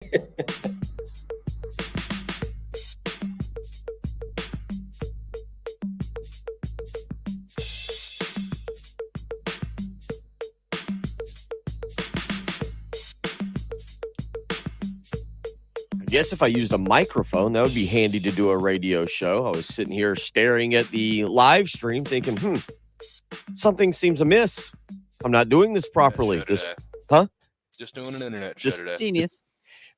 I guess if I used a microphone, that would be handy to do a radio show. I was sitting here staring at the live stream thinking, something seems amiss. I'm not doing this properly. Huh? Just doing an internet show today. Genius.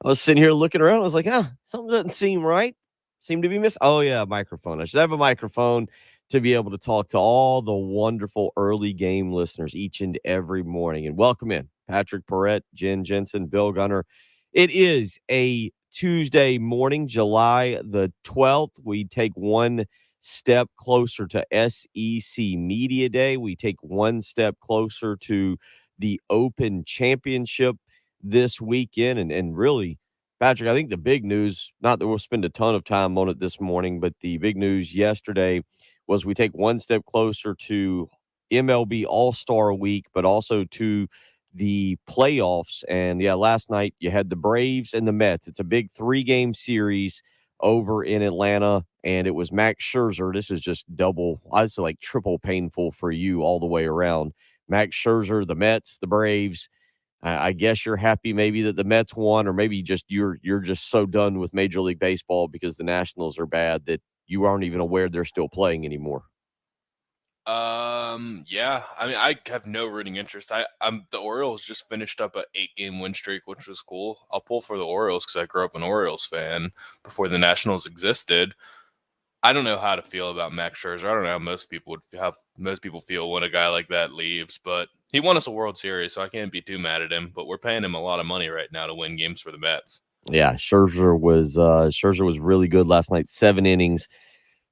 I was sitting here looking around. I was like, something doesn't seem right. Seem to be missing. Oh, yeah, microphone. I should have a microphone to be able to talk to all the wonderful early game listeners each and every morning. And welcome in Patrick Perrette, Jen Jensen, Bill Gunner. It is a Tuesday morning, July the 12th. We take one step closer to SEC Media Day. We take one step closer to the Open Championship this weekend. And really, Patrick, I think the big news, not that we'll spend a ton of time on it this morning, but the big news yesterday was we take one step closer to MLB All-Star Week, but also to the playoffs. And yeah, last night you had the Braves and the Mets. It's a big 3-game series over in Atlanta, and it was Max Scherzer. This is just double, I'd say like triple painful for you all the way around. Max Scherzer, the Mets, the Braves. I guess you're happy maybe that the Mets won, or maybe just you're just so done with Major League Baseball because the Nationals are bad that you aren't even aware they're still playing anymore. Yeah. I mean, I have no rooting interest. The Orioles just finished up an 8-game win streak, which was cool. I'll pull for the Orioles because I grew up an Orioles fan before the Nationals existed. I don't know how to feel about Max Scherzer. I don't know how most people feel when a guy like that leaves, but he won us a World Series, so I can't be too mad at him. But we're paying him a lot of money right now to win games for the Mets. Yeah, Scherzer was really good last night. 7 innings,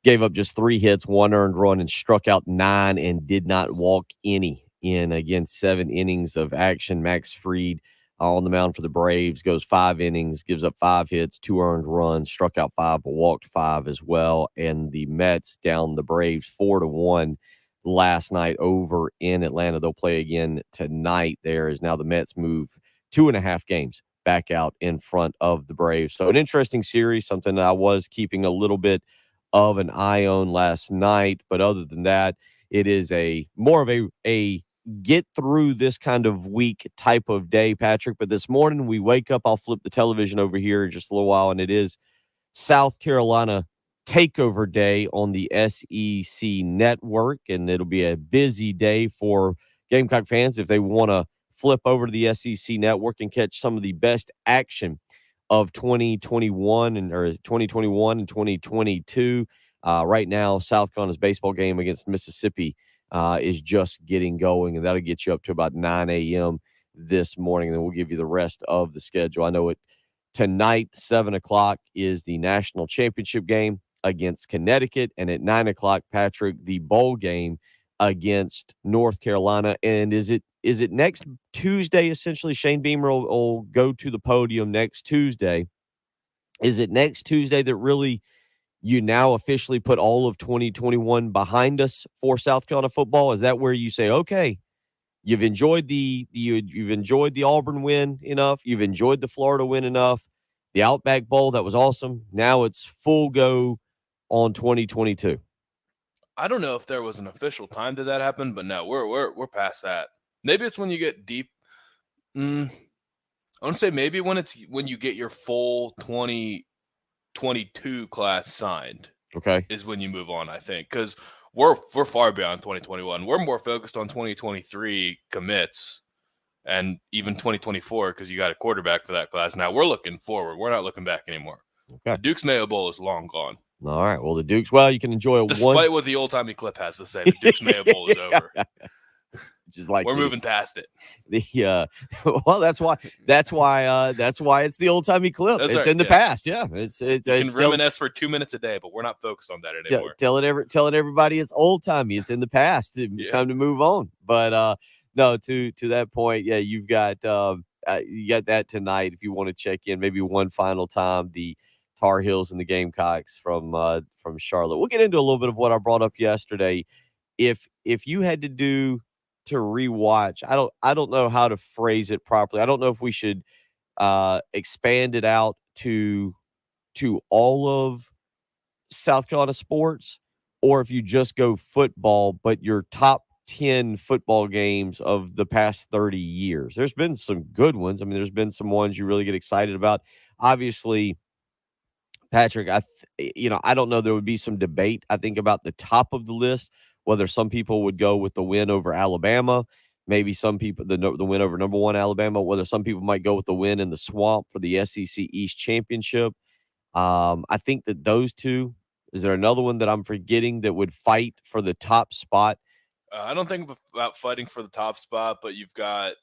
gave up just 3 hits, 1 earned run, and struck out 9 and did not walk any in, again, 7 innings of action. Max Fried on the mound for the Braves goes 5 innings, gives up 5 hits, 2 earned runs, struck out 5, but walked 5 as well. And the Mets down the Braves 4-1 last night over in Atlanta. They'll play again tonight. There is now the Mets move 2.5 games back out in front of the Braves. So an interesting series, something that I was keeping a little bit of an eye on last night. But other than that, it is more of a get through this kind of week type of day, Patrick. But this morning we wake up, I'll flip the television over here in just a little while, and it is South Carolina takeover day on the SEC network. And it'll be a busy day for Gamecock fans if they want to flip over to the SEC network and catch some of the best action of 2021 and 2022. Right now, South Carolina's baseball game against Mississippi is just getting going, and that'll get you up to about 9 a.m. this morning. And then we'll give you the rest of the schedule. I know tonight, 7 o'clock, is the national championship game against Connecticut, and at 9 o'clock, Patrick, the bowl game against North Carolina. And is it next Tuesday, essentially? Shane Beamer will go to the podium next Tuesday. Is it next Tuesday that really you now officially put all of 2021 behind us for South Carolina football? Is that where you say, okay, you've enjoyed you've enjoyed the Auburn win enough, you've enjoyed the Florida win enough, the Outback Bowl, that was awesome, now it's full go on 2022? I don't know if there was an official time to that happen, but no, we're past that. Maybe it's when you get deep. I want to say maybe when you get your full 2022 class signed. Okay, is when you move on, I think, because we're far beyond 2021. We're more focused on 2023 commits and even 2024 because you got a quarterback for that class. Now we're looking forward. We're not looking back anymore. Okay. The Duke's Mayo Bowl is long gone. All right. Well, the Dukes, you can enjoy Despite what the old-timey clip has to say, the Duke's Mayo Bowl is over. Just like we're moving past it. That's why it's the old-timey clip. It's in the past. Yeah. It's reminisce for 2 minutes a day, but we're not focused on that anymore. Telling everybody it's old-timey. It's in the past. It's time to move on. But no, to that point, yeah, you got that tonight if you want to check in maybe one final time. The Tar Heels and the Gamecocks from Charlotte. We'll get into a little bit of what I brought up yesterday. If you had to rewatch, I don't know how to phrase it properly. I don't know if we should expand it out to all of South Carolina sports, or if you just go football, but your top 10 football games of the past 30 years. There's been some good ones. I mean, there's been some ones you really get excited about. Obviously, Patrick, I don't know. There would be some debate, I think, about the top of the list, whether some people would go with the win over Alabama, maybe some people the win over number one Alabama, whether some people might go with the win in the Swamp for the SEC East Championship. I think that those two. Is there another one that I'm forgetting that would fight for the top spot? I don't think about fighting for the top spot, but you've got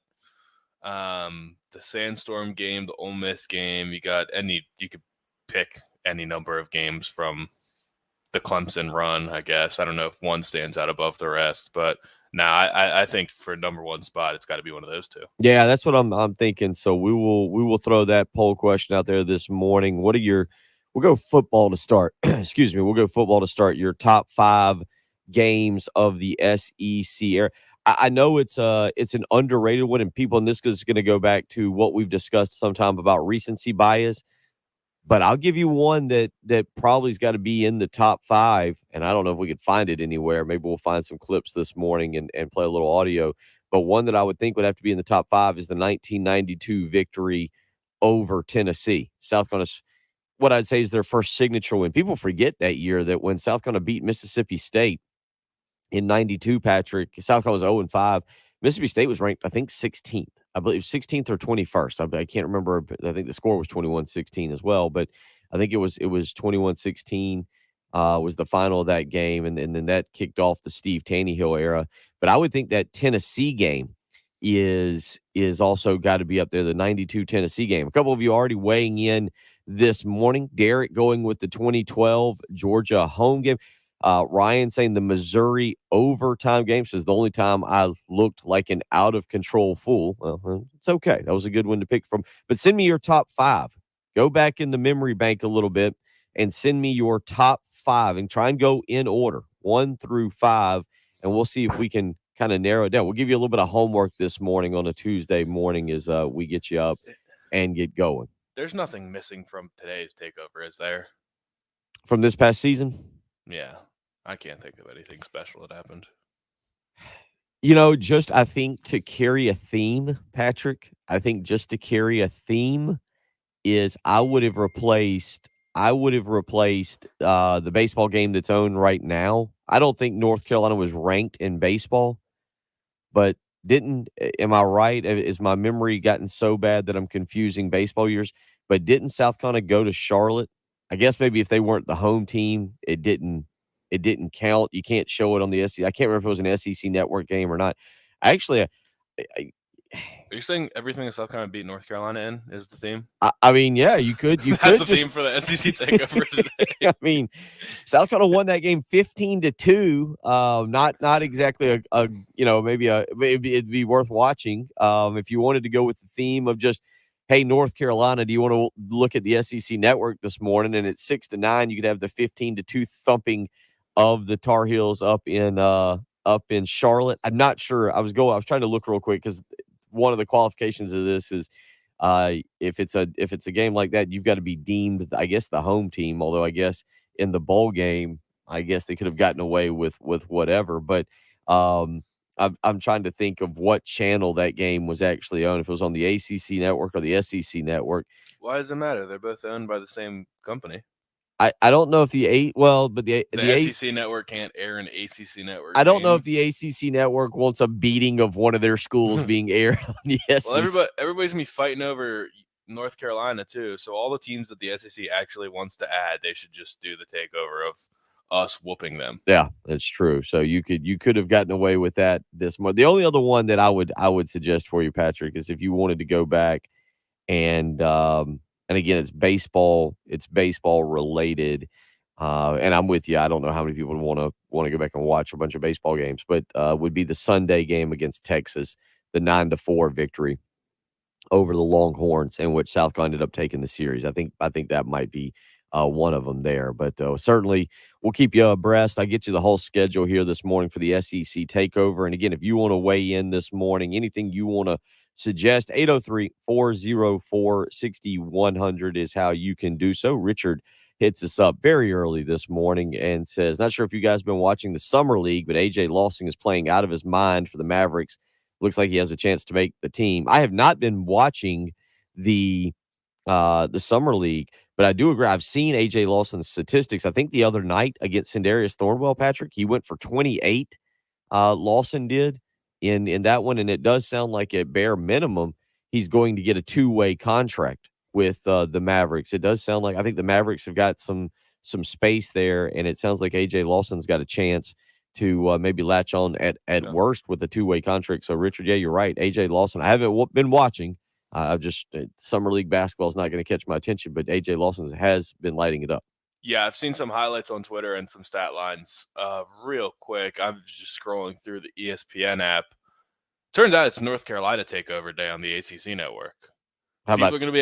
the Sandstorm game, the Ole Miss game. You could pick any number of games from the Clemson run, I guess. I don't know if one stands out above the rest, but I think for number one spot, it's got to be one of those two. Yeah, that's what I'm thinking. So we will throw that poll question out there this morning. We'll go football to start. Excuse me. We'll go football to start your top 5 games of the SEC era. I know it's an underrated one, and this is going to go back to what we've discussed sometime about recency bias. But I'll give you one that probably's got to be in the top 5, and I don't know if we could find it anywhere. Maybe we'll find some clips this morning and play a little audio. But one that I would think would have to be in the top 5 is the 1992 victory over Tennessee. South Carolina, what I'd say is their first signature win. People forget that year that when South Carolina beat Mississippi State in 92, Patrick, South Carolina was 0-5. Mississippi State was ranked, I think, 16th. I believe 16th or 21st. I can't remember. I think the score was 21-16 as well, but I think it was 21-16 was the final of that game, and then that kicked off the Steve Taneyhill era. But I would think that Tennessee game is also got to be up there, the 92 Tennessee game. A couple of you already weighing in this morning. Derek going with the 2012 Georgia home game. Ryan saying the Missouri overtime game says the only time I looked like an out of control fool. Well, it's okay. That was a good one to pick from. But send me your top 5. Go back in the memory bank a little bit and send me your top 5 and try and go in order 1 through 5. And we'll see if we can kind of narrow it down. We'll give you a little bit of homework this morning on a Tuesday morning as we get you up and get going. There's nothing missing from today's takeover, is there? From this past season? Yeah, I can't think of anything special that happened. Just I think to carry a theme, Patrick, I think just to carry a theme is I would have replaced the baseball game that's owned right now. I don't think North Carolina was ranked in baseball, but am I right? Is my memory gotten so bad that I'm confusing baseball years? But didn't South Carolina go to Charlotte? I guess maybe if they weren't the home team, it didn't count. You can't show it on the SEC. I can't remember if it was an SEC network game or not. Actually, are you saying everything that South Carolina beat North Carolina in is the theme? I mean, yeah, you could. That's the theme for the SEC takeover today. I mean, South Carolina won that game 15-2. Not exactly it'd be worth watching. If you wanted to go with the theme of just, hey, North Carolina, do you want to look at the SEC network this morning? And at 6-9, you could have the 15-2 thumping of the Tar Heels up in Charlotte. I'm not sure. I was trying to look real quick because one of the qualifications of this is if it's a game like that, you've got to be deemed, I guess, the home team. Although I guess in the bowl game, I guess they could have gotten away with whatever. But I'm trying to think of what channel that game was actually on. If it was on the ACC network or the SEC network. Why does it matter? They're both owned by the same company. I don't know if the SEC network can't air an ACC network. I don't know if the ACC network wants a beating of one of their schools being aired on the SEC. Well, everybody's gonna be fighting over North Carolina too. So all the teams that the SEC actually wants to add, they should just do the takeover of us whooping them. Yeah, that's true. So you could have gotten away with that this month. The only other one that I would suggest for you, Patrick, is if you wanted to go back and again, it's baseball related. And I'm with you. I don't know how many people want to go back and watch a bunch of baseball games, but would be the Sunday game against Texas, the 9-4 victory over the Longhorns, in which South Carolina ended up taking the series. I think that might be one of them there, but certainly we'll keep you abreast. I get you the whole schedule here this morning for the SEC takeover. And again, if you want to weigh in this morning, anything you want to suggest. 803-404-6100 is how you can do so. Richard hits us up very early this morning and says, not sure if you guys have been watching the Summer League, but A.J. Lawson is playing out of his mind for the Mavericks. Looks like he has a chance to make the team. I have not been watching the Summer League, but I do agree. I've seen A.J. Lawson's statistics. I think the other night against Sindarius Thornwell, Patrick, he went for 28. Lawson did in that one, and it does sound like at bare minimum he's going to get a two-way contract with the Mavericks. It does sound like I think the Mavericks have got some space there, and it sounds like A.J. Lawson's got a chance to maybe latch on at worst with a two-way contract. So, Richard, yeah, you're right. A.J. Lawson, I haven't been watching. I've just Summer League basketball is not going to catch my attention, but A.J. Lawson has been lighting it up. Yeah, I've seen some highlights on Twitter and some stat lines. Real quick, I'm just scrolling through the ESPN app. Turns out it's North Carolina takeover day on the ACC network. People are going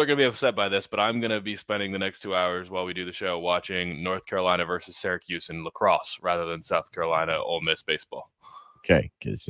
to be upset by this, but I'm going to be spending the next 2 hours while we do the show watching North Carolina versus Syracuse in lacrosse rather than South Carolina Ole Miss baseball. Okay, because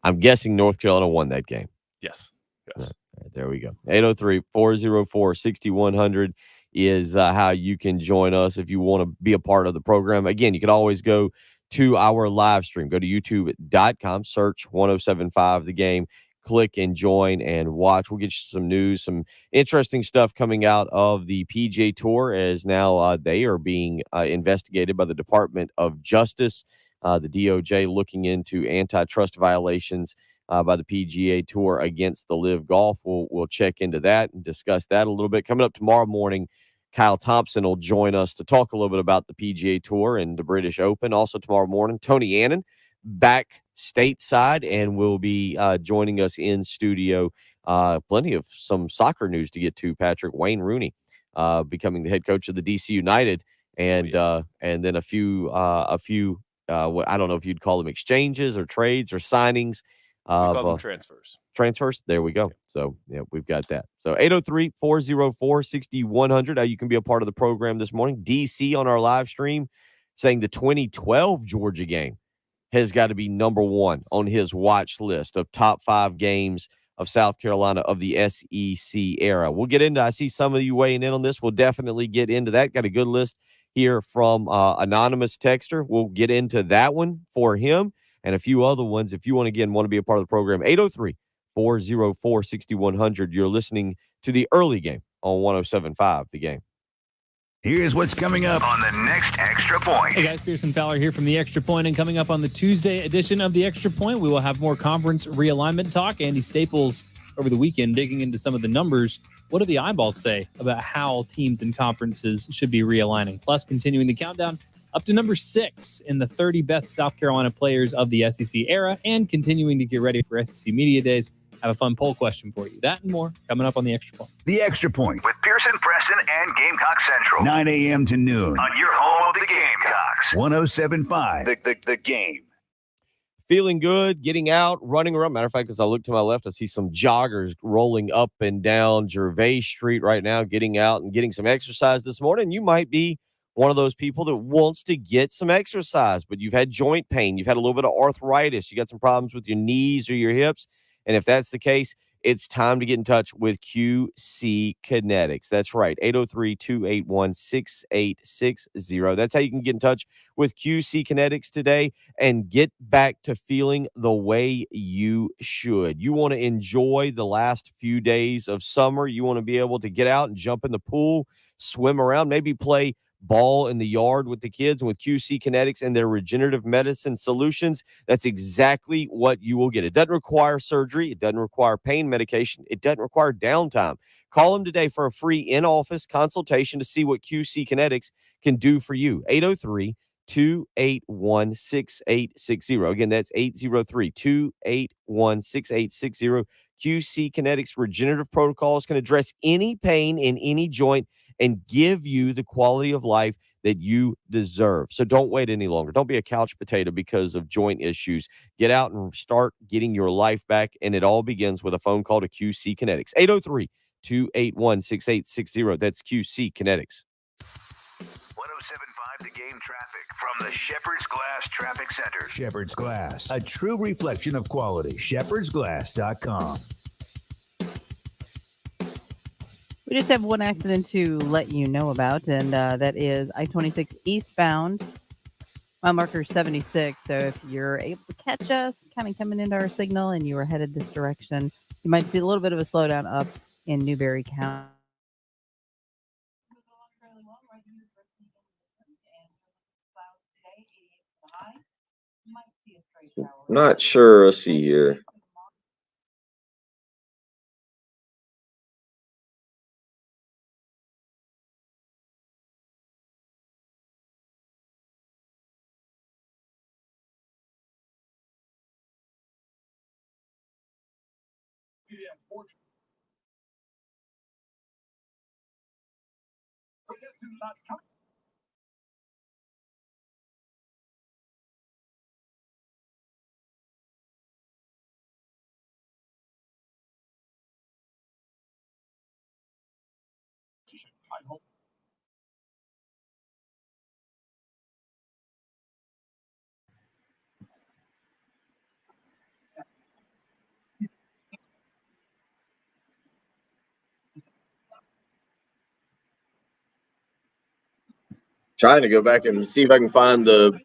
I'm guessing North Carolina won that game. Yes. Right, there we go. 803-404-6100 is how you can join us if you want to be a part of the program. Again, you can always go to our live stream. Go to youtube.com, search 1075 The Game, click and join and watch. We'll get you some news, some interesting stuff coming out of the PGA Tour as now they are being investigated by the Department of Justice, the DOJ looking into antitrust violations by the PGA Tour against the Live Golf. We'll check into that and discuss that a little bit. Coming up tomorrow morning, Kyle Thompson will join us to talk a little bit about the PGA Tour and the British Open. Also tomorrow morning, Tony Annan back stateside and will be joining us in studio. Plenty of some soccer news to get to, Patrick. Wayne Rooney becoming the head coach of the DC United, and then a few what I don't know if you'd call them exchanges or trades or signings. We call them transfers. Transfers. There we go. So, yeah, we've got that. So, 803-404-6100. You can be a part of the program this morning. DC on our live stream saying the 2012 Georgia game has got to be number one on his watch list of top 5 games of South Carolina of the SEC era. We'll get into, I see some of you weighing in on this. We'll definitely get into that. Got a good list here from anonymous texter. We'll get into that one for him and a few other ones. If you want to be a part of the program, 803-404-6100. You're listening to the early game on 107.5 The Game. Here's what's coming up on the next Extra Point. Hey guys, Pearson Fowler here from the Extra Point, and coming up on the Tuesday edition of the Extra Point, we will have more conference realignment talk. Andy Staples over the weekend digging into some of the numbers. What do the eyeballs say about how teams and conferences should be realigning? Plus, continuing the countdown up to number 6 in the 30 best South Carolina players of the SEC era, and continuing to get ready for SEC Media Days. I have a fun poll question for you. That and more coming up on the Extra Point. The Extra Point with Pearson, Preston, and Gamecock Central. 9 a.m. to noon on your home of the Gamecocks. 107.5 The Game. Feeling good, getting out, running around. Matter of fact, as I look to my left, I see some joggers rolling up and down Gervais Street right now, getting out and getting some exercise this morning. You might be one of those people that wants to get some exercise, but you've had joint pain, you've had a little bit of arthritis, you got some problems with your knees or your hips. And if that's the case, it's time to get in touch with QC Kinetics. That's right, 803-281-6860. That's how you can get in touch with QC Kinetics today and get back to feeling the way you should. You want to enjoy the last few days of summer. You want to be able to get out and jump in the pool, swim around, maybe play ball in the yard with the kids. And with QC Kinetics and their regenerative medicine solutions, that's exactly what you will get. It doesn't require surgery. It doesn't require pain medication. It doesn't require downtime. Call them today for a free in-office consultation to see what QC Kinetics can do for you. 803-281-6860. Again, that's 803-281-6860. QC Kinetics regenerative protocols can address any pain in any joint and give you the quality of life that you deserve. So don't wait any longer. Don't be a couch potato because of joint issues. Get out and start getting your life back, and it all begins with a phone call to QC Kinetics. 803-281-6860. That's QC Kinetics. 107.5 The game traffic from the Shepherd's Glass Traffic Center. Shepherd's Glass, a true reflection of quality. shepherdsglass.com. We just have one accident to let you know about, and that is I-26 eastbound, mile marker 76. So if you're able to catch us kind of coming into our signal and you are headed this direction, you might see a little bit of a slowdown up in Newberry County. Not sure. Let's see here. Trying to go back and see if I can find the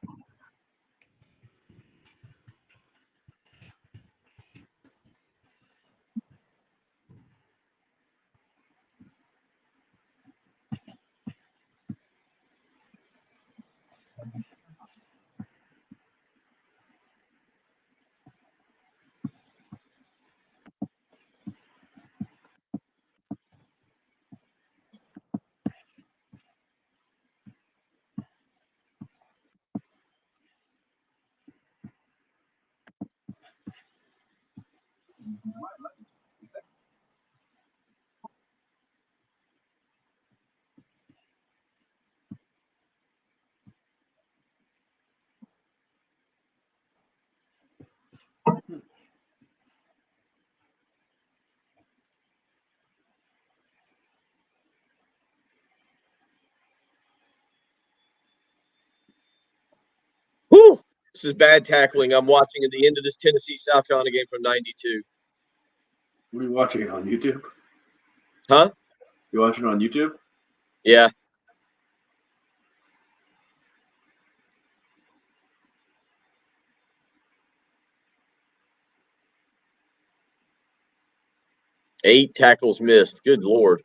Whew, this is bad tackling. I'm watching at the end of this Tennessee South Carolina game from '92. What are you watching it on YouTube? Huh? You watching it on YouTube? Yeah. Eight tackles missed. Good Lord.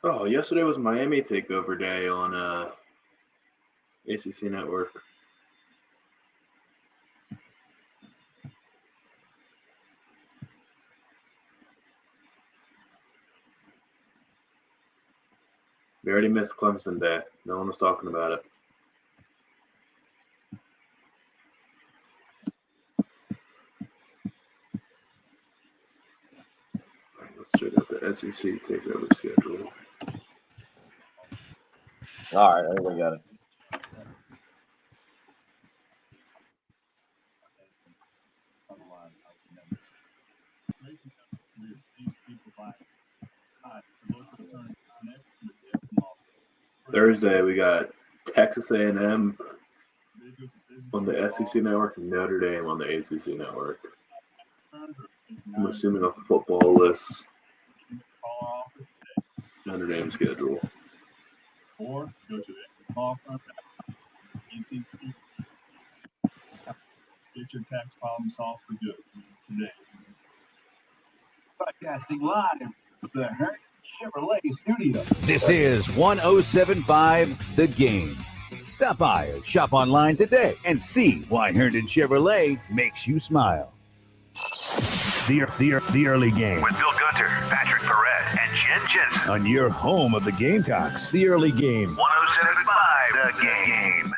Oh, yesterday was Miami Takeover Day on ACC Network. We already missed Clemson Day. No one was talking about it. All right, let's check out the SEC Takeover schedule. All right, I think I got it. Thursday, we got Texas A&M on the SEC Network and Notre Dame on the ACC Network. I'm assuming a football list Notre Dame schedule. Or go to the law firm ECT. Get your tax problem solved for good today. Broadcasting live from the Herndon Chevrolet studio. This is 1075 The Game. Stop by or shop online today and see why Herndon Chevrolet makes you smile. The early game with Bill Gunter, Patrick Perez, and Jen Jensen on your home of the Gamecocks. The early game. 1075 The Game.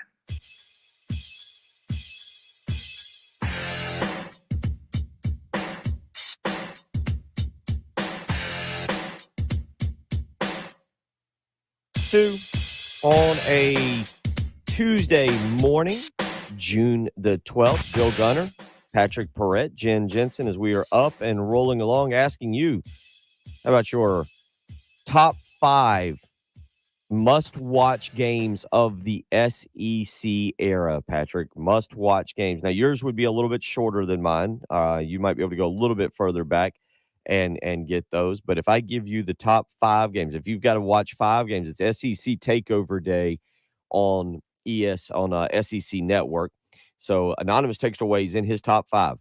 2 on a Tuesday morning, June the 12th. Bill Gunner, Patrick Perrette, Jen Jensen, as we are up and rolling along, asking you, how about your top 5 must-watch games of the SEC era, Patrick? Must-watch games. Now, yours would be a little bit shorter than mine. You might be able to go a little bit further back and get those. But if I give you the top 5 games, if you've got to watch 5 games, it's SEC Takeover Day on SEC Network. So Anonymous Texter weighs in his top 5.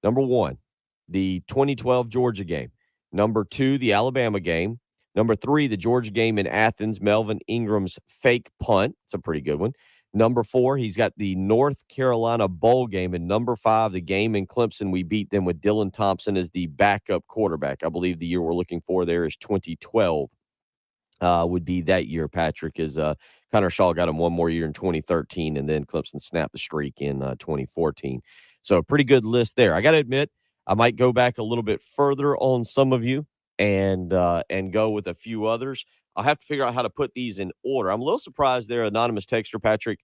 Number 1, the 2012 Georgia game. Number 2, the Alabama game. Number 3, the Georgia game in Athens, Melvin Ingram's fake punt. It's a pretty good one. Number 4, he's got the North Carolina Bowl game. And number 5, the game in Clemson. We beat them with Dylan Thompson as the backup quarterback. I believe the year we're looking for there is 2012. Would be that year, Patrick, as Connor Shaw got him one more year in 2013, and then Clemson snapped the streak in 2014. So a pretty good list there. I got to admit, I might go back a little bit further on some of you and go with a few others. I'll have to figure out how to put these in order. I'm a little surprised there, Anonymous Texter, Patrick,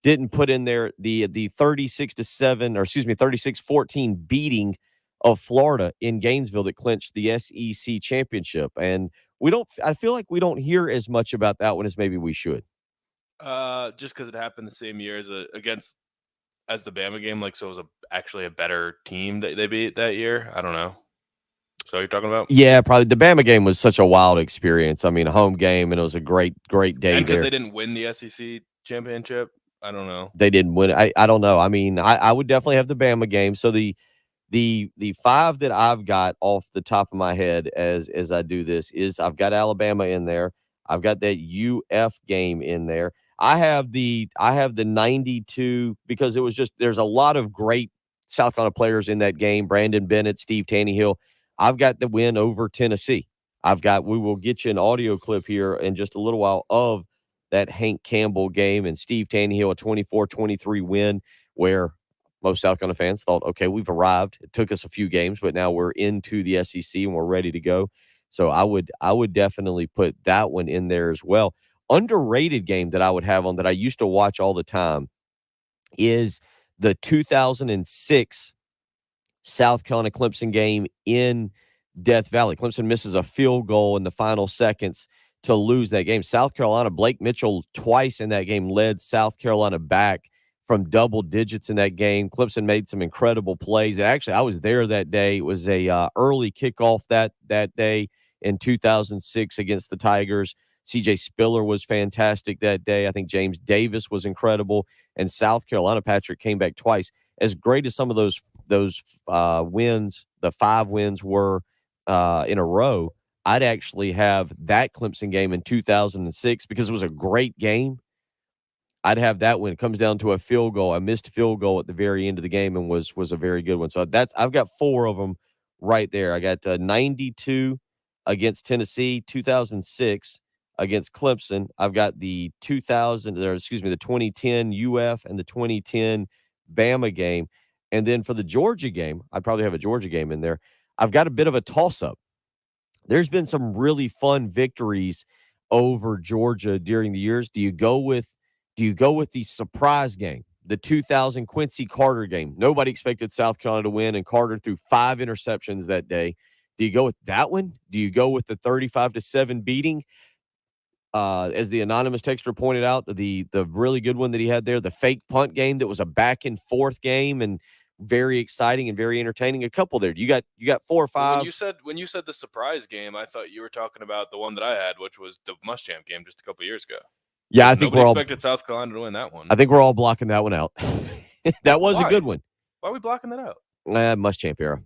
didn't put in there the 36-14 beating of Florida in Gainesville that clinched the SEC championship. And I feel like we don't hear as much about that one as maybe we should. Just because it happened the same year as the Bama game, like, so it was actually a better team that they beat that year. I don't know. So you're talking about? Yeah, probably. The Bama game was such a wild experience. I mean, a home game, and it was a great day there. Because they didn't win the SEC championship, I don't know. They didn't win. I don't know. I mean, I would definitely have the Bama game. So the 5 that I've got off the top of my head as I do this is I've got Alabama in there. I've got that UF game in there. I have the 92 because it was just, there's a lot of great South Carolina players in that game. Brandon Bennett, Steve Tannehill. I've got the win over Tennessee. We will get you an audio clip here in just a little while of that Hank Campbell game and Steve Tannehill, a 24-23 win where most South Carolina fans thought, okay, we've arrived. It took us a few games, but now we're into the SEC and we're ready to go. So I would definitely put that one in there as well. Underrated game that I would have on that I used to watch all the time is the 2006 South Carolina Clemson game in Death Valley. Clemson misses a field goal in the final seconds to lose that game. South Carolina, Blake Mitchell twice in that game led South Carolina back from double digits in that game. Clemson made some incredible plays. Actually, I was there that day. It was a early kickoff that day in 2006 against the Tigers. CJ Spiller was fantastic that day. I think James Davis was incredible. And South Carolina, Patrick, came back twice. As great as some of those wins, the 5 wins were in a row, I'd actually have that Clemson game in 2006 because it was a great game. I'd have that when it comes down to a field goal. I missed a field goal at the very end of the game and was a very good one. So I've got 4 of them right there. I got 92 against Tennessee, 2006 against Clemson. I've got the 2010 UF and the 2010 Bama game. And then for the Georgia game, I'd probably have a Georgia game in there. I've got a bit of a toss-up. There's been some really fun victories over Georgia during the years. Do you go with the surprise game, the 2000 Quincy Carter game? Nobody expected South Carolina to win, and Carter threw 5 interceptions that day. Do you go with that one? Do you go with the 35-7 beating? As the anonymous texter pointed out, the really good one that he had there, the fake punt game that was a back and forth game and very exciting and very entertaining. A couple there. You got 4 or 5. When you said the surprise game, I thought you were talking about the one that I had, which was the Muschamp game just a couple years ago. Yeah, I think nobody expected South Carolina to win that one. I think we're all blocking that one out. That was Why? a good one. Why are we blocking that out? Muschamp era.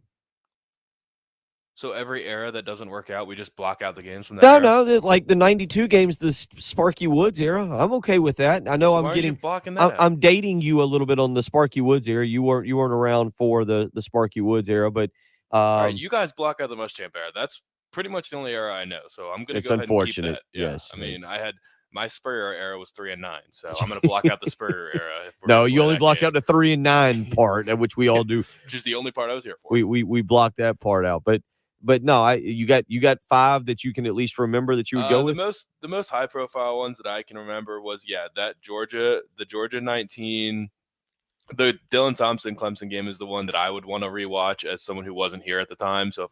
So every era that doesn't work out, we just block out the games from that era? No, like the 92 games, the Sparky Woods era. I'm okay with that. I know So why are you blocking that out? I'm dating you a little bit on the Sparky Woods era. You weren't around for the Sparky Woods era, but all right, you guys block out the Muschamp era. That's pretty much the only era I know. So I'm going to go ahead and keep that. Yeah. Yes. I mean, I had my Spurrier era was 3-9, so I'm going to block out the Spurrier era. No, you only block out the 3-9 part, which we all do. Which is the only part I was here for. We block that part out, but but no, you got 5 that you can at least remember that you would go with. The most high profile ones that I can remember was the Georgia 19. The Dylan Thompson Clemson game is the one that I would want to rewatch as someone who wasn't here at the time. So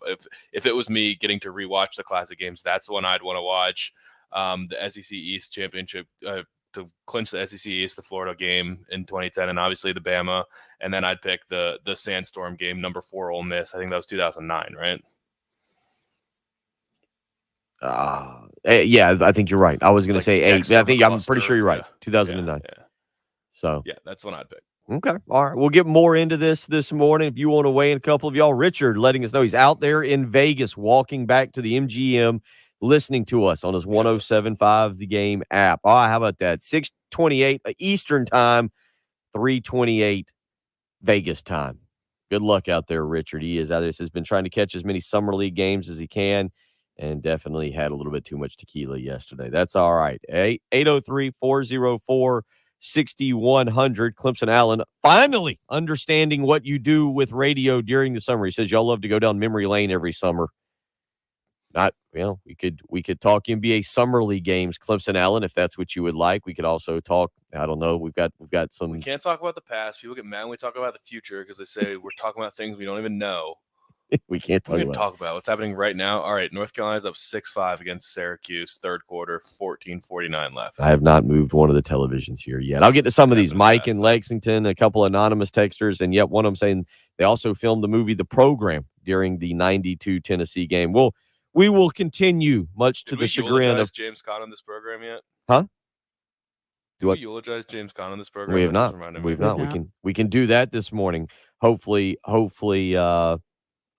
if it was me getting to rewatch the classic games, that's the one I'd want to watch. The SEC East championship to clinch the SEC East, the Florida game in 2010, and obviously the Bama. And then I'd pick the Sandstorm game, number 4 Ole Miss. I think that was 2009, right? Yeah, I think you're right. I was going to say 8. I think I'm pretty sure you're right. Yeah. 2009. Yeah. So yeah, that's the one I'd pick. Okay. All right. We'll get more into this morning. If you want to weigh in, a couple of y'all, Richard letting us know he's out there in Vegas, walking back to the MGM, listening to us on his 107.5 The Game app. Oh, how about that? 6:28 Eastern time, 3:28 Vegas time. Good luck out there, Richard. He is out there. Has been trying to catch as many summer league games as he can, and definitely had a little bit too much tequila yesterday. That's all right. 803-404 6100. Clemson Allen finally understanding what you do with radio during the summer. He says y'all love to go down memory lane every summer. We could talk NBA summer league games, Clemson Allen, if that's what you would like. We could also talk, I don't know, we've got some. We can't talk about the past. People get mad when we talk about the future because they say we're talking about things we don't even know. We can't talk about what's happening right now. All right, North Carolina's up 6-5 against Syracuse, third quarter, 14:49 left. I have not moved one of the televisions here yet. I'll get to some of these. Mike in Lexington, a couple anonymous texters, and yet one of them saying they also filmed the movie The Program during the 92 Tennessee game. We will continue, much to the chagrin of James Conn on this program yet. Huh? Do we eulogize James Conn on this program? We have not. We've not. We can do that this morning. Hopefully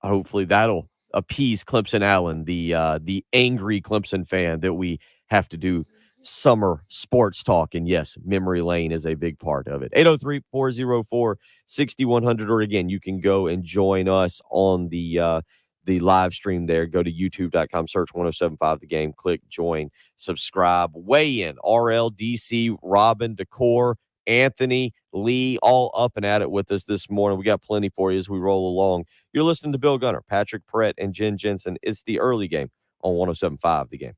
that'll appease Clemson Allen, the angry Clemson fan that we have to do summer sports talk. And yes, memory lane is a big part of it. 803-404-6100. Or again, you can go and join us on the live stream there. Go to youtube.com, search 107.5 The Game, click join, subscribe, weigh in. RL, DC, Robin, Decor, Anthony, Lee, all up and at it with us this morning. We got plenty for you as we roll along. You're listening to Bill Gunner, Patrick Perrett, and Jen Jensen. It's the early game on 107.5 The Game.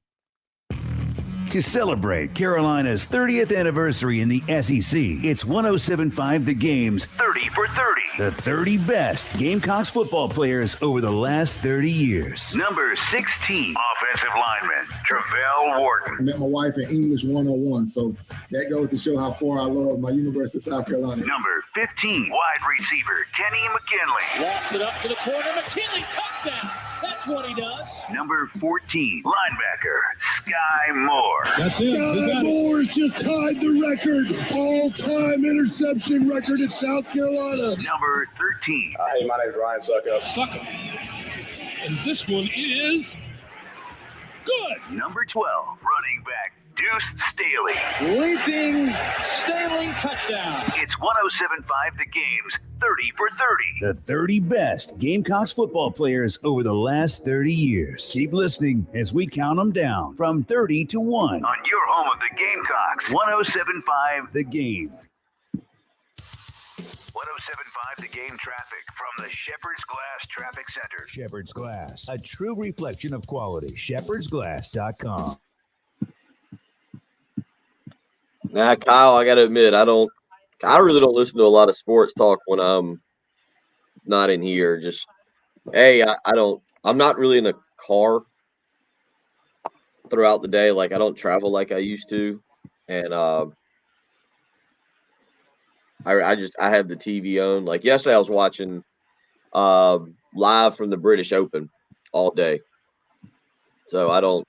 To celebrate Carolina's 30th anniversary in the SEC, it's 107.5 The Game's 30 for 30. The 30 best Gamecocks football players over the last 30 years. Number 16, offensive lineman, Travell Wharton. I met my wife in English 101, so that goes to show how far I love my University of South Carolina. Number 15, wide receiver, Kenny McKinley. Walks it up to the corner, McKinley, touchdown. That's what he does. Number 14, linebacker, Sky Moore. That's it. Sky Moore's just tied the record, all-time interception record in South Carolina. Number 13. Hey, my name is Ryan Suckup. Suckup. And this one is good. Number 12, running back, Deuce Staley. Leaping Staley touchdown. It's 107.5 The Game's 30 for 30. The 30 best Gamecocks football players over the last 30 years. Keep listening as we count them down from 30 to 1. On your home of the Gamecocks, 107.5 The Game. 107.5 The Game traffic from the Shepherd's Glass Traffic Center. Shepherd's Glass, a true reflection of quality. ShepherdsGlass.com. Nah, Kyle, I got to admit, I really don't listen to a lot of sports talk when I'm not in here. Just, I'm not really in a car throughout the day. Like, I don't travel like I used to. And I have the TV on. Like yesterday I was watching live from the British Open all day. So I don't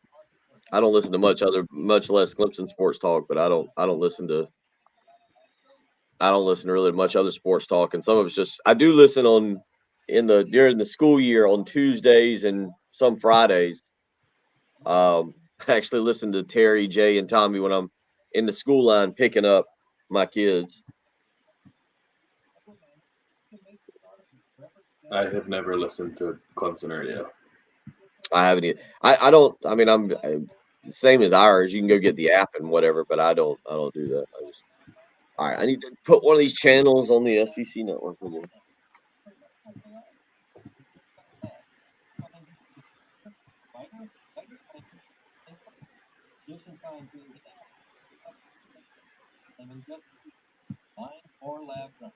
listen to much less Clemson sports talk, but I don't listen to really much other sports talk. And some of it's just, I do listen during the school year on Tuesdays and some Fridays. I actually listen to Terry, Jay, and Tommy when I'm in the school line picking up my kids. I have never listened to Clemson radio. I haven't either. I'm same as ours. You can go get the app and whatever, but I don't do that. All right, I need to put one of these channels on the SEC network again. trying to understand. And just line or lab run.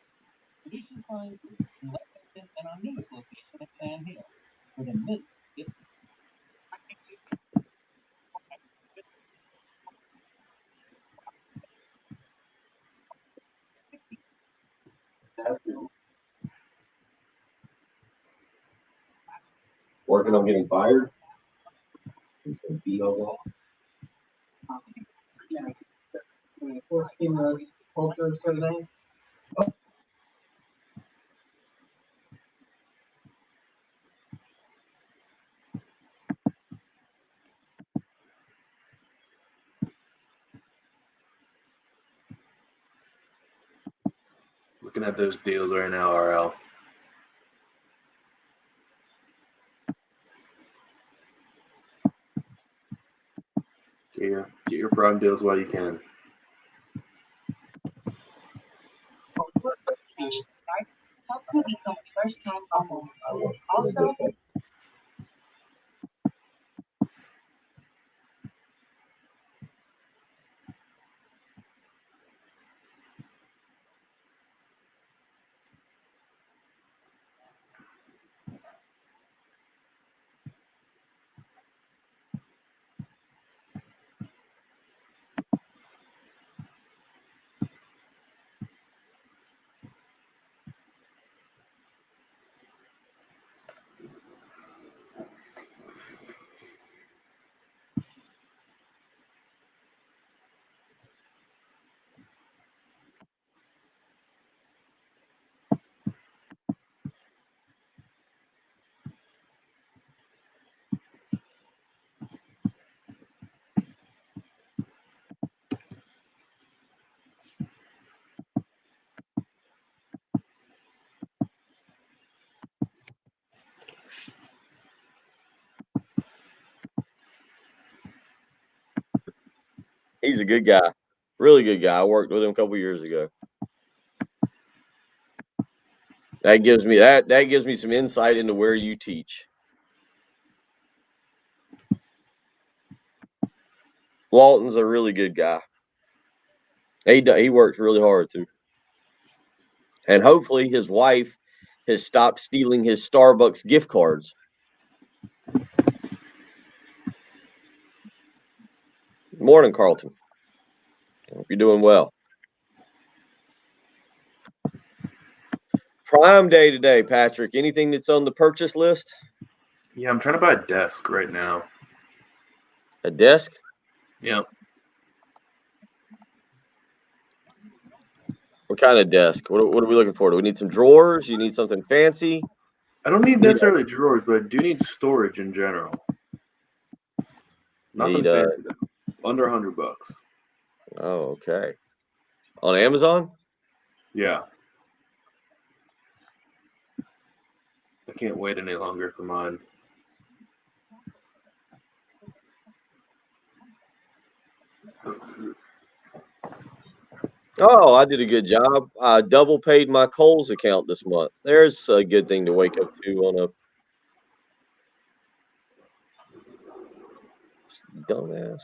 Solutions finds in Lexington and our newest location at Sand Hill. For the mid, it's Working on getting fired? For stimulus culture survey. Looking at those deals right now, RL. Get your prime deals while you can. How could become a first-time homeowner? Also, He's a good guy. Really good guy. I worked with him a couple years ago. That gives me some insight into where you teach. Walton's a really good guy. He works really hard too. And hopefully his wife has stopped stealing his Starbucks gift cards. Morning, Carlton. Hope you're doing well. Prime Day today, Patrick. Anything that's on the purchase list? Yeah, I'm trying to buy a desk right now. A desk? Yeah. What kind of desk? What are we looking for? Do we need some drawers? You need something fancy? I don't need necessarily drawers, but I do need storage in general. Nothing Need, fancy though. Under $100. Oh, okay. On Amazon? Yeah. I can't wait any longer for mine. Oh, I did a good job. I double paid my Kohl's account this month. There's a good thing to wake up to on a dumbass.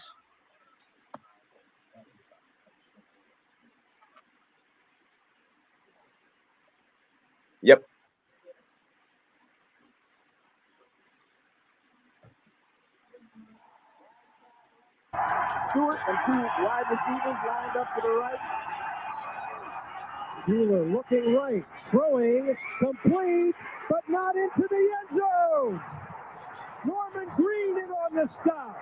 Yep. Stewart and two wide receivers lined up to the right. Wheeler looking right, throwing, complete, but not into the end zone. Norman Green in on the stop.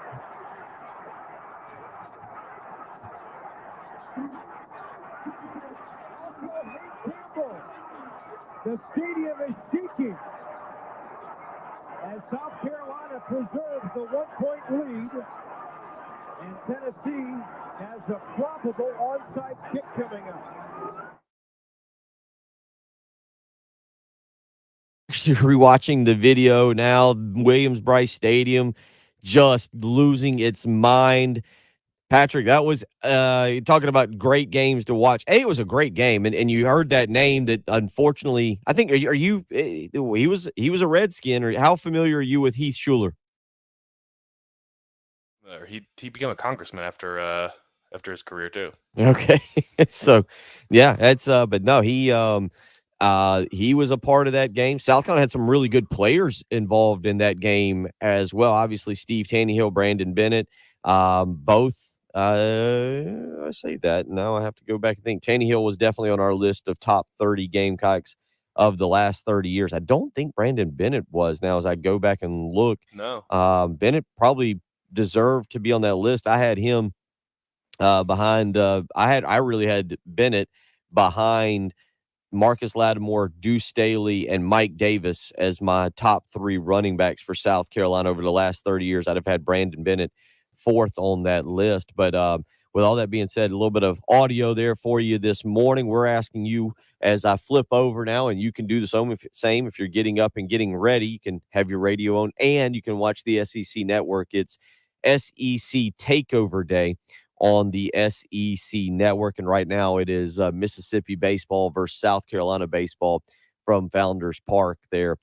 Also, Hank Campbell. The stadium is shaking as South Carolina preserves the 1-point lead. And Tennessee has a probable onside kick coming up. Actually, rewatching the video now, Williams-Brice Stadium just losing its mind. Patrick, that was talking about great games to watch. It was a great game, and you heard that name that unfortunately, I think are you he was a Redskin, or how familiar are you with Heath Schuler? He became a congressman after his career too. Okay. So, yeah, that's but no, he was a part of that game. South Carolina had some really good players involved in that game as well. Obviously, Steve Tannehill, Brandon Bennett, both. I say that now. I have to go back and think. Tannehill was definitely on our list of top 30 Gamecocks of the last 30 years. I don't think Brandon Bennett was. Now, as I go back and look, No. Bennett probably deserved to be on that list. I had him behind. I really had Bennett behind Marcus Lattimore, Deuce Staley, and Mike Davis as my top 3 running backs for South Carolina over the last 30 years. I'd have had Brandon Bennett fourth on that list. But with all that being said, a little bit of audio there for you this morning. We're asking you as I flip over now, and you can do the same if you're getting up and getting ready. You can have your radio on, and you can watch the SEC Network. It's SEC Takeover Day on the SEC Network. And right now it is Mississippi baseball versus South Carolina baseball from Founders Park there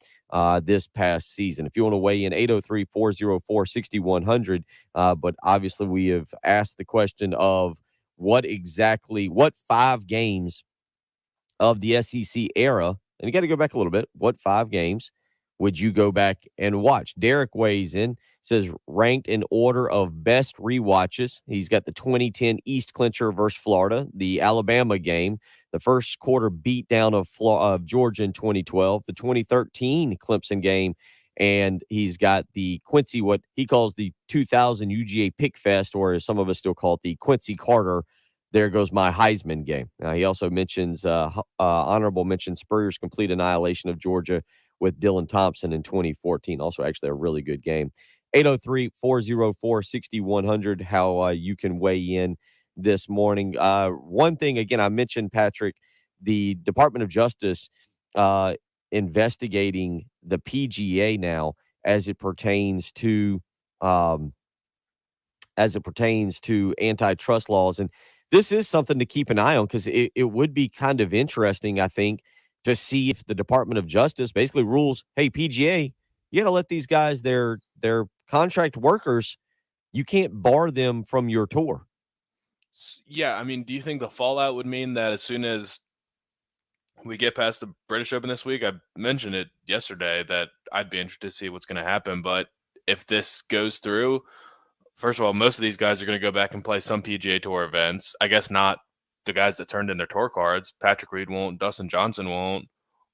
this past season. If you want to weigh in, 803-404-6100. But obviously we have asked the question of what 5 games of the SEC era, and you got to go back a little bit, what 5 games would you go back and watch? Derek weighs in, says ranked in order of best rewatches. He's got the 2010 East Clincher versus Florida, the Alabama game, the first quarter beatdown of Georgia in 2012, the 2013 Clemson game, and he's got the Quincy, what he calls the 2000 UGA Pick Fest, or as some of us still call it, the Quincy Carter There Goes My Heisman game. He also mentions honorable mention Spurrier's complete annihilation of Georgia with Dylan Thompson in 2014. Also, actually, a really good game. 803-404-6100, how you can weigh in this morning. One thing, again, I mentioned, Patrick, the Department of Justice investigating the PGA now as it pertains to antitrust laws. And this is something to keep an eye on, because it would be kind of interesting, I think, to see if the Department of Justice basically rules, hey, PGA, you got to let these guys, they're contract workers. You can't bar them from your tour. Yeah, I mean, do you think the fallout would mean that as soon as we get past the British Open this week, I mentioned it yesterday that I'd be interested to see what's going to happen. But if this goes through, first of all, most of these guys are going to go back and play some PGA Tour events. I guess not the guys that turned in their tour cards. Patrick Reed won't, Dustin Johnson won't,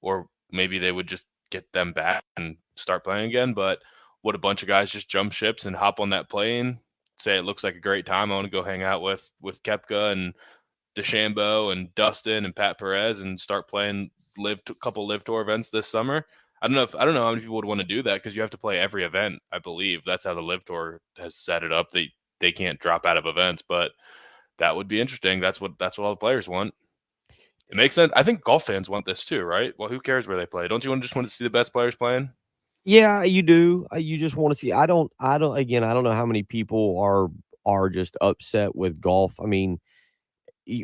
or maybe they would just get them back and start playing again. But would a bunch of guys just jump ships and hop on that plane, say it looks like a great time, I want to go hang out with Koepka and DeChambeau and Dustin and Pat Perez and start playing a couple live tour events this summer? I don't know how many people would want to do that, because you have to play every event. I believe that's how the live tour has set it up. They can't drop out of events, but that would be interesting. That's what all the players want. It makes sense. I think golf fans want this too, right? Well, who cares where they play? Don't you want to see the best players playing? Yeah, you do. You just want to see. I don't know how many people are just upset with golf. I mean,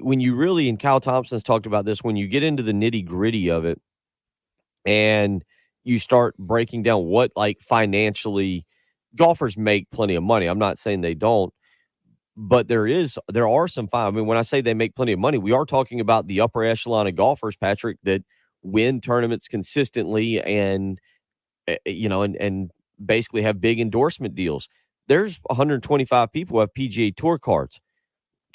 when you really, and Kyle Thompson's talked about this, when you get into the nitty-gritty of it and you start breaking down what, like, financially, golfers make plenty of money. I'm not saying they don't, but there are some fine. I mean, when I say they make plenty of money, we are talking about the upper echelon of golfers, Patrick, that win tournaments consistently and and basically have big endorsement deals. There's 125 people who have PGA Tour cards.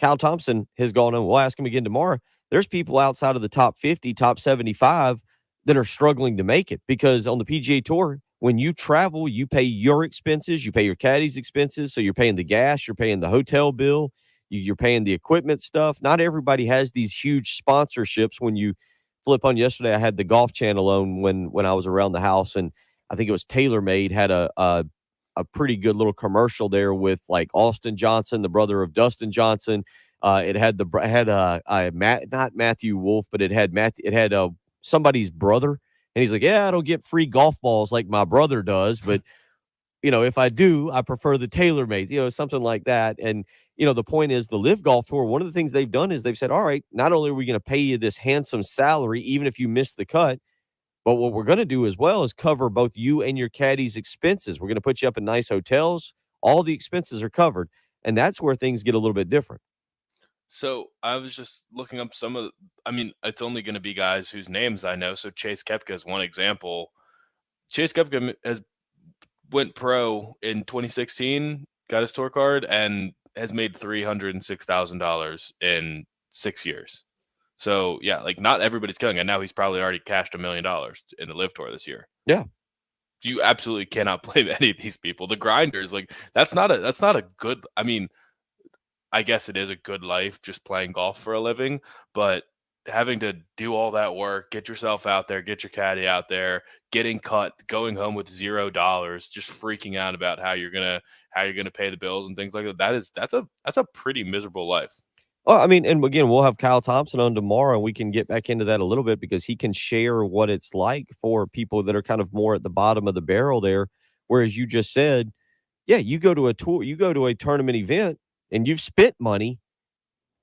Kyle Thompson has gone on. We'll ask him again tomorrow. There's people outside of the top 50, top 75 that are struggling to make it, because on the PGA Tour, when you travel, you pay your expenses, you pay your caddy's expenses. So you're paying the gas, you're paying the hotel bill, you're paying the equipment stuff. Not everybody has these huge sponsorships. When you flip on yesterday, I had the Golf Channel on when I was around the house, and I think it was TaylorMade had a pretty good little commercial there with, like, Austin Johnson, the brother of Dustin Johnson. It had not Matthew Wolf, but it had somebody's brother, and he's like, yeah, I don't get free golf balls like my brother does, but if I do, I prefer the TaylorMade, something like that. And the point is, the Live Golf Tour, one of the things they've done is they've said, all right, not only are we going to pay you this handsome salary, even if you miss the cut, but what we're going to do as well is cover both you and your caddy's expenses. We're going to put you up in nice hotels. All the expenses are covered, and that's where things get a little bit different. So I was just looking up it's only going to be guys whose names I know. So Chase Koepka is one example. Chase Koepka went pro in 2016, got his tour card, and has made $306,000 in 6 years. So yeah, like not everybody's killing it. Now he's probably already cashed $1 million in the Live Tour this year. Yeah. You absolutely cannot blame any of these people. The grinders, like that's not a good, I guess it is a good life just playing golf for a living, but having to do all that work, get yourself out there, get your caddy out there, getting cut, going home with $0, just freaking out about how you're gonna pay the bills and things like that. That's a pretty miserable life. Well, I mean, and again, we'll have Kyle Thompson on tomorrow, and we can get back into that a little bit because he can share what it's like for people that are kind of more at the bottom of the barrel there. Whereas you just said, yeah, you go to a tour, you go to a tournament event, and you've spent money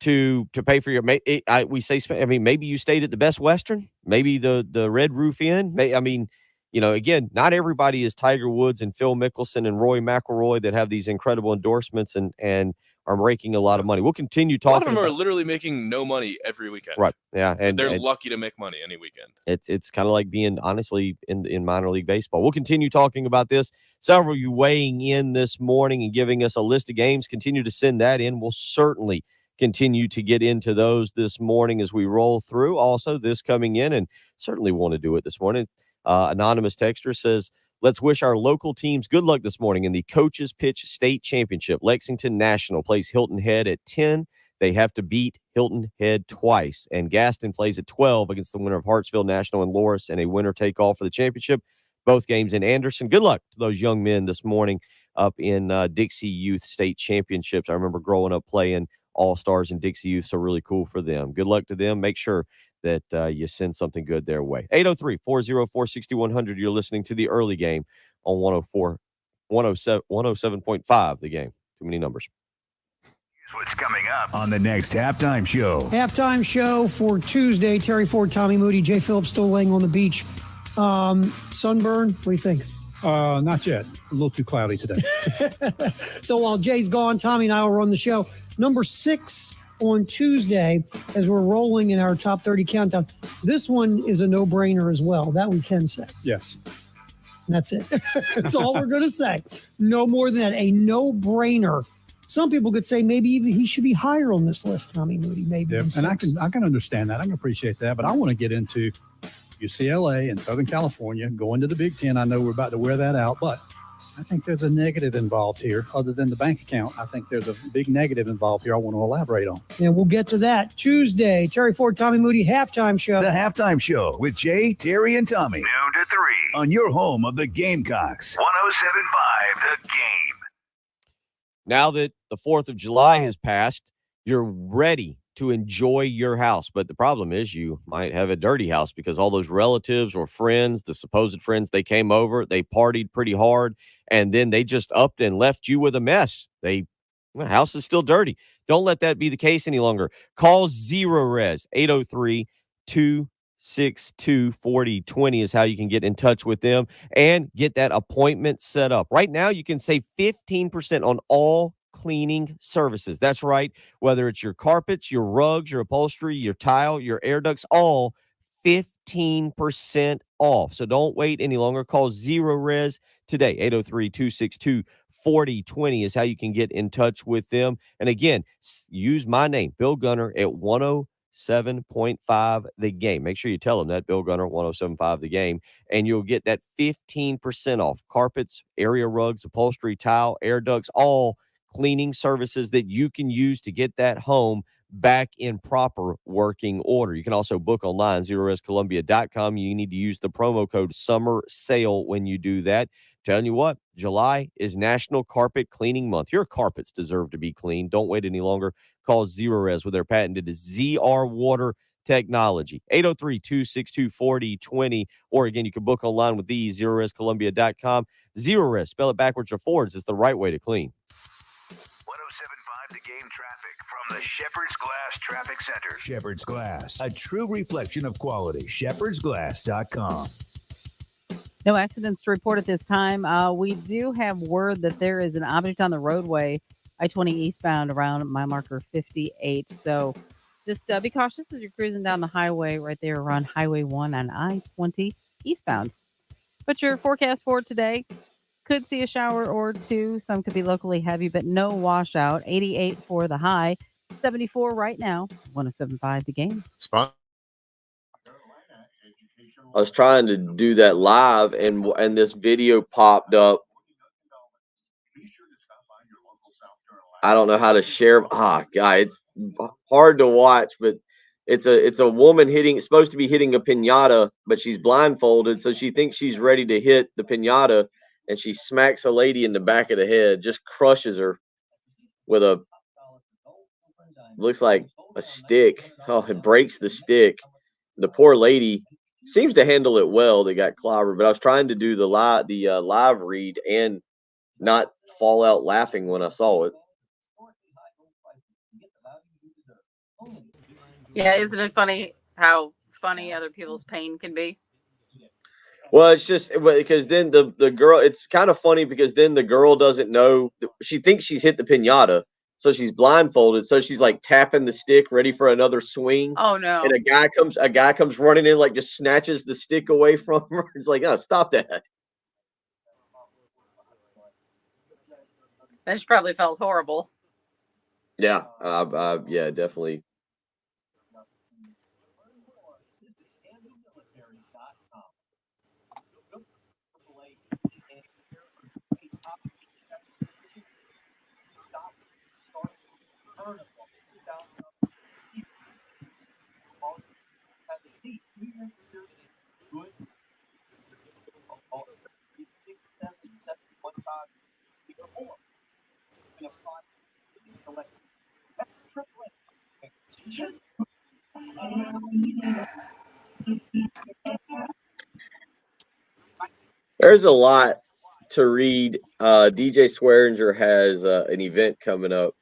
to pay for your. Maybe you stayed at the Best Western, maybe the Red Roof Inn. Again, not everybody is Tiger Woods and Phil Mickelson and Rory McIlroy that have these incredible endorsements and are making a lot of money. We'll continue talking. A lot of them are literally making no money every weekend. Right. Yeah. And they're lucky to make money any weekend. It's kind of like being, honestly, in minor league baseball. We'll continue talking about this. Several of you weighing in this morning and giving us a list of games. Continue to send that in. We'll certainly continue to get into those this morning as we roll through. Also, this coming in, and certainly want to do it this morning. Anonymous texter says, let's wish our local teams good luck this morning in the Coaches Pitch State Championship. Lexington National plays Hilton Head at 10. They have to beat Hilton Head twice. And Gaston plays at 12 against the winner of Hartsville National and Loris, and a winner take all for the championship. Both games in Anderson. Good luck to those young men this morning up in Dixie Youth State Championships. I remember growing up playing All-Stars in Dixie Youth, so really cool for them. Good luck to them. Make sure that you send something good their way. 803-404-6100. You're listening to the early game on 107.5 The Game. Too many numbers. Here's what's coming up on the next halftime show. Halftime show for Tuesday. Terry Ford, Tommy Moody, Jay Phillips still laying on the beach. Sunburn, what do you think? Not yet. A little too cloudy today. So while Jay's gone, Tommy and I will run the show. Number 6 on Tuesday, as we're rolling in our top 30 countdown. This one is a no-brainer as well. That we can say. Yes. And that's it. That's all we're going to say. No more than that. A no-brainer. Some people could say maybe even he should be higher on this list, Tommy Moody. Maybe. Yeah, and I can understand that. I can appreciate that. But I want to get into UCLA and Southern California, going to the Big Ten. I know we're about to wear that out, but I think there's a negative involved here. Other than the bank account, I think there's a big negative involved here I want to elaborate on. And we'll get to that Tuesday. Terry Ford, Tommy Moody, halftime show. The halftime show with Jay, Terry, and Tommy. Noon to 3 on your home of the Gamecocks. 107.5 The Game. Now that the 4th of July has passed, you're ready to enjoy your house. But the problem is you might have a dirty house because all those relatives or friends, the supposed friends, they came over, they partied pretty hard, and then they just upped and left you with a mess. The house is still dirty. Don't let that be the case any longer. Call Zerorez. 803-262-4020 is how you can get in touch with them and get that appointment set up. Right now, you can save 15% on all cleaning services. That's right. Whether it's your carpets, your rugs, your upholstery, your tile, your air ducts, all 15% off. So don't wait any longer. Call Zerorez today. 803-262-4020 is how you can get in touch with them. And again, use my name, Bill Gunner, at 107.5 The Game. Make sure you tell them that, Bill Gunner, 107.5 The Game, and you'll get that 15% off. Carpets, area rugs, upholstery, tile, air ducts, all cleaning services that you can use to get that home back in proper working order. You can also book online, ZerorezColumbia.com. You need to use the promo code Summer Sale when you do that. Telling you what, July is National Carpet Cleaning Month. Your carpets deserve to be clean. Don't wait any longer. Call Zerorez with their patented ZR Water technology. 803-262-4020. Or again, you can book online with these, ZerorezColumbia.com. Zerorez, spell it backwards or forwards. It's the right way to clean. 107.5 The Game traffic from the Shepherd's Glass Traffic Center. Shepherd's Glass, a true reflection of quality. ShepherdsGlass.com. No accidents to report at this time. We do have word that there is an object on the roadway, I-20 eastbound around mile marker 58. So just be cautious as you're cruising down the highway right there around Highway 1 on I-20 eastbound. But your forecast for today, could see a shower or two. Some could be locally heavy, but no washout. 88 for the high, 74 right now. 107.5 the game. Spot. I was trying to do that live, and this video popped up. I don't know how to share. God, it's hard to watch, but it's a woman supposed to be hitting a piñata, but she's blindfolded, so she thinks she's ready to hit the piñata, and she smacks a lady in the back of the head, just crushes her with looks like a stick. Oh, it breaks the stick. The poor lady seems to handle it well. They got clobbered, but I was trying to do the live read and not fall out laughing when I saw it. Yeah, isn't it funny how funny other people's pain can be? Well, it's just because then the girl, it's kind of funny because then the girl doesn't know. She thinks she's hit the piñata, so she's blindfolded. So she's like tapping the stick, ready for another swing. Oh no! And a guy comes running in, like just snatches the stick away from her. It's like, oh, stop that. Then she probably felt horrible. Yeah, yeah, definitely. There's a lot to read. DJ Swearinger has an event coming up.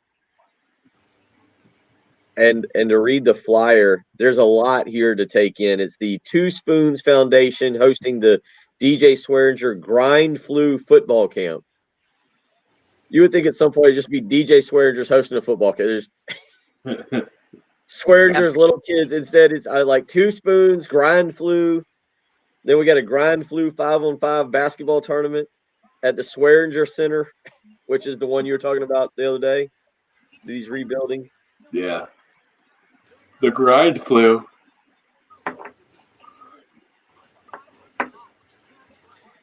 And to read the flyer, there's a lot here to take in. It's the Two Spoons Foundation hosting the DJ Swearinger Grind Flu football camp. You would think at some point it'd just be DJ Swearinger's hosting a football camp. There's Swearinger's little kids. Instead, it's like Two Spoons, Grind Flu. Then we got a Grind Flu 5-on-5 basketball tournament at the Swearinger Center, which is the one you were talking about the other day. that he's rebuilding. Yeah. The Grind Flu.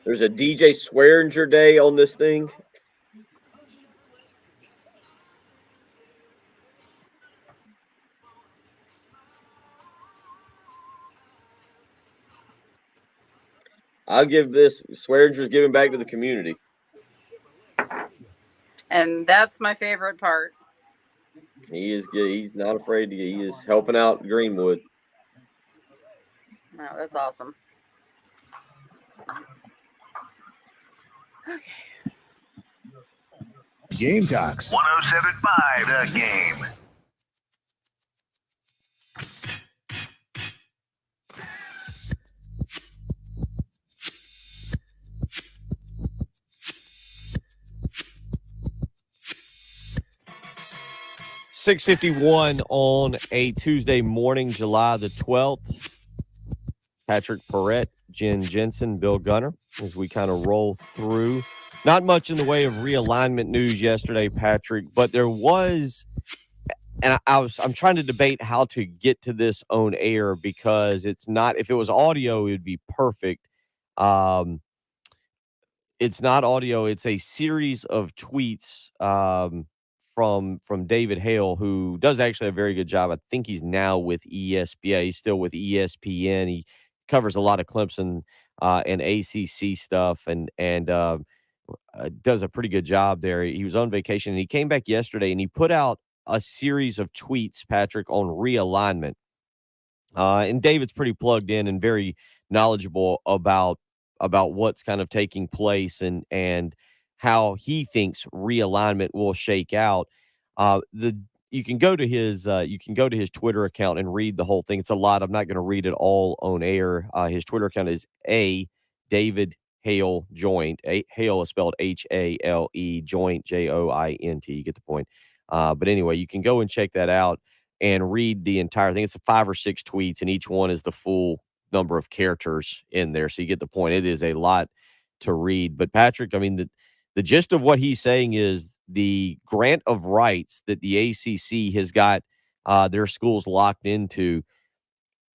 There's a DJ Swearinger Day on this thing. I'll give this Swearinger's giving back to the community. And that's my favorite part. He is good. He's not afraid to. He is helping out Greenwood. No, that's awesome. Okay. Gamecocks 107.5 The Game. .651 on a Tuesday morning, July the 12th. Patrick Perrette, Jen Jensen, Bill Gunner, as we kind of roll through. Not much in the way of realignment news yesterday, Patrick, but there was, and I'm trying to debate how to get to this on air because it's not, if it was audio, it would be perfect. It's not audio. It's a series of tweets from David Hale, who does actually a very good job. I think he's now with ESPN. He's still with ESPN. He covers a lot of Clemson and ACC stuff and does a pretty good job there. He was on vacation and he came back yesterday and he put out a series of tweets, Patrick, on realignment. And David's pretty plugged in and very knowledgeable about what's kind of taking place and how he thinks realignment will shake out. You can go to his Twitter account and read the whole thing. It's a lot. I'm not going to read it all on air. His Twitter account is David Hale Joint. Hale is spelled Hale, Joint, Joint. You get the point. But anyway, you can go and check that out and read the entire thing. It's 5 or 6 tweets, and each one is the full number of characters in there. So you get the point. It is a lot to read. But Patrick, I mean, the gist of what he's saying is the grant of rights that the ACC has got their schools locked into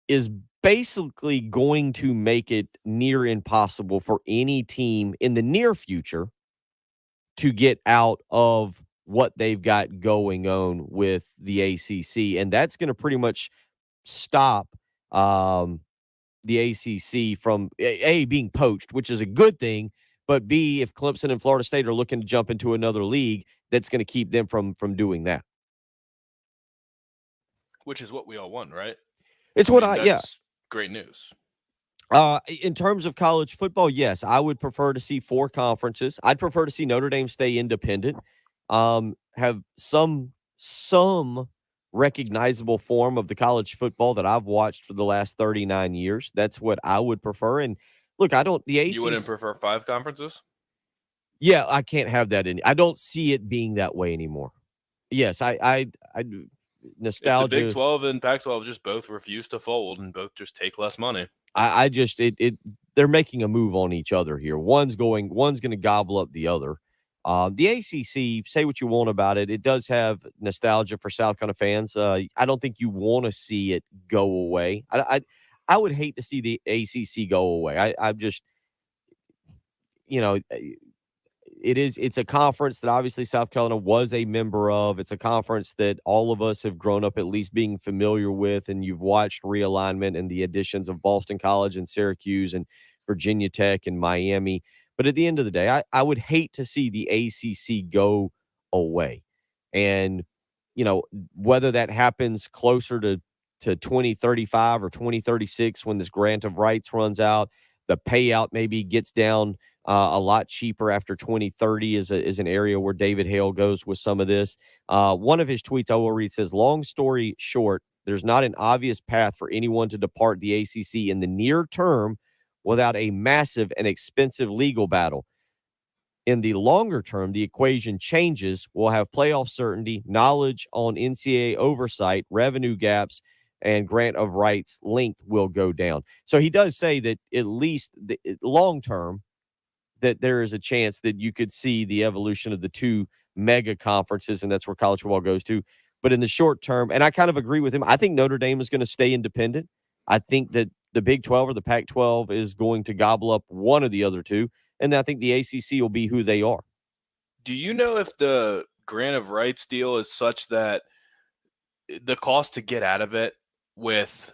is basically going to make it near impossible for any team in the near future to get out of what they've got going on with the ACC. And that's going to pretty much stop the ACC from A, being poached, which is a good thing, but B, if Clemson and Florida State are looking to jump into another league, that's going to keep them from doing that. Which is what we all want, right? It's what that's great news. In terms of college football, yes, I would prefer to see 4 conferences. I'd prefer to see Notre Dame stay independent, have some recognizable form of the college football that I've watched for the last 39 years. That's what I would prefer. And look, the ACC. You wouldn't prefer 5 conferences? Yeah, I can't have that in. I don't see it being that way anymore. Yes, I nostalgia. If the Big 12 and Pac-12 just both refuse to fold and both just take less money. They're making a move on each other here. One's going to gobble up the other. The ACC, say what you want about it, it does have nostalgia for South Carolina fans. I don't think you want to see it go away. I would hate to see the ACC go away. I'm just, it's a conference that obviously South Carolina was a member of. It's a conference that all of us have grown up at least being familiar with, and you've watched realignment and the additions of Boston College and Syracuse and Virginia Tech and Miami. But at the end of the day, I would hate to see the ACC go away. And, whether that happens closer to 2035 or 2036 when this grant of rights runs out, the payout maybe gets down a lot cheaper after 2030 is an area where David Hale goes with some of this. One of his tweets I will read says, long story short, there's not an obvious path for anyone to depart the ACC in the near term without a massive and expensive legal battle. In the longer term, the equation changes. We'll have playoff certainty, knowledge on NCAA oversight, revenue gaps, and grant of rights length will go down. So he does say that at least long term, that there is a chance that you could see the evolution of the 2 mega conferences, and that's where college football goes to. But in the short term, and I kind of agree with him, I think Notre Dame is going to stay independent. I think that the Big 12 or the Pac-12 is going to gobble up one of the other 2, and I think the ACC will be who they are. Do you know if the grant of rights deal is such that the cost to get out of it with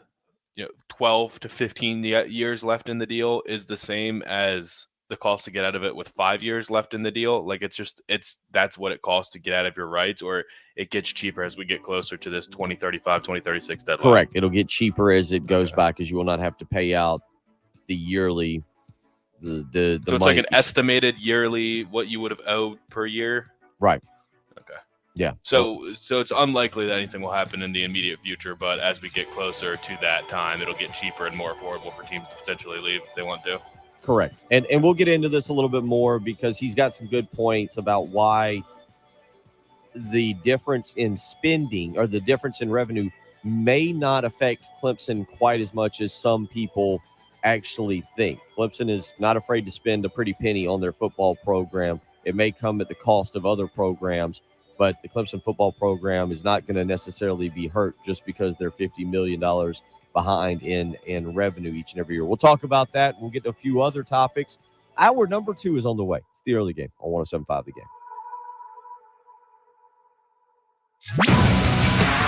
12 to 15 years left in the deal is the same as the cost to get out of it with 5 years left in the deal? Like that's what it costs to get out of your rights, or it gets cheaper as we get closer to this 2035, 2036 deadline? Correct. It'll get cheaper as it goes by because you will not have to pay out the yearly. So it's like an estimated yearly what you would have owed per year? Right. Okay. Yeah. So it's unlikely that anything will happen in the immediate future, but as we get closer to that time, it'll get cheaper and more affordable for teams to potentially leave if they want to. Correct. And we'll get into this a little bit more because he's got some good points about why the difference in spending or the difference in revenue may not affect Clemson quite as much as some people actually think. Clemson is not afraid to spend a pretty penny on their football program. It may come at the cost of other programs, but the Clemson football program is not going to necessarily be hurt just because they're $50 million behind in revenue each and every year. We'll talk about that. We'll get to a few other topics. Hour number 2 is on the way. It's the early game on 107.5 The Game.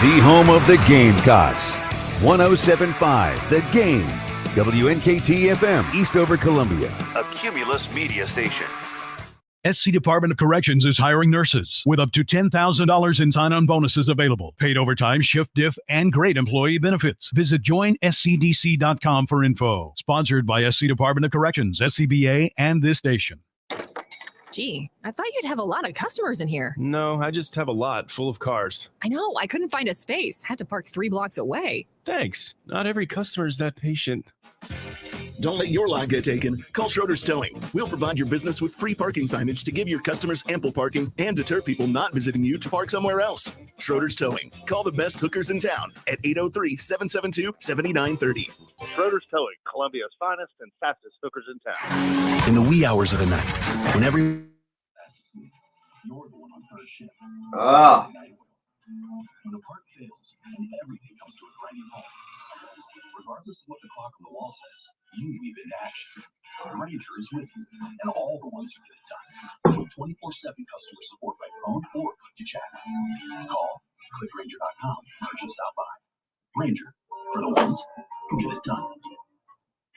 The home of the Gamecocks. 107.5 The Game. WNKT FM, Eastover, Columbia. A Cumulus media station. SC Department of Corrections is hiring nurses with up to $10,000 in sign-on bonuses available, paid overtime, shift diff, and great employee benefits. Visit joinscdc.com for info. Sponsored by SC Department of Corrections, SCBA, and this station. Gee, I thought you'd have a lot of customers in here. No, I just have a lot full of cars. I know, I couldn't find a space. Had to park 3 blocks away. Thanks. Not every customer is that patient. Don't let your lot get taken. Call Schroeder's Towing. We'll provide your business with free parking signage to give your customers ample parking and deter people not visiting you to park somewhere else. Schroeder's Towing. Call the best hookers in town at 803-772-7930. Schroeder's Towing, Columbia's finest and fastest hookers in town. In the wee hours of the night, when every You're the one on first shift. Ah. When a part fails and everything comes to a grinding halt, regardless of what the clock on the wall says, you leave into action. Grainger is with you and all the ones who get it done. With 24/7 customer support by phone or click to chat. Call, click Grainger.com, or just stop by. Grainger, for the ones who get it done.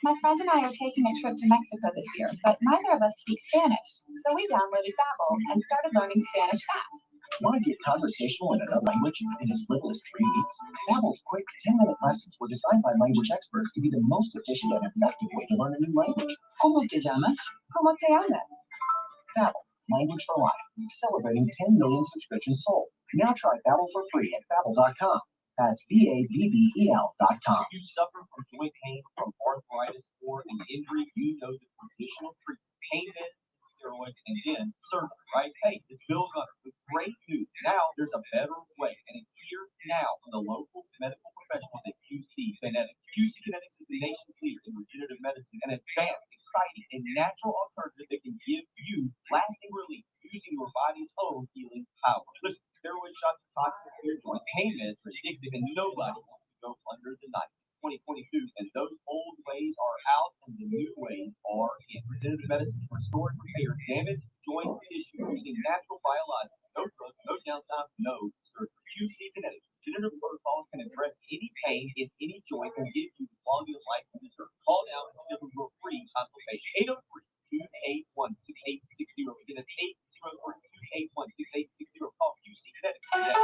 My friend and I are taking a trip to Mexico this year, but neither of us speak Spanish. So we downloaded Babbel and started learning Spanish fast. Want to get conversational in another language in as little as 3 weeks? Babbel's quick 10-minute lessons were designed by language experts to be the most efficient and effective way to learn a new language. ¿Cómo te llamas? ¿Cómo te llamas? Babbel, language for life, celebrating 10 million subscriptions sold. Now try Babbel for free at Babbel.com. That's Babbel.com. If you suffer from joint pain, from arthritis, or an injury, you know the traditional treatment, pain meds, steroids, and then surgery, right? Hey, it's Bill Gunner with great news. Now there's a better way, and it's here now from the local medical professionals at QC Kinetics. QC Kinetics is the nation's leader in regenerative medicine, an advanced, exciting, and natural alternative that can give you lasting relief using your body's own healing power. Listen, steroid shots are toxic for your joint, pain meds are addictive, and nobody wants to go under the knife. 2022, and those old ways are out, and the new ways are in. Regenerative medicine to restore and repair damaged joint tissue using natural biologics. No drugs, no downtime, no surgery. QC Kinetics. Regenerative protocols can address any pain in any joint and give you the quality of life you deserve. Call now and schedule your free consultation. 803-281-6860. Again, that's 803-281-6860. Call QC Kinetics today.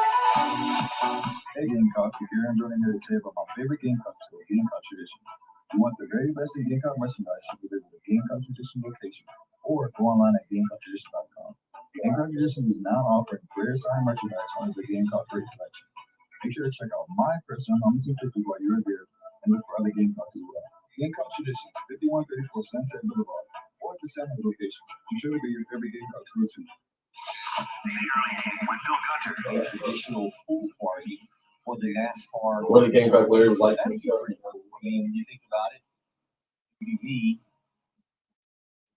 Hey Gamecocks, with Aaron joining here to tell you about my favorite Gamecock store, Gamecock Tradition. If you want the very best in Gamecock merchandise, you can visit the Gamecock Tradition location or go online at GamecockTradition.com. Gamecock Tradition is now offering rare signed merchandise under the Gamecock Great Collection. Make sure to check out my personal moments and pictures while you're there and look for other Gamecocks as well. Gamecock Tradition, 5134 Sunset Boulevard, or at the San Jose location. Be sure to be your every Gamecock store too. A traditional pool party for the NASCAR. What a Gamecock player like. I mean, when you think about it, me,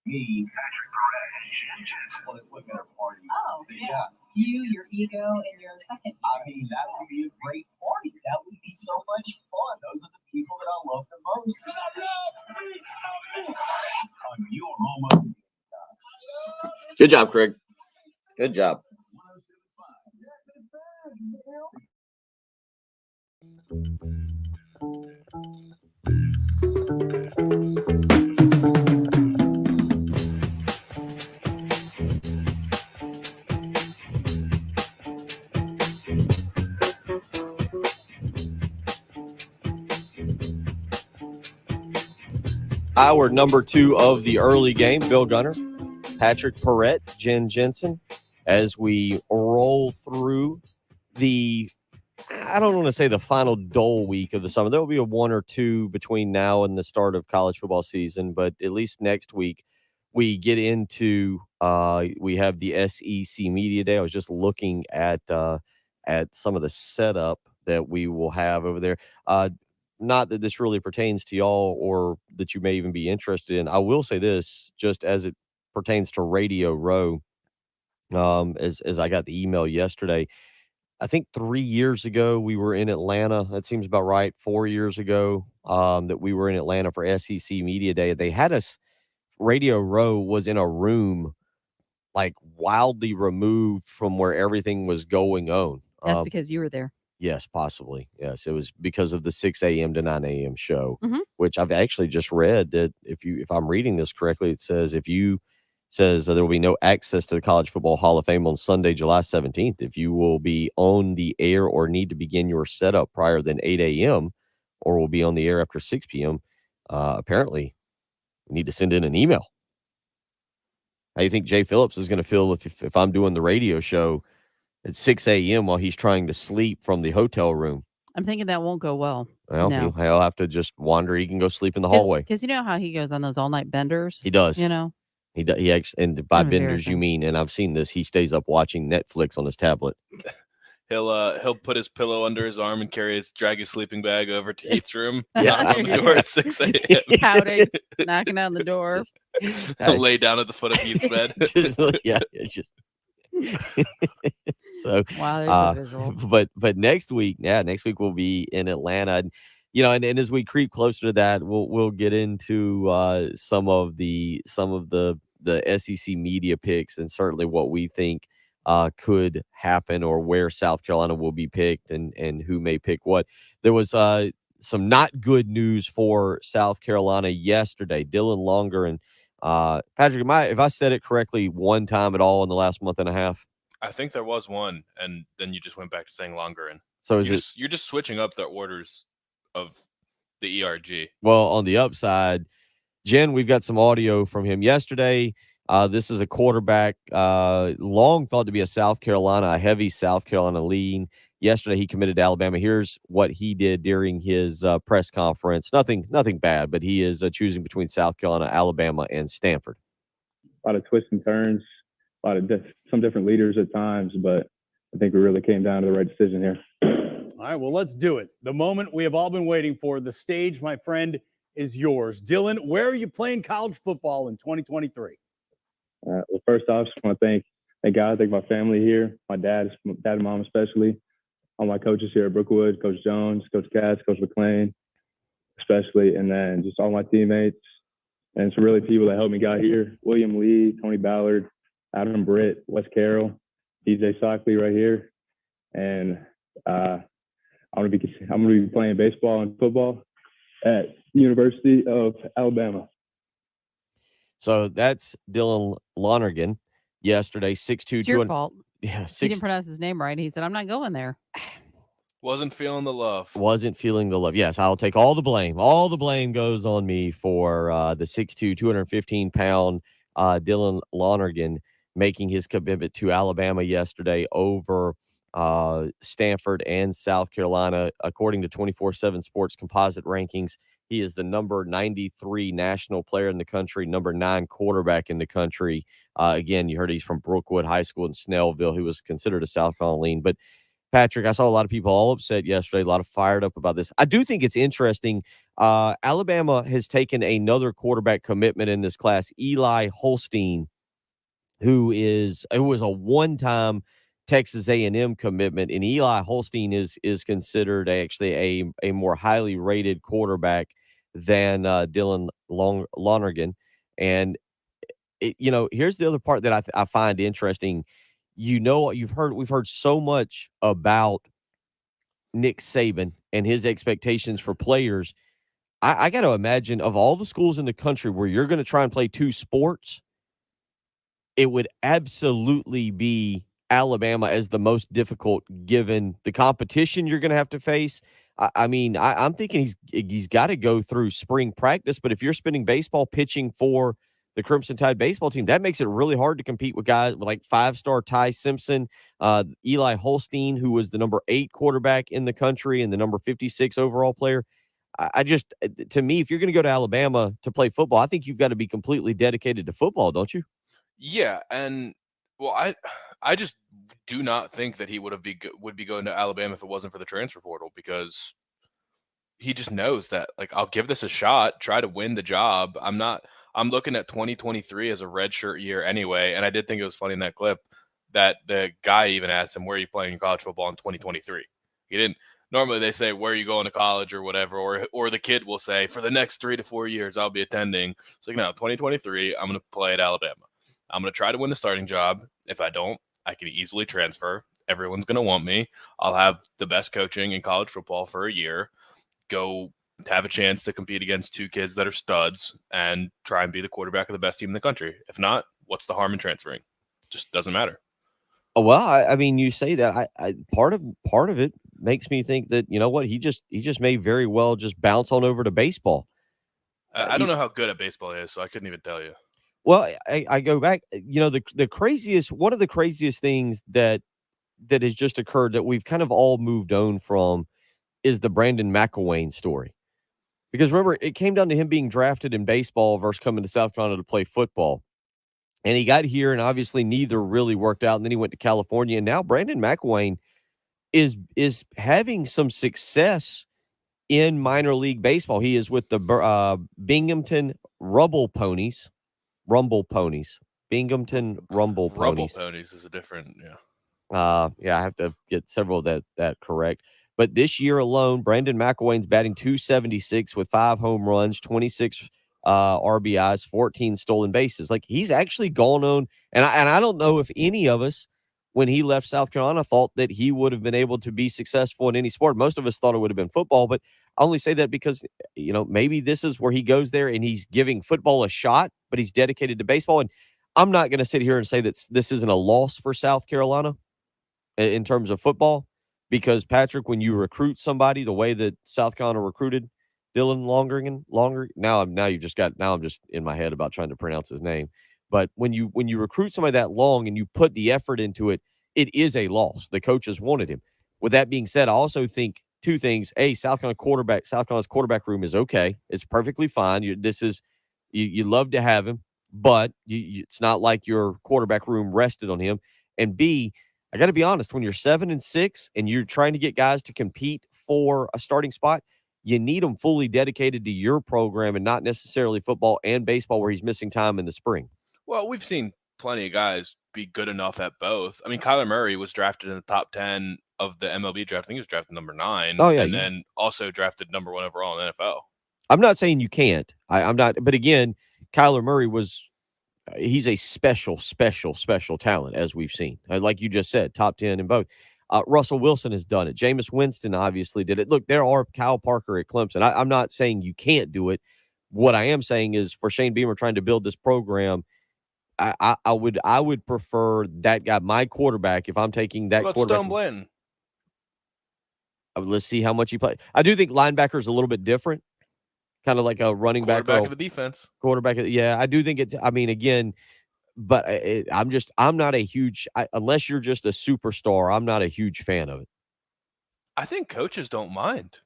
Patrick Perez, what better party? Oh, yeah. You, your ego, and your second. I mean, that would be a great party. That would be so much fun. Those are the people that I love the most. You are almost. Good job, Craig. Good job. Our number 2 of the early game, Bill Gunner, Patrick Perrett, Jen Jensen, as we roll through the, I don't want to say the final dull week of the summer. There will be a 1 or 2 between now and the start of college football season, but at least next week we get into, we have the SEC Media Day. I was just looking at some of the setup that we will have over there. Not that this really pertains to y'all or that you may even be interested in. I will say this, just as it pertains to Radio Row, as I got the email yesterday. I think 3 years ago we were in Atlanta. That seems about right. 4 years ago that we were in Atlanta for SEC Media Day. They had us, Radio Row was in a room like wildly removed from where everything was going on. That's because you were there. Yes, possibly. Yes, it was because of the 6 a.m. to 9 a.m. show, Mhm. which I've actually just read that if I'm reading this correctly, it says says that there will be no access to the College Football Hall of Fame on Sunday, July 17th. If you will be on the air or need to begin your setup prior than 8 a.m. or will be on the air after 6 p.m., apparently you need to send in an email. How do you think Jay Phillips is going to feel if I'm doing the radio show at 6 a.m. while he's trying to sleep from the hotel room? I'm thinking that won't go well. Well, No. he'll have to just wander. He can go sleep in the hallway. Because you know how he goes on those all-night benders? He does. You know? He actually, and by Kind of benders you embarrassing. mean, and I've seen this. He stays up watching Netflix on his tablet. He'll put his pillow under his arm and drag his sleeping bag over to Heath's room. Yeah. Knock on the door at 6 a.m. Pouting, knocking on the door. He'll lay down at the foot of Heath's bed. It's just so Wow, there's a visual. but next week we'll be in Atlanta, and and as we creep closer to that, we'll get into some of the SEC media picks, and certainly what we think could happen, or where South Carolina will be picked, and who may pick what. There was some not good news for South Carolina yesterday. Dylan Longer and Patrick, have I said it correctly one time at all in the last month and a half? I think there was one, and then you just went back to saying longer. And So you're just switching up the orders of the ERG. Well, on the upside, Jen, we've got some audio from him yesterday. This is a quarterback long thought to be a heavy South Carolina lean. Yesterday, he committed to Alabama. Here's what he did during his press conference. Nothing bad, but he is choosing between South Carolina, Alabama, and Stanford. A lot of twists and turns, a lot of some different leaders at times, but I think we really came down to the right decision here. All right, well, let's do it. The moment we have all been waiting for. The stage, my friend, is yours. Dylan, where are you playing college football in 2023? Well, first off, just want to thank God, thank my family here, my dad and mom especially, all my coaches here at Brookwood, Coach Jones, Coach Katz, Coach McClain, especially, and then just all my teammates and some really people that helped me get here: William Lee, Tony Ballard, Adam Britt, Wes Carroll, DJ Sockley right here, and I'm gonna be playing baseball and football at University of Alabama. So that's Dylan Lonergan yesterday, 6'2", It's your fault. Yeah, He didn't pronounce his name right. He said, I'm not going there. Wasn't feeling the love. Wasn't feeling the love. Yes, I'll take all the blame. All the blame goes on me for the 6'2", 215-pound Dylan Lonergan making his commitment to Alabama yesterday over Stanford and South Carolina. According to 24/7 Sports composite rankings, he is the number 93 national player in the country, number 9 quarterback in the country. Again, you heard he's from Brookwood High School in Snellville, who was considered a South Carolina lean. But Patrick, I saw a lot of people all upset yesterday, a lot of fired up about this. I do think it's interesting. Alabama has taken another quarterback commitment in this class, Eli Holstein, who was a one-time Texas A&M commitment, and Eli Holstein is considered actually a more highly rated quarterback than Dylan Lonergan. And here's the other part that I find interesting. We've heard so much about Nick Saban and his expectations for players. I got to imagine, of all the schools in the country where you're going to try and play two sports, it would absolutely be Alabama as the most difficult, given the competition you're going to have to face. I'm thinking he's got to go through spring practice, but if you're spending baseball pitching for the Crimson Tide baseball team, that makes it really hard to compete with guys like 5-star Ty Simpson, Eli Holstein, who was the number 8 quarterback in the country and the number 56 overall player. To me, if you're going to go to Alabama to play football, I think you've got to be completely dedicated to football, don't you? Yeah, and well, I just do not think that he would be going to Alabama if it wasn't for the transfer portal, because he just knows that, like, I'll give this a shot, try to win the job. I'm looking at 2023 as a redshirt year anyway, and I did think it was funny in that clip that the guy even asked him, where are you playing college football in 2023? He didn't. Normally they say, where are you going to college or whatever, or the kid will say, for the next 3 to 4 years, I'll be attending. It's like, no, 2023, I'm going to play at Alabama. I'm going to try to win the starting job. If I don't, I can easily transfer. Everyone's going to want me. I'll have the best coaching in college football for a year. Go have a chance to compete against 2 kids that are studs and try and be the quarterback of the best team in the country. If not, what's the harm in transferring? Just doesn't matter. Oh, well, I mean, you say that. Part of it makes me think that, you know what, he just may very well just bounce on over to baseball. I don't know how good at baseball he is, so I couldn't even tell you. Well, I go back, one of the craziest things that has just occurred that we've kind of all moved on from is the Brandon McElwain story. Because remember, it came down to him being drafted in baseball versus coming to South Carolina to play football. And he got here, and obviously neither really worked out. And then he went to California. And now Brandon McElwain is having some success in minor league baseball. He is with the Binghamton Rumble Ponies. Binghamton Rumble Ponies. Rumble Ponies is a different, I have to get several of that correct. But this year alone, Brandon McElwain's batting .276 with 5 home runs, 26 RBIs, 14 stolen bases. Like, he's actually gone on, and I don't know if any of us, when he left South Carolina, thought that he would have been able to be successful in any sport. Most of us thought it would have been football, but I only say that because, maybe this is where he goes there and he's giving football a shot, but he's dedicated to baseball. And I'm not going to sit here and say that this isn't a loss for South Carolina in terms of football, because, Patrick, when you recruit somebody the way that South Carolina recruited Dylan Lonergan, now I'm just in my head about trying to pronounce his name. But when you recruit somebody that long and you put the effort into it, it is a loss. The coaches wanted him. With that being said, I also think two things. A, South Carolina's quarterback room is okay. It's perfectly fine. You love to have him, but it's not like your quarterback room rested on him. And B, I got to be honest, when you're 7-6 and you're trying to get guys to compete for a starting spot, you need them fully dedicated to your program and not necessarily football and baseball where he's missing time in the spring. Well, we've seen plenty of guys be good enough at both. I mean, Kyler Murray was drafted in the top 10 of the MLB draft. I think he was drafted number 9. Oh, yeah. And then also drafted number 1 overall in the NFL. I'm not saying you can't. I'm not. But again, Kyler Murray he's a special talent, as we've seen. Like you just said, top 10 in both. Russell Wilson has done it. Jameis Winston obviously did it. Look, there are Kyle Parker at Clemson. I'm not saying you can't do it. What I am saying is, for Shane Beamer trying to build this program, I would prefer that guy, my quarterback, if I'm taking that what about quarterback. Stone Blanton? Let's see how much he plays. I do think linebacker is a little bit different, kind of like a running back. Quarterback of the defense. I do think it's, I mean, again, but I'm not a huge, unless you're just a superstar, I'm not a huge fan of it. I think coaches don't mind.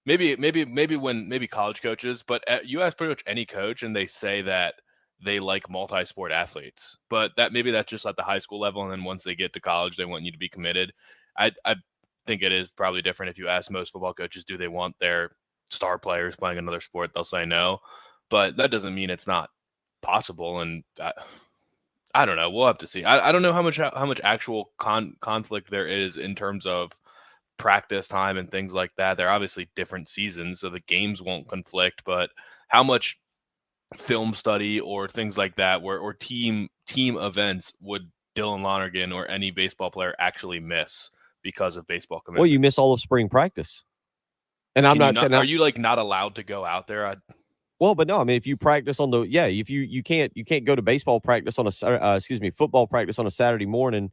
Maybe college coaches, but you ask pretty much any coach and they say that they like multi-sport athletes, but that's just at the high school level. And then once they get to college, they want you to be committed. I think it is probably different. If you ask most football coaches, do they want their star players playing another sport? They'll say no, but that doesn't mean it's not possible. And I don't know. We'll have to see. I don't know how much actual conflict there is in terms of practice time and things like that. They're obviously different seasons, so the games won't conflict, but how much film study or things like that or team events would Dylan Lonergan or any baseball player actually miss because of baseball commitment? Well, you miss all of spring practice. And I'm not saying, are you like not allowed to go out there? Well, but no, I mean, if you practice on if you can't go to baseball practice on football practice on a Saturday morning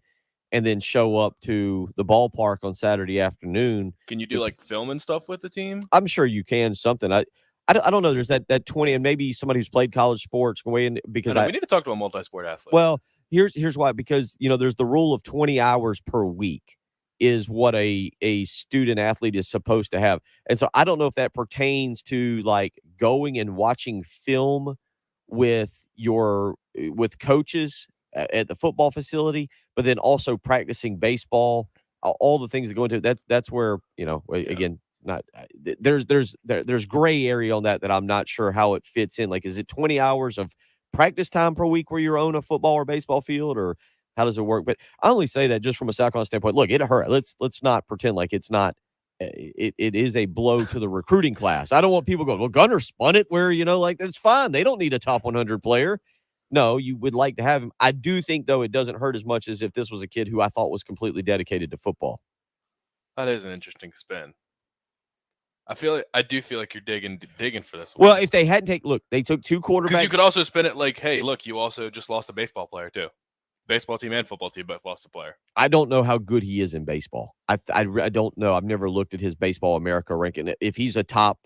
and then show up to the ballpark on Saturday afternoon. Can you do like film and stuff with the team? I'm sure you can. Something I don't know. There's that 20, and maybe somebody who's played college sports go in, because we need to talk to a multi-sport athlete. Well, here's why, because there's the rule of 20 hours per week is what a student athlete is supposed to have. And so I don't know if that pertains to like going and watching film with coaches at the football facility, but then also practicing baseball, all the things that go into it. That's where, again, not there's gray area on that I'm not sure how it fits in. Like, is it 20 hours of practice time per week where you're on a football or baseball field, or how does it work? But I only say that just from a South Carolina standpoint. Look, it hurt. Let's not pretend like it's not. It is a blow to the recruiting class. I don't want people going, well, Gunner spun it where, like, it's fine. They don't need a top 100 player. No, you would like to have him. I do think, though, it doesn't hurt as much as if this was a kid who I thought was completely dedicated to football. That is an interesting spin. I do feel like you're digging for this one. Well, if they hadn't they took 2 quarterbacks. You could also spin it like, hey, look, you also just lost a baseball player too. Baseball team and football team both lost a player. I don't know how good he is in baseball. I don't know. I've never looked at his Baseball America ranking. If he's a top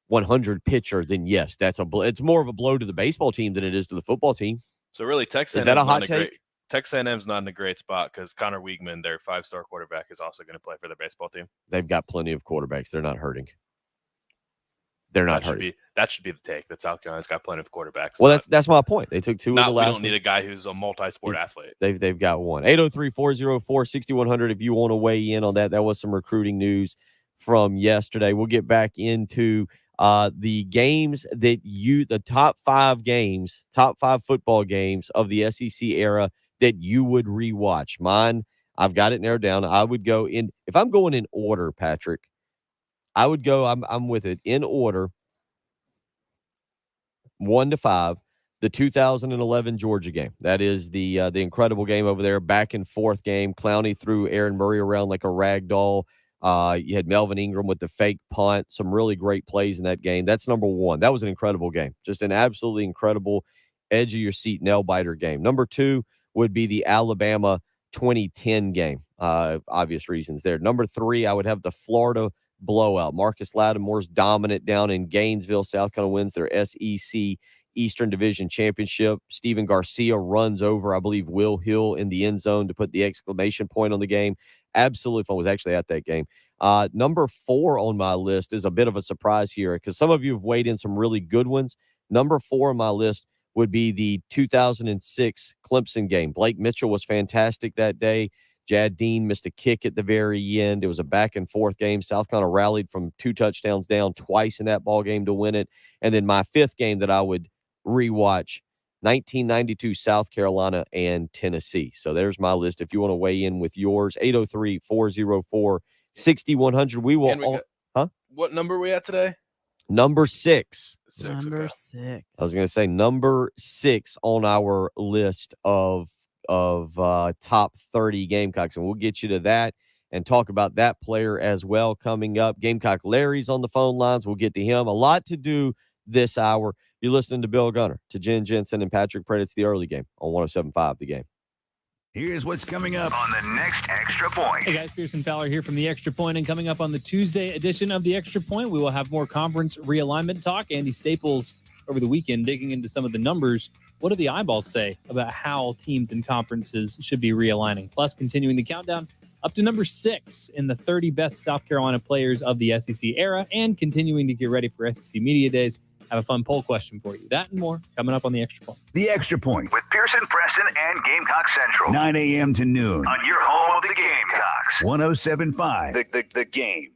100 pitcher, then yes, it's more of a blow to the baseball team than it is to the football team. So really, Texas is that a hot take? Texas A&M's not in a great spot because Connor Wiegman, their 5-star quarterback, is also going to play for their baseball team. They've got plenty of quarterbacks. They're not hurting. They're not hurting. That should be the take. That South Carolina's got plenty of quarterbacks. Well, that's my point. They took 2 of the last. We don't need a guy who's a multi-sport athlete. They've got one. 803-404-6100 if you want to weigh in on that. That was some recruiting news from yesterday. We'll get back into the games the top 5 football games of the SEC era that you would rewatch. Mine, I've got it narrowed down. I would go in, if I'm going in order, Patrick, I would go, I'm with it in order, 1 to 5, the 2011 Georgia game. That is the incredible game over there, back and forth game. Clowney threw Aaron Murray around like a rag doll. You had Melvin Ingram with the fake punt, some really great plays in that game. That's number 1. That was an incredible game, just an absolutely incredible edge of your seat nail biter game. Number 2 would be the Alabama 2010 game. Obvious reasons there. Number 3, I would have the Florida blowout. Marcus Lattimore's dominant down in Gainesville. South Carolina wins their SEC Eastern Division Championship. Steven Garcia runs over, I believe, Will Hill in the end zone to put the exclamation point on the game. Absolutely fun. Was actually at that game. Number 4 on my list is a bit of a surprise here because some of you have weighed in some really good ones. Number 4 on my list would be the 2006 Clemson game. Blake Mitchell was fantastic that day. Jad Dean missed a kick at the very end. It was a back-and-forth game. South Carolina rallied from 2 touchdowns down twice in that ball game to win it. And then my 5th game that I would rewatch, 1992 South Carolina and Tennessee. So there's my list. If you want to weigh in with yours, 803-404-6100. We will. What number are we at today? Number 6. Number 6. I was going to say number 6 on our list of top 30 Gamecocks, and we'll get you to that and talk about that player as well coming up. Gamecock Larry's on the phone lines. We'll get to him. A lot to do this hour. You're listening to Bill Gunner, to Jen Jensen and Patrick Pratt. It's the early game on 107.5 The Game. Here's what's coming up on the next Extra Point. Hey guys, Pearson Fowler here from the Extra Point, and coming up on the Tuesday edition of the Extra Point, we will have more conference realignment talk. Andy Staples over the weekend digging into some of the numbers. What do the eyeballs say about how teams and conferences should be realigning? Plus, continuing the countdown up to number 6 in the 30 best South Carolina players of the SEC era, and continuing to get ready for SEC Media Days. Have a fun poll question for you. That and more coming up on the Extra Point. The Extra Point with Pearson, Preston, and Gamecock Central. 9 a.m. to noon on your home of the Gamecocks. 107.5 The Game.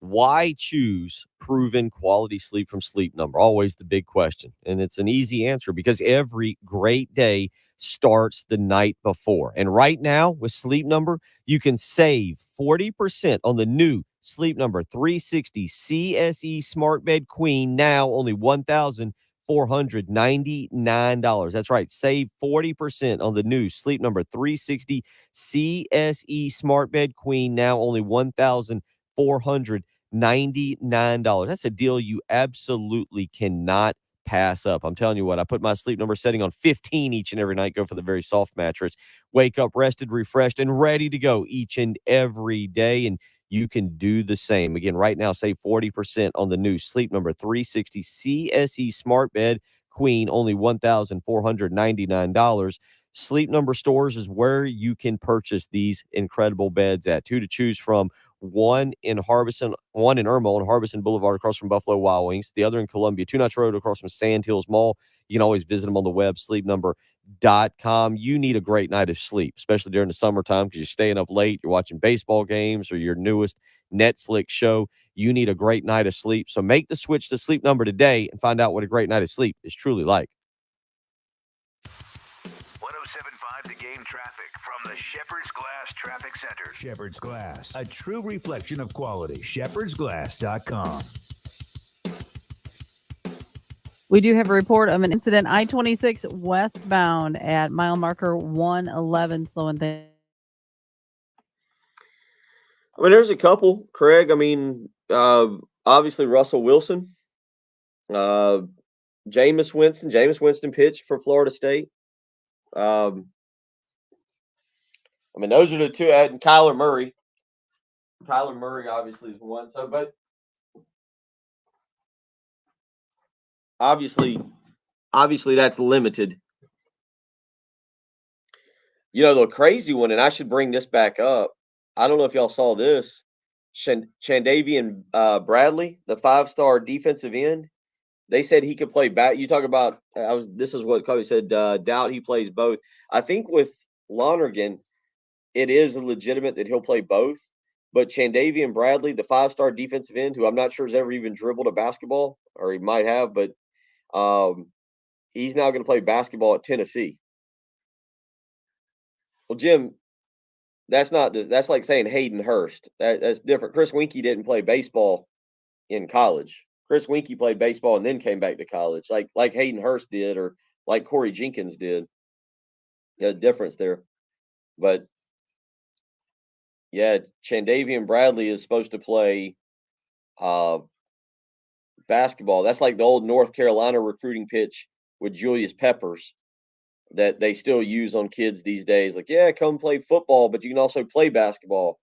Why choose proven quality sleep from Sleep Number? Always the big question. And it's an easy answer because every great day starts the night before. And right now with Sleep Number, you can save 40% on the new Sleep Number 360 CSE Smart Bed Queen, now only $1,499. That's right. Save 40% on the new Sleep Number 360 CSE Smart Bed Queen, now only $1,499. That's a deal you absolutely cannot pass up. I'm telling you what, I put my Sleep Number setting on 15 each and every night, go for the very soft mattress, wake up rested, refreshed, and ready to go each and every day. And you can do the same. Again, right now, save 40% on the new Sleep Number 360 CSE Smart Bed Queen, only $1,499. Sleep Number stores is where you can purchase these incredible beds at. 2 to choose from. One in Harbison, one in Irma on Harbison Boulevard across from Buffalo Wild Wings. The other in Columbia, 2 Notch Road across from Sand Hills Mall. You can always visit them on the web, sleepnumber.com. You need a great night of sleep, especially during the summertime because you're staying up late, you're watching baseball games or your newest Netflix show. You need a great night of sleep. So make the switch to Sleep Number today and find out what a great night of sleep is truly like. 107.5 The Game traffic from the Shepherd's Glass Traffic Center. Shepherd's Glass, a true reflection of quality. shepherdsglass.com. We do have a report of an incident, I-26 westbound at mile marker 111, slowing things. I mean, there's a couple, Craig. I mean, obviously Russell Wilson, Jameis Winston pitched for Florida State. I mean, those are the two. And Kyler Murray. Kyler Murray obviously is one. So, but obviously that's limited. You know, the crazy one, and I should bring this back up. I don't know if y'all saw this. Chandavian Bradley, the 5-star defensive end, they said he could play back. You talk about this is what Kobe said, doubt he plays both. I think with Lonergan, it is legitimate that he'll play both. But Chandavian Bradley, the 5-star defensive end, who I'm not sure has ever even dribbled a basketball, or he might have, but he's now going to play basketball at Tennessee. Well, Jim, that's like saying Hayden Hurst. That's different. Chris Winkie didn't play baseball in college. Chris Winkie played baseball and then came back to college, like Hayden Hurst did, or like Corey Jenkins did. There's a difference there. But yeah, Chandavian Bradley is supposed to play basketball. That's like the old North Carolina recruiting pitch with Julius Peppers that they still use on kids these days. Like, yeah, come play football, but you can also play basketball.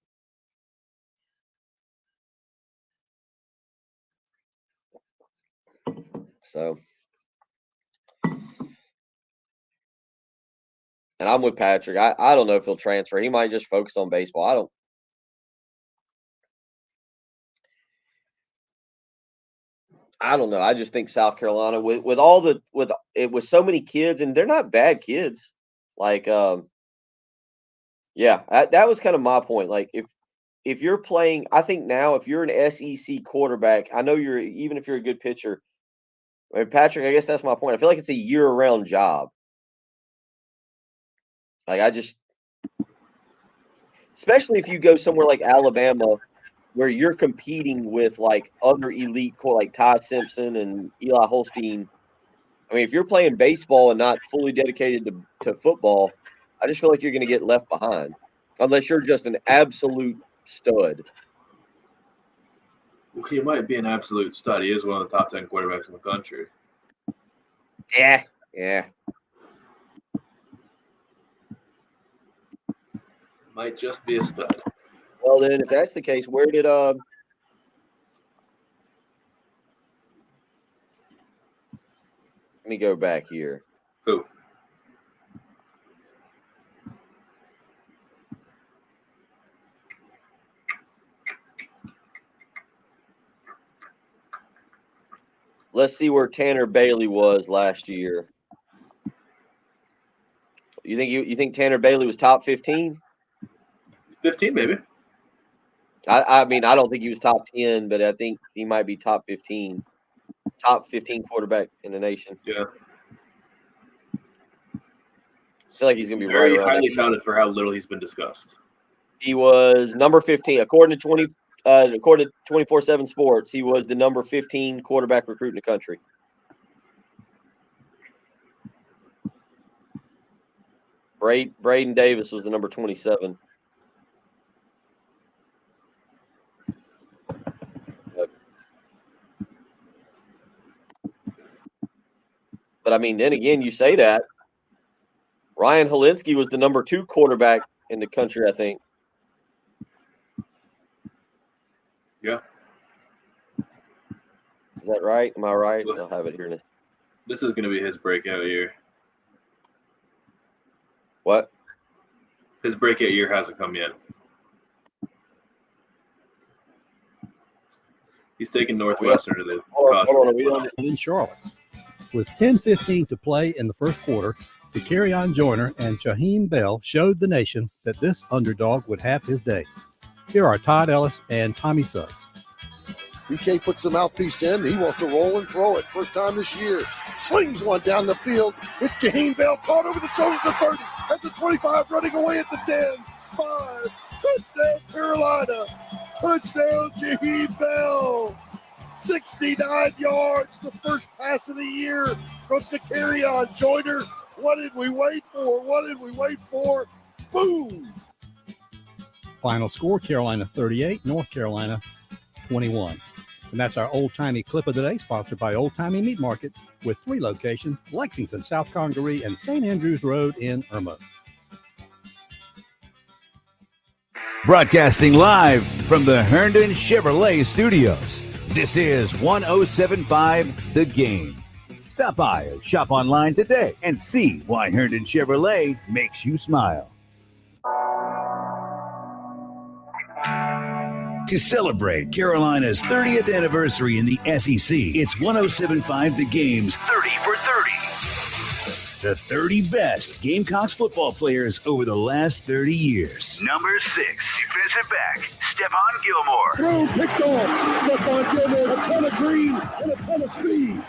So, and I'm with Patrick. I don't know if he'll transfer. He might just focus on baseball. I don't know. I just think South Carolina with so many kids, and they're not bad kids. Like, that was kind of my point. Like, if you're playing, I think now if you're an SEC quarterback, I know even if you're a good pitcher. I mean, Patrick, I guess that's my point. I feel like it's a year-round job. Like, especially if you go somewhere like Alabama, where you're competing with like other elite like Ty Simpson and Eli Holstein. I mean, if you're playing baseball and not fully dedicated to football, I just feel like you're going to get left behind unless you're just an absolute stud. Well, he might be an absolute stud. He is one of the top 10 quarterbacks in the country. Yeah. Might just be a stud. Well, then, if that's the case, where did let me go back here. Who? Let's see where Tanner Bailey was last year. You think Tanner Bailey was top 15? 15, maybe. I mean, I don't think he was top 10, but I think he might be top 15. Top 15 quarterback in the nation. Yeah. I feel like he's going to be very right around highly that. touted for how little he's been discussed. He was number 15 according to 24/7 Sports. He was the number 15 quarterback recruit in the country. Braden Davis was the number 27. But I mean, then again, you say that Ryan Helinski was the number 2 quarterback in the country, I think. Yeah. Is that right? Am I right? I'll have it here. This is going to be his breakout year. What? His breakout year hasn't come yet. He's taking Northwestern to the conference. In Charlotte. With 10:15 to play in the first quarter, Dakereon Joyner and Jaheim Bell showed the nation that this underdog would have his day. Here are Todd Ellis and Tommy Suggs. BK puts the mouthpiece in. He wants to roll and throw it. First time this year. Slings one down the field. It's Jaheim Bell caught over the shoulder at the 30, at the 25, running away at the 10. 5. Touchdown, Carolina. Touchdown, Jaheim Bell. 69 yards, the first pass of the year from Dakereon Joyner. What did we wait for? Boom! Final score, Carolina 38, North Carolina 21. And that's our old-timey clip of the day, sponsored by Old Timey Meat Market, with 3 locations, Lexington, South Congaree, and St. Andrews Road in Irma. Broadcasting live from the Herndon Chevrolet Studios. This is 107.5 The Game. Stop by or shop online today and see why Herndon Chevrolet makes you smile. To celebrate Carolina's 30th anniversary in the SEC, it's 107.5 The Game's 30 for 30. The 30 best Gamecocks football players over the last 30 years. Number 6, defensive back, Stephon Gilmore. Throw picked off. Stephon Gilmore, a ton of green and a ton of speed.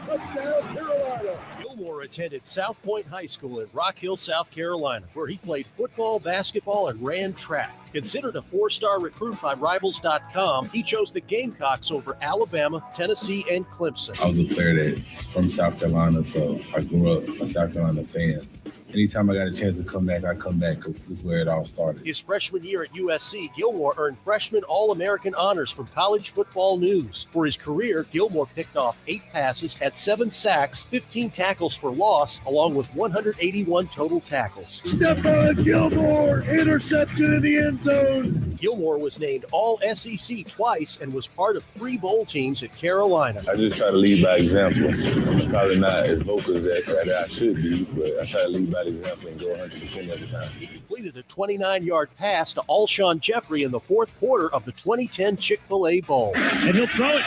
Touchdown, Carolina. Gilmore attended South Point High School in Rock Hill, South Carolina, where he played football, basketball, and ran track. Considered a 4-star recruit by Rivals.com, he chose the Gamecocks over Alabama, Tennessee, and Clemson. I was a player that's from South Carolina, so I grew up a South Carolina fan. Anytime I got a chance to come back, I come back because this is where it all started. His freshman year at USC, Gilmore earned freshman All-American honors from College Football News. For his career, Gilmore picked off 8 passes, had 7 sacks, 15 tackles for loss, along with 181 total tackles. Stephon Gilmore, interception in the end zone. Gilmore was named All-SEC twice and was part of 3 bowl teams at Carolina. I just try to lead by example. I'm probably not as vocal as that I should be, but I try to lead by example and go 100% of the time. He completed a 29-yard pass to Alshon Jeffrey in the 4th quarter of the 2010 Chick-fil-A Bowl. And he'll throw it.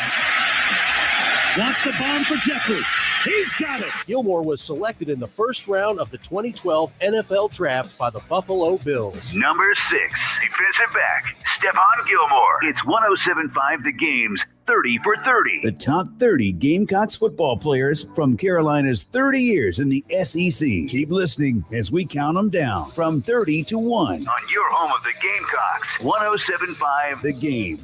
Wants the bomb for Jeffrey. He's got it. Gilmore was selected in the 1st round of the 2012 NFL Draft by the Buffalo Bills. Number 6, defensive back, Stephon Gilmore. It's 107.5 The Game's 30 for 30. The top 30 Gamecocks football players from Carolina's 30 years in the SEC. Keep listening as we count them down from 30 to 1 on your home of the Gamecocks. 107.5 The Game.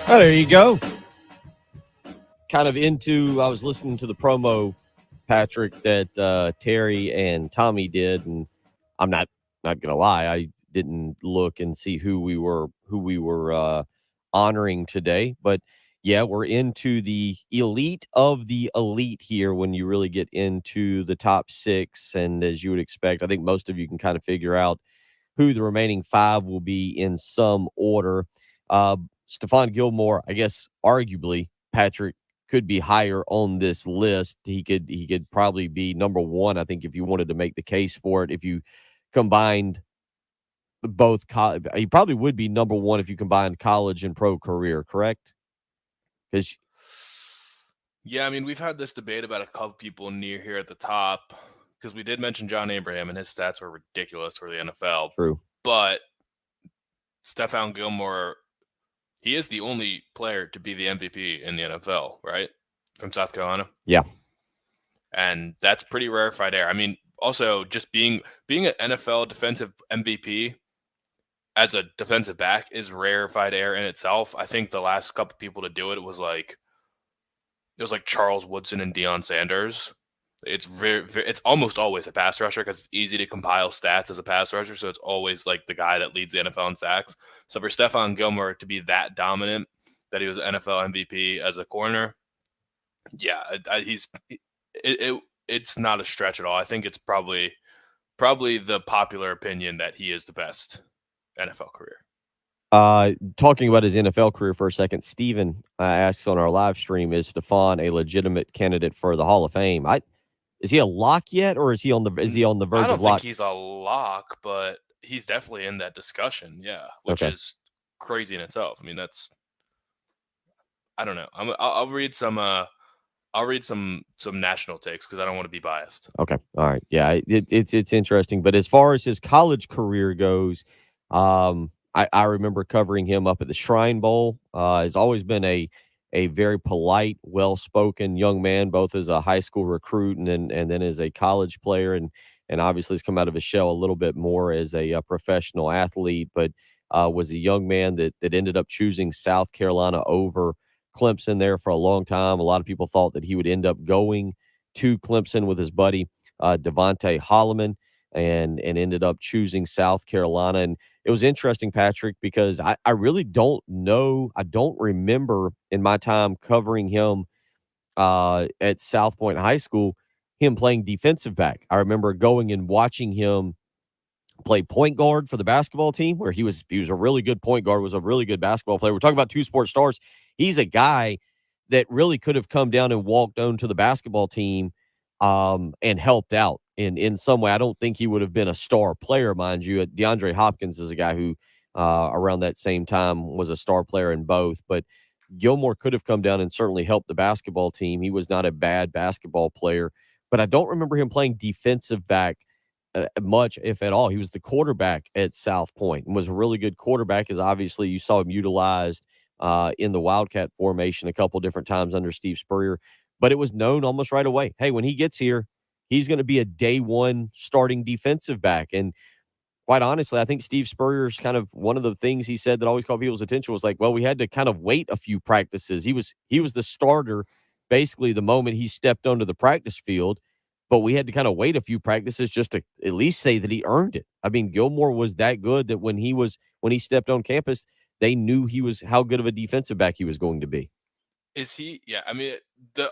Oh, there you go. Kind of I was listening to the promo, Patrick, that Terry and Tommy did, and I'm not gonna lie, I didn't look and see who we were honoring today, but yeah, we're into the elite of the elite here when you really get into the top 6, and as you would expect, I think most of you can kind of figure out who the remaining 5 will be in some order. Stephon Gilmore, I guess, arguably, Patrick, could be higher on this list. He could probably be number 1, I think, if you wanted to make the case for it. If you combined both, he probably would be number 1 if you combined college and pro career, correct? Yeah, I mean, we've had this debate about a couple people near here at the top because we did mention John Abraham, and his stats were ridiculous for the NFL. True. But Stephon Gilmore, he is the only player to be the MVP in the NFL, right? From South Carolina. Yeah. And that's pretty rarefied air. I mean, also just being an NFL defensive MVP as a defensive back is rarefied air in itself. I think the last couple people to do it was like Charles Woodson and Deion Sanders. It's it's almost always a pass rusher because it's easy to compile stats as a pass rusher. So it's always like the guy that leads the NFL in sacks. So for Stephon Gilmore to be that dominant, that he was NFL MVP as a corner, yeah, it's not a stretch at all. I think it's probably the popular opinion that he is the best NFL career. Talking about his NFL career for a second, Steven asks on our live stream, is Stephon a legitimate candidate for the Hall of Fame? Is he a lock yet, or is he on the verge of lock? I don't think he's a lock, but he's definitely in that discussion. Yeah, which is crazy in itself. I mean, I don't know. I'll read some national takes because I don't want to be biased. Okay, all right, yeah, it's interesting. But as far as his college career goes, I remember covering him up at the Shrine Bowl. He's always been a very polite, well-spoken young man, both as a high school recruit and then as a college player, and obviously has come out of his shell a little bit more as a professional athlete, but was a young man that ended up choosing South Carolina over Clemson there for a long time. A lot of people thought that he would end up going to Clemson with his buddy Devontae Holloman, and ended up choosing South Carolina. And it was interesting, Patrick, because I really don't know. I don't remember in my time covering him at South Point High School, him playing defensive back. I remember going and watching him played point guard for the basketball team, where he was a really good point guard, was a really good basketball player. We're talking about two sports stars. He's a guy that really could have come down and walked on to the basketball team and helped out in some way. I don't think he would have been a star player, mind you. DeAndre Hopkins is a guy who around that same time was a star player in both, but Gilmore could have come down and certainly helped the basketball team. He was not a bad basketball player, but I don't remember him playing defensive back much, if at all. He was the quarterback at South Point and was a really good quarterback, as obviously you saw him utilized in the Wildcat formation a couple different times under Steve Spurrier. But it was known almost right away, hey, when he gets here, he's going to be a day one starting defensive back. And quite honestly, I think Steve Spurrier's kind of one of the things he said that always caught people's attention was like, well, we had to kind of wait a few practices. He was the starter basically the moment he stepped onto the practice field, but we had to kind of wait a few practices just to at least say that he earned it. I mean, Gilmore was that good that when he stepped on campus, they knew he was how good of a defensive back he was going to be. Is he? Yeah, I mean,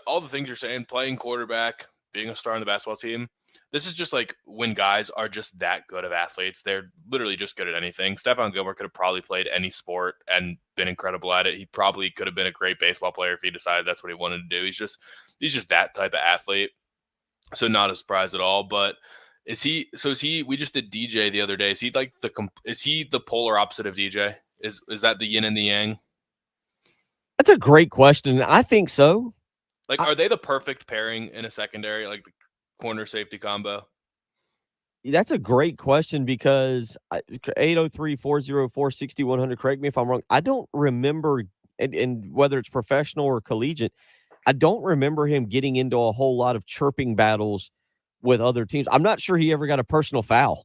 all the things you're saying, playing quarterback, being a star on the basketball team, this is just like when guys are just that good of athletes. They're literally just good at anything. Stephon Gilmore could have probably played any sport and been incredible at it. He probably could have been a great baseball player if he decided that's what he wanted to do. He's just that type of athlete. So not a surprise at all. But is he? We just did DJ the other day. Is he like is he the polar opposite of DJ? Is that the yin and the yang? That's a great question. I think so. Like, are they the perfect pairing in a secondary, like the corner safety combo? That's a great question because 803-404-6100, correct me if I'm wrong. I don't remember, and whether it's professional or collegiate, I don't remember him getting into a whole lot of chirping battles with other teams. I'm not sure he ever got a personal foul.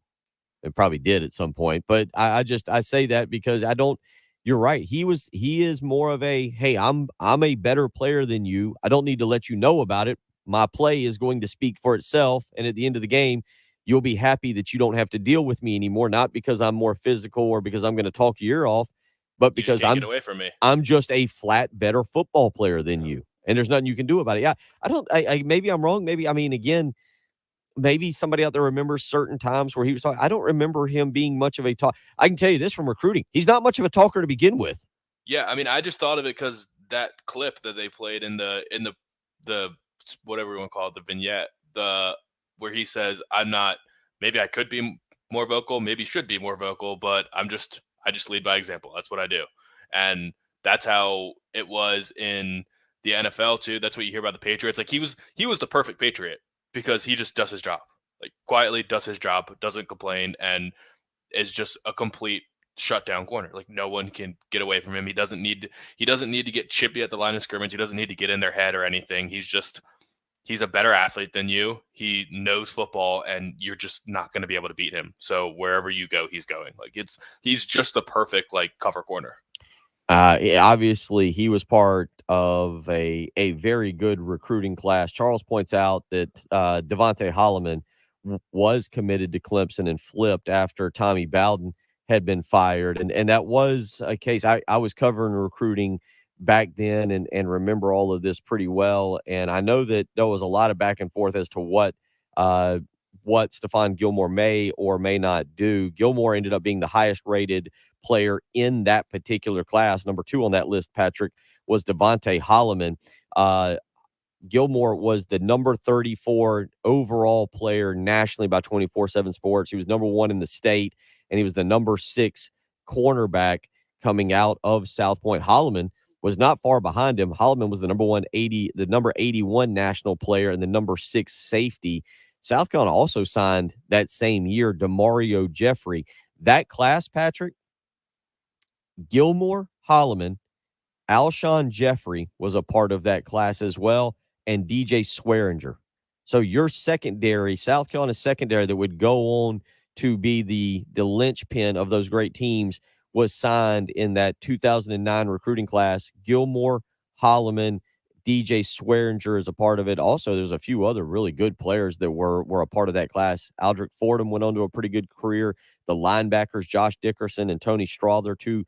It probably did at some point, but I say that because I don't. You're right. He is more of a, hey, I'm a better player than you. I don't need to let you know about it. My play is going to speak for itself. And at the end of the game, you'll be happy that you don't have to deal with me anymore. Not because I'm more physical or because I'm going to talk your ear off, but because get away from me. I'm just a flat better football player than you. And there's nothing you can do about it. Yeah. Maybe I'm wrong. Maybe somebody out there remembers certain times where he was talking. I don't remember him being much of a talk. I can tell you this from recruiting. He's not much of a talker to begin with. Yeah, I mean, I just thought of it because that clip that they played in the whatever we want to call it, the vignette, where he says, maybe I could be more vocal, maybe should be more vocal, but I just lead by example. That's what I do. And that's how it was in the NFL too. That's what you hear about the Patriots. Like he was the perfect Patriot, because he just does his job, like quietly does his job, doesn't complain, and is just a complete shutdown corner. Like no one can get away from him. He doesn't need to get chippy at the line of scrimmage. He doesn't need to get in their head or anything. He's a better athlete than you. He knows football, and you're just not going to be able to beat him. So wherever you go, he's going. Like he's just the perfect like cover corner. Obviously, he was part of a very good recruiting class. Charles points out that Devontae Holloman was committed to Clemson and flipped after Tommy Bowden had been fired. And that was a case. I was covering recruiting back then and remember all of this pretty well. And I know that there was a lot of back and forth as to what Stephon Gilmore may or may not do. Gilmore ended up being the highest rated player in that particular class. Number 2 on that list, Patrick, was Devontae Holloman. Gilmore was the number 34 overall player nationally by 24/7 Sports. He was number 1 in the state, and he was the number 6 cornerback coming out of South Point. Holloman was not far behind him. Holloman was the number 81 national player and the number 6 safety. South Carolina also signed that same year DeMario Jeffrey. That class, Patrick, Gilmore, Holloman, Alshon Jeffrey was a part of that class as well, and DJ Swearinger. So your secondary, South Carolina secondary that would go on to be the linchpin of those great teams was signed in that 2009 recruiting class. Gilmore, Holloman, DJ Swearinger is a part of it. Also, there's a few other really good players that were a part of that class. Aldrick Fordham went on to a pretty good career. The linebackers, Josh Dickerson and Tony Strother, two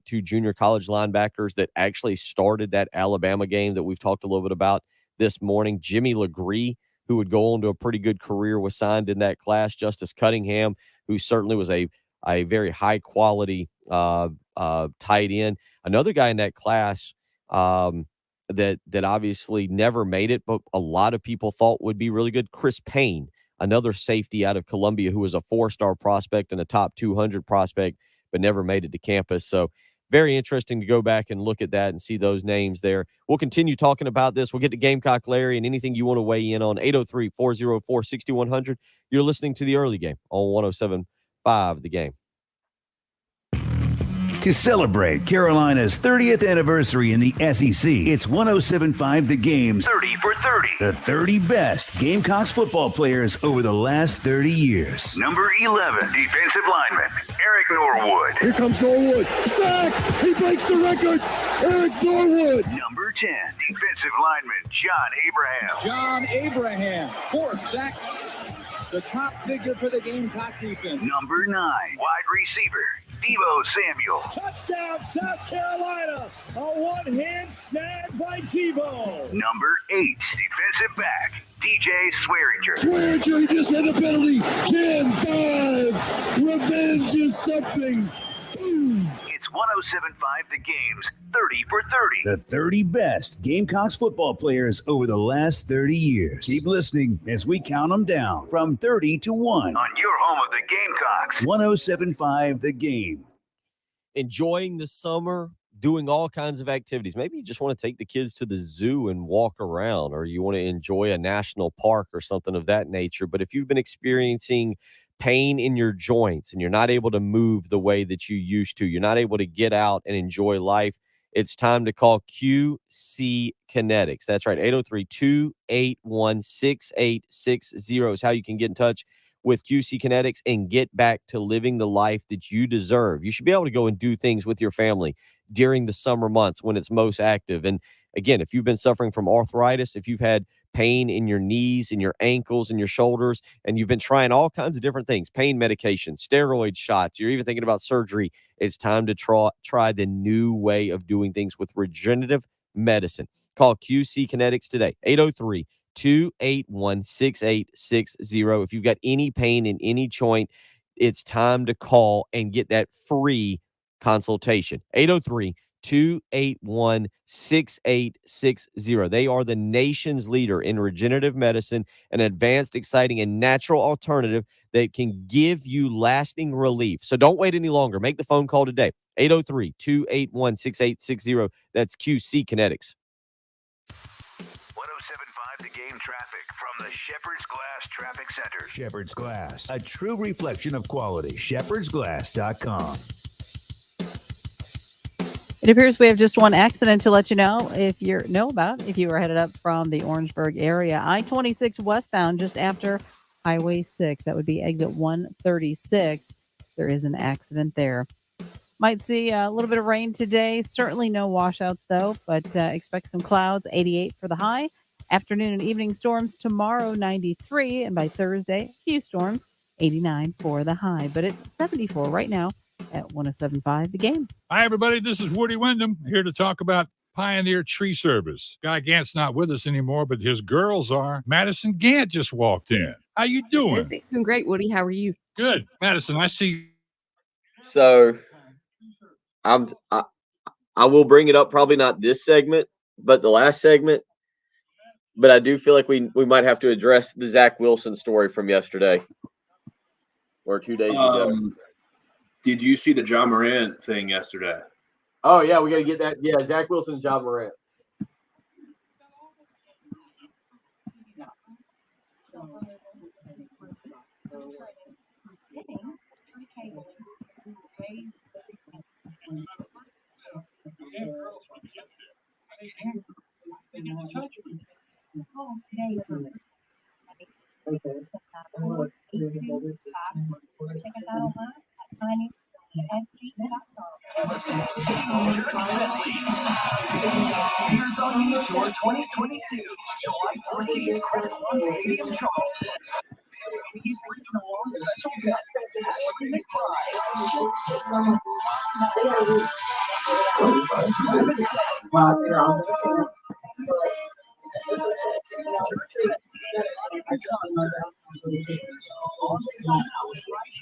junior college linebackers that actually started that Alabama game that we've talked a little bit about this morning. Jimmy Legree, who would go on to a pretty good career, was signed in that class. Justice Cunningham, who certainly was a very high quality tight end. Another guy in that class that obviously never made it, but a lot of people thought would be really good. Chris Payne, another safety out of Columbia, who was a 4-star prospect and a top 200 prospect, but never made it to campus. So very interesting to go back and look at that and see those names there. We'll continue talking about this. We'll get to Gamecock Larry and anything you want to weigh in on. 803-404-6100. You're listening to the early game on 107.5 The Game. To celebrate Carolina's 30th anniversary in the SEC, it's 107.5 The Game's 30 for 30. The 30 best Gamecocks football players over the last 30 years. Number 11, defensive lineman, Eric Norwood. Here comes Norwood. Sack! He breaks the record. Eric Norwood. Number 10, defensive lineman, John Abraham. John Abraham, 4th sack. The top figure for the Gamecock defense. Number 9, wide receiver, Deebo Samuel. Touchdown, South Carolina. A one-hand snag by Deebo. Number 8, defensive back, DJ Swearinger. Swearinger, he just had a penalty. 10-5. Revenge is something. Boom. It's 107.5 The Game's 30 for 30. The 30 best Gamecocks football players over the last 30 years. Keep listening as we count them down from 30 to 1 on your home of the Gamecocks. 107.5 The Game. Enjoying the summer, doing all kinds of activities. Maybe you just want to take the kids to the zoo and walk around, or you want to enjoy a national park or something of that nature. But if you've been experiencing pain in your joints and you're not able to move the way that you used to, you're not able to get out and enjoy life, it's time to call QC Kinetics. That's right. 803-281-6860 is how you can get in touch with QC Kinetics and get back to living the life that you deserve. You should be able to go and do things with your family during the summer months when it's most active. And again, if you've been suffering from arthritis, if you've had pain in your knees and your ankles and your shoulders, and you've been trying all kinds of different things, pain medication, steroid shots, you're even thinking about surgery, it's time to try the new way of doing things with regenerative medicine. Call QC Kinetics today, 803-281-6860. If you've got any pain in any joint, it's time to call and get that free consultation. 803-281-6860. They are the nation's leader in regenerative medicine, an advanced, exciting, and natural alternative that can give you lasting relief. So don't wait any longer. Make the phone call today. 803-281-6860. That's QC Kinetics. 107.5 The Game traffic from the Shepherd's Glass Traffic Center. Shepherd's Glass, a true reflection of quality. shepherdsglass.com. It appears we have just one accident to let you know if you are headed up from the Orangeburg area. I-26 westbound just after Highway 6. That would be exit 136. There is an accident there. Might see a little bit of rain today. Certainly no washouts, though, but expect some clouds. 88 for the high. Afternoon and evening storms tomorrow, 93. And by Thursday, a few storms, 89 for the high. But it's 74 right now at 107.5 The Game. Hi, everybody. This is Woody Wyndham here to talk about Pioneer Tree Service. Guy Gant's not with us anymore, but his girls are. Madison Gant just walked in. How you doing? Doing great, Woody. How are you? Good. Madison, I see. So I will bring it up, probably not this segment, but the last segment. But I do feel like we might have to address the Zach Wilson story from yesterday or 2 days ago. Did you see the John Morant thing yesterday? Oh, yeah, we got to get that. Yeah, Zach Wilson and John Morant. Here's on You Tour 2022, July 14th, Crown One Stadium, Charleston. He's bringing along special guests, Ashley McBride,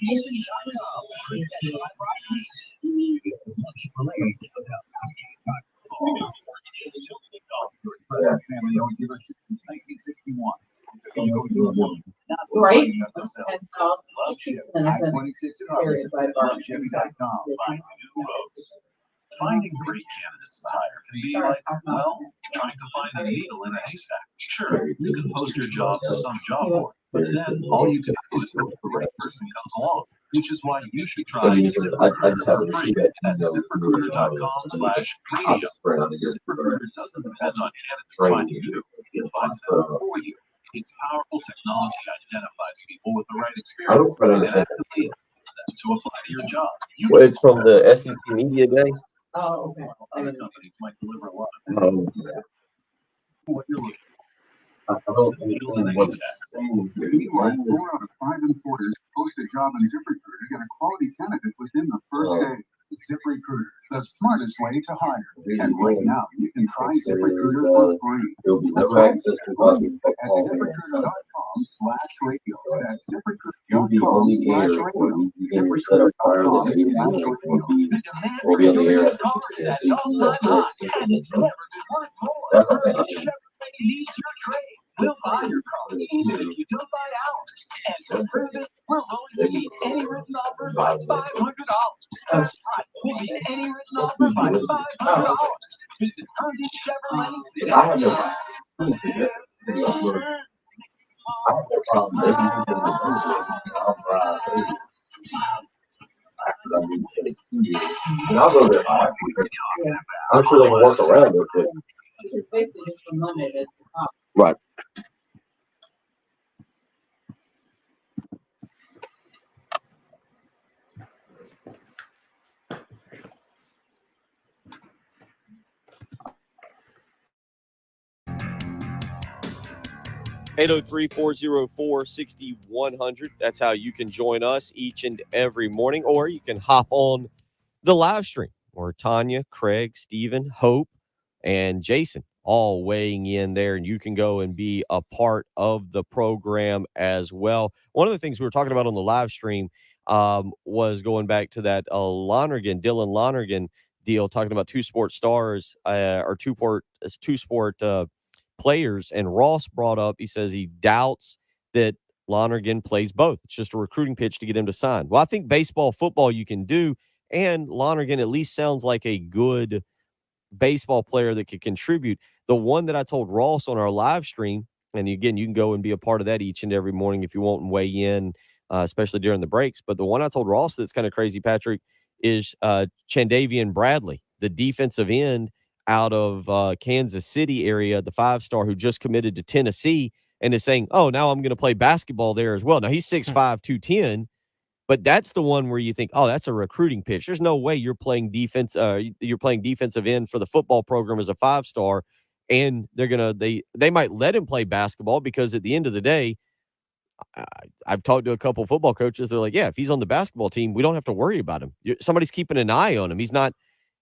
Mason.com. Presented by Brian Mason. Family owned dealership since 1961. Right. I-26 Chevy.com. Finding great candidates to hire can be like, well, trying to find a needle in a haystack. Sure, you can post your job to some job board, but then all you can do is hope the right person comes along, which is why you should try ZipRecruiter for free at ZipRecruiter.com/radio. ZipRecruiter doesn't depend on candidates finding you, it finds them for you. Its powerful technology identifies people with the right experience and actively invites them to apply to your job. Well, it's from the SEC Media Day. Oh, okay. Other companies might deliver a lot of what you're looking I don't understand what's Meanwhile, 4 out of 5 employers post a job in ZipRecruiter to get a quality candidate within the first day. ZipRecruiter, the smartest way to hire. And right now, you can try ZipRecruiter for free. There'll be no access to body At ZipRecruiter.com/radio. That's You'll be on the air ZipRecruiter.com/radio. when you can set up fire that will be the air at That's okay. needs your trade. We'll buy your car, even if you don't buy ours. And to prove it, we're willing to meet any written offer by $500. That's right, we'll meet any written offer by $500. Visit Herndon Chevrolet today. I have no problem. And I'll go there. I'm sure they can work around it, but It's basically just for Monday. That's the problem. Right. (803-404-6100). That's how you can join us each and every morning, or you can hop on the live stream where Tanya, Craig, Stephen, Hope, and Jason all weighing in there, and you can go and be a part of the program as well. One of the things we were talking about on the live stream was going back to that Dylan Lonergan deal, talking about two sport stars or two sport players. And Ross brought up, he says he doubts that Lonergan plays both. It's just a recruiting pitch to get him to sign. Well, I think baseball, football you can do, and Lonergan at least sounds like a good baseball player that could contribute. The one that I told Ross on our live stream, and again, you can go and be a part of that each and every morning if you want and weigh in, especially during the breaks. But the one I told Ross that's kind of crazy, Patrick, is Chandavian Bradley, the defensive end out of Kansas City area, the 5-star who just committed to Tennessee and is saying, oh, now I'm going to play basketball there as well. Now he's 6'5", 210. But that's the one where you think, oh, that's a recruiting pitch. There's no way you're playing defense. You're playing defensive end for the football program as a 5-star, and they might let him play basketball because at the end of the day, I've talked to a couple football coaches. They're like, yeah, if he's on the basketball team, we don't have to worry about him. Somebody's keeping an eye on him. He's not,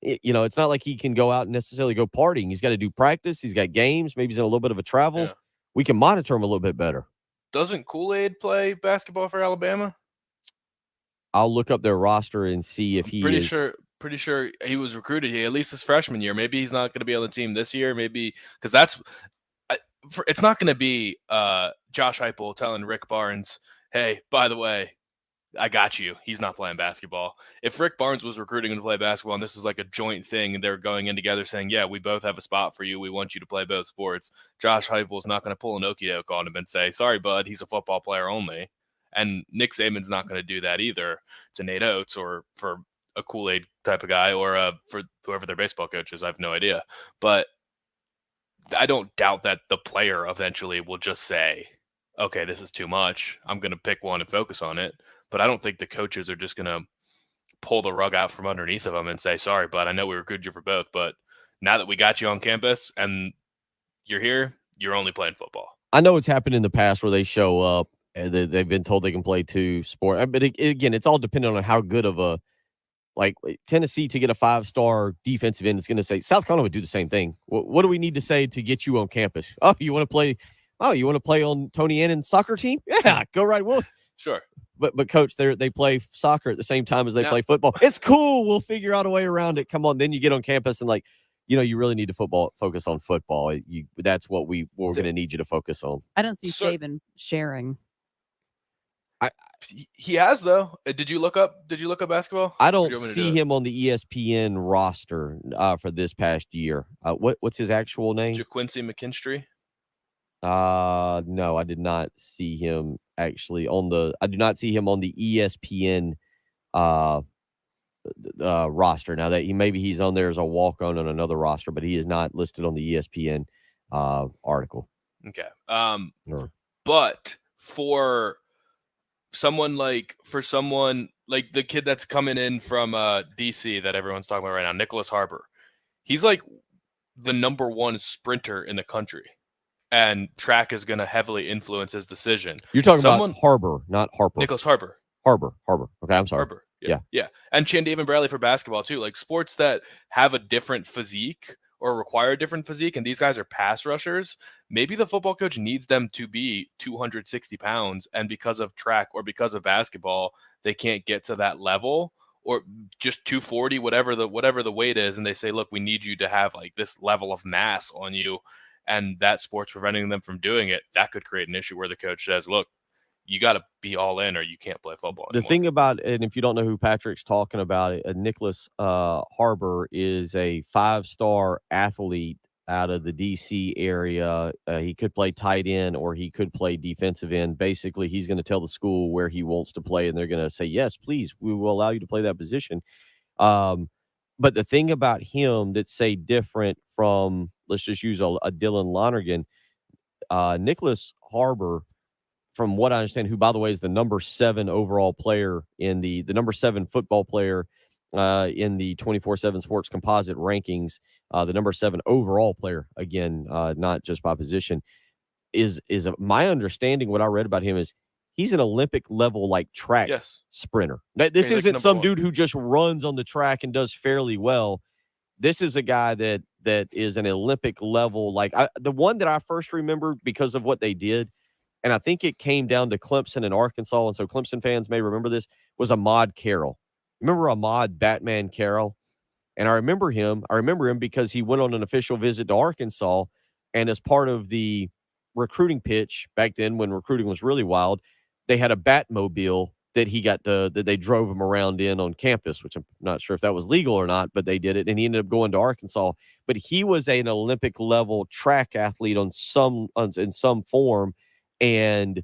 it's not like he can go out and necessarily go partying. He's got to do practice. He's got games. Maybe he's in a little bit of a travel. Yeah. We can monitor him a little bit better. Doesn't Kool-Aid play basketball for Alabama? I'll look up their roster and see if he Pretty sure he was recruited here, at least his freshman year. Maybe he's not going to be on the team this year. Maybe because it's not going to be Josh Heupel telling Rick Barnes, hey, by the way, I got you. He's not playing basketball. If Rick Barnes was recruiting him to play basketball and this is like a joint thing and they're going in together saying, yeah, we both have a spot for you. We want you to play both sports. Josh Heupel is not going to pull an okey-doke on him and say, sorry, bud, he's a football player only. And Nick Saban's not going to do that either to Nate Oates or for a Kool-Aid type of guy or for whoever their baseball coach is. I have no idea. But I don't doubt that the player eventually will just say, okay, this is too much. I'm going to pick one and focus on it. But I don't think the coaches are just going to pull the rug out from underneath of them and say, sorry, bud, I know we recruited you for both, but now that we got you on campus and you're here, you're only playing football. I know it's happened in the past where they show up and they've been told they can play two sports. But again, it's all dependent on how good of a, like Tennessee to get a 5-star defensive end is going to say, South Carolina would do the same thing. What do we need to say to get you on campus? Oh, you want to play? Oh, you want to play on Tony Annan's soccer team? Yeah, go right. Sure. But coach, they play soccer at the same time as they Yeah. play football. It's cool. We'll figure out a way around it. Come on. Then you get on campus and you really need to focus on football. That's what we're going to need you to focus on. I don't see Saban sharing. He has though. Did you look up basketball? I Or do don't you want me to see do it? him on the ESPN roster for this past year. What's his actual name? JaQuincy McKinstry. No, I did not see him actually I do not see him on the ESPN roster. Now that he's on there as a walk-on another roster, but he is not listed on the ESPN article. Okay. Or- But for someone like the kid that's coming in from DC that everyone's talking about right now, Nicholas Harbor, he's like the number one sprinter in the country, and track is going to heavily influence his decision. You're talking about Harbor, not Harper. Nicholas Harbor. Harbor. Okay, I'm sorry. Harbor. Yeah. And Chandaven Bradley for basketball too. Like sports that have a different physique or require a different physique, and these guys are pass rushers, maybe the football coach needs them to be 260 pounds, and because of track or because of basketball, they can't get to that level, or just 240, whatever the weight is, and they say, look, we need you to have like this level of mass on you, and that sport's preventing them from doing it. That could create an issue where the coach says, look, you got to be all in or you can't play football The anymore. thing about, and if you don't know who Patrick's talking about, Nicholas Harbor is a 5-star athlete out of the DC area. He could play tight end or he could play defensive end. Basically, he's going to tell the school where he wants to play, and they're going to say, yes, please, we will allow you to play that position. But the thing about him that's, say, different from, let's just use a Dylan Lonergan, Nicholas Harbor, from what I understand, who, by the way, is the number 7 overall player in the number 7 football player in the 24/7 Sports composite rankings, the number 7 overall player, again, not just by position, is my understanding. What I read about him is he's an Olympic level track sprinter. Now, this isn't some dude who just runs on the track and does fairly well. This is a guy that is an Olympic level. The one that I first remembered because of what they did, and I think it came down to Clemson and Arkansas, and so Clemson fans may remember this, was Ahmad Carroll. Remember Ahmad Batman Carroll? And I remember him because he went on an official visit to Arkansas, and as part of the recruiting pitch back then when recruiting was really wild, they had a Batmobile that they drove him around in on campus, which I'm not sure if that was legal or not, but they did it, and he ended up going to Arkansas. But he was an Olympic level track athlete in some form. And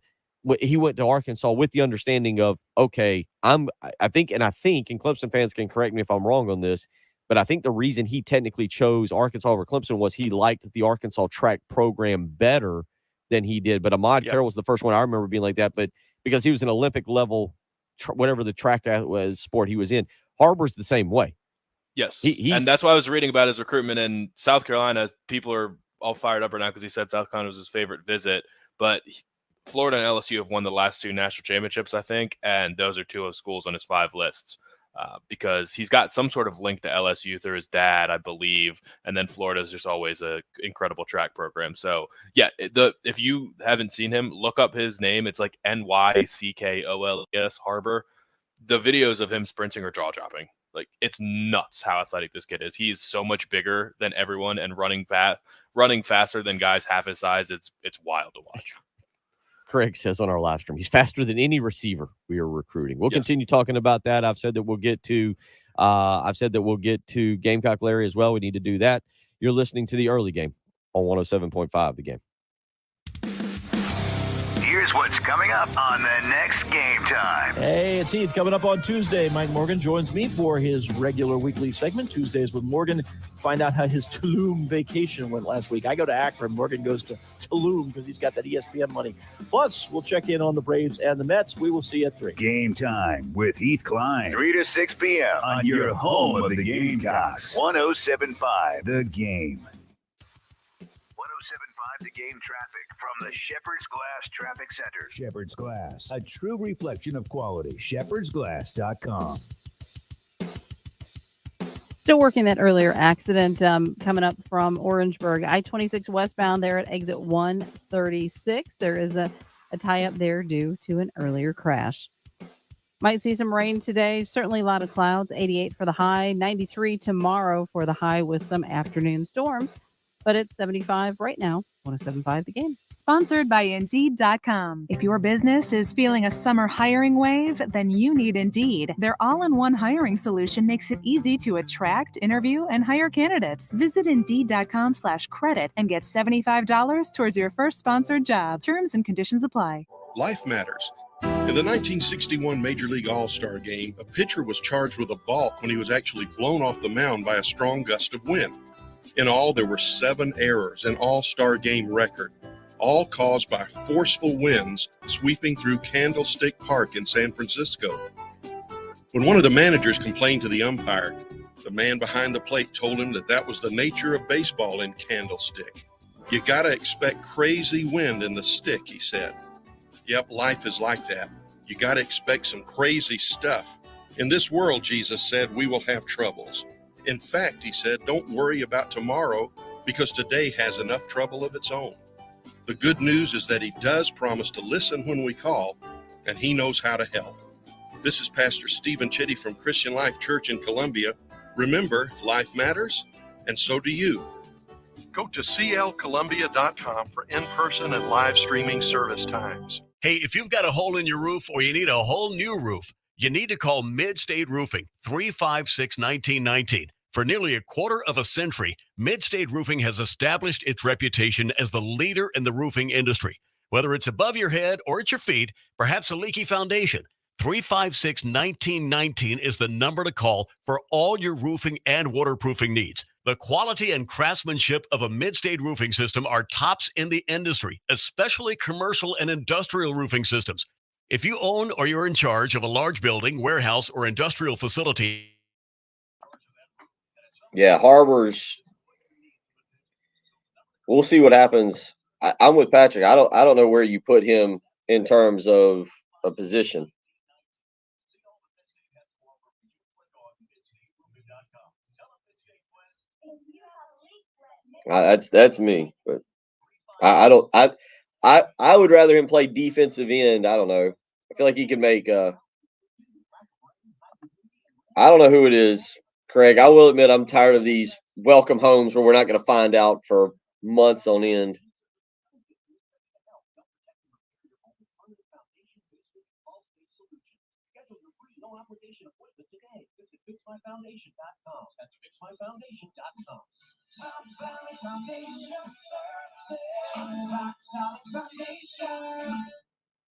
he went to Arkansas with the understanding of, okay, I think, and Clemson fans can correct me if I'm wrong on this, but I think the reason he technically chose Arkansas over Clemson was he liked the Arkansas track program better than he did. But Ahmad Carroll was the first one I remember being like that, but because he was an Olympic level, whatever the track sport he was in. Harbor's the same way. Yes. And that's why I was reading about his recruitment in South Carolina. People are all fired up right now because he said South Carolina was his favorite visit. But Florida and LSU have won the last 2 national championships, I think, and those are 2 of schools on his 5 lists because he's got some sort of link to LSU through his dad, I believe, and then Florida is just always an incredible track program. So, yeah, if you haven't seen him, look up his name. It's like NYCKOLES, Harbor. The videos of him sprinting are jaw-dropping. Like, it's nuts how athletic this kid is. He's so much bigger than everyone and running faster than guys half his size. It's wild to watch. Craig says on our live stream, he's faster than any receiver we are recruiting. We'll continue talking about that. I've said that we'll get to Gamecock Larry as well. We need to do that. You're listening to the early game on 107.5 The Game. Here's what's coming up on the next Game Time. Hey, it's Heath. Coming up on Tuesday, Mike Morgan joins me for his regular weekly segment, Tuesdays with Morgan. Find out how his Tulum vacation went last week. I go to Akron. Morgan goes to Tulum because he's got that ESPN money. Plus, we'll check in on the Braves and the Mets. We will see you at 3. Game Time with Heath Klein. 3 to 6 p.m. on your home of the Gamecocks. 107.5 The Game. 107.5 The Game traffic from the Shepherd's Glass Traffic Center. Shepherd's Glass, a true reflection of quality. ShepherdsGlass.com. Still working that earlier accident coming up from Orangeburg. I-26 westbound there at exit 136. There is a a tie-up there due to an earlier crash. Might see some rain today. Certainly a lot of clouds. 88 for the high, 93 tomorrow for the high with some afternoon storms. But it's 75 right now. 107.5 The Game. Sponsored by Indeed.com. If your business is feeling a summer hiring wave, then you need Indeed. Their all-in-one hiring solution makes it easy to attract, interview, and hire candidates. Visit Indeed.com/credit and get $75 towards your first sponsored job. Terms and conditions apply. Life matters. In the 1961 Major League All-Star Game, a pitcher was charged with a balk when he was actually blown off the mound by a strong gust of wind. In all, there were 7 errors, an All-Star Game record, all caused by forceful winds sweeping through Candlestick Park in San Francisco. When one of the managers complained to the umpire, the man behind the plate told him that was the nature of baseball in Candlestick. You gotta expect crazy wind in the stick, he said. Yep, life is like that. You gotta expect some crazy stuff. In this world, Jesus said, we will have troubles. In fact, he said, don't worry about tomorrow because today has enough trouble of its own. The good news is that he does promise to listen when we call, and he knows how to help. This is Pastor Stephen Chitty from Christian Life Church in Columbia. Remember, life matters, and so do you. Go to clcolumbia.com for in-person and live streaming service times. Hey, if you've got a hole in your roof or you need a whole new roof, you need to call Mid-State Roofing, 356-1919. For nearly a quarter of a century, Mid-State Roofing has established its reputation as the leader in the roofing industry. Whether it's above your head or at your feet, perhaps a leaky foundation, 356-1919 is the number to call for all your roofing and waterproofing needs. The quality and craftsmanship of a Mid-State roofing system are tops in the industry, especially commercial and industrial roofing systems. If you own or you're in charge of a large building, warehouse, or industrial facility, Yeah, Harbor's. We'll see what happens. I'm with Patrick. I don't know where you put him in terms of a position. That's me, but I don't. I would rather him play defensive end. I don't know. I feel like he could make. I don't know who it is. Craig, I will admit I'm tired of these welcome homes where we're not going to find out for months on end. That's fixmyfoundation.com.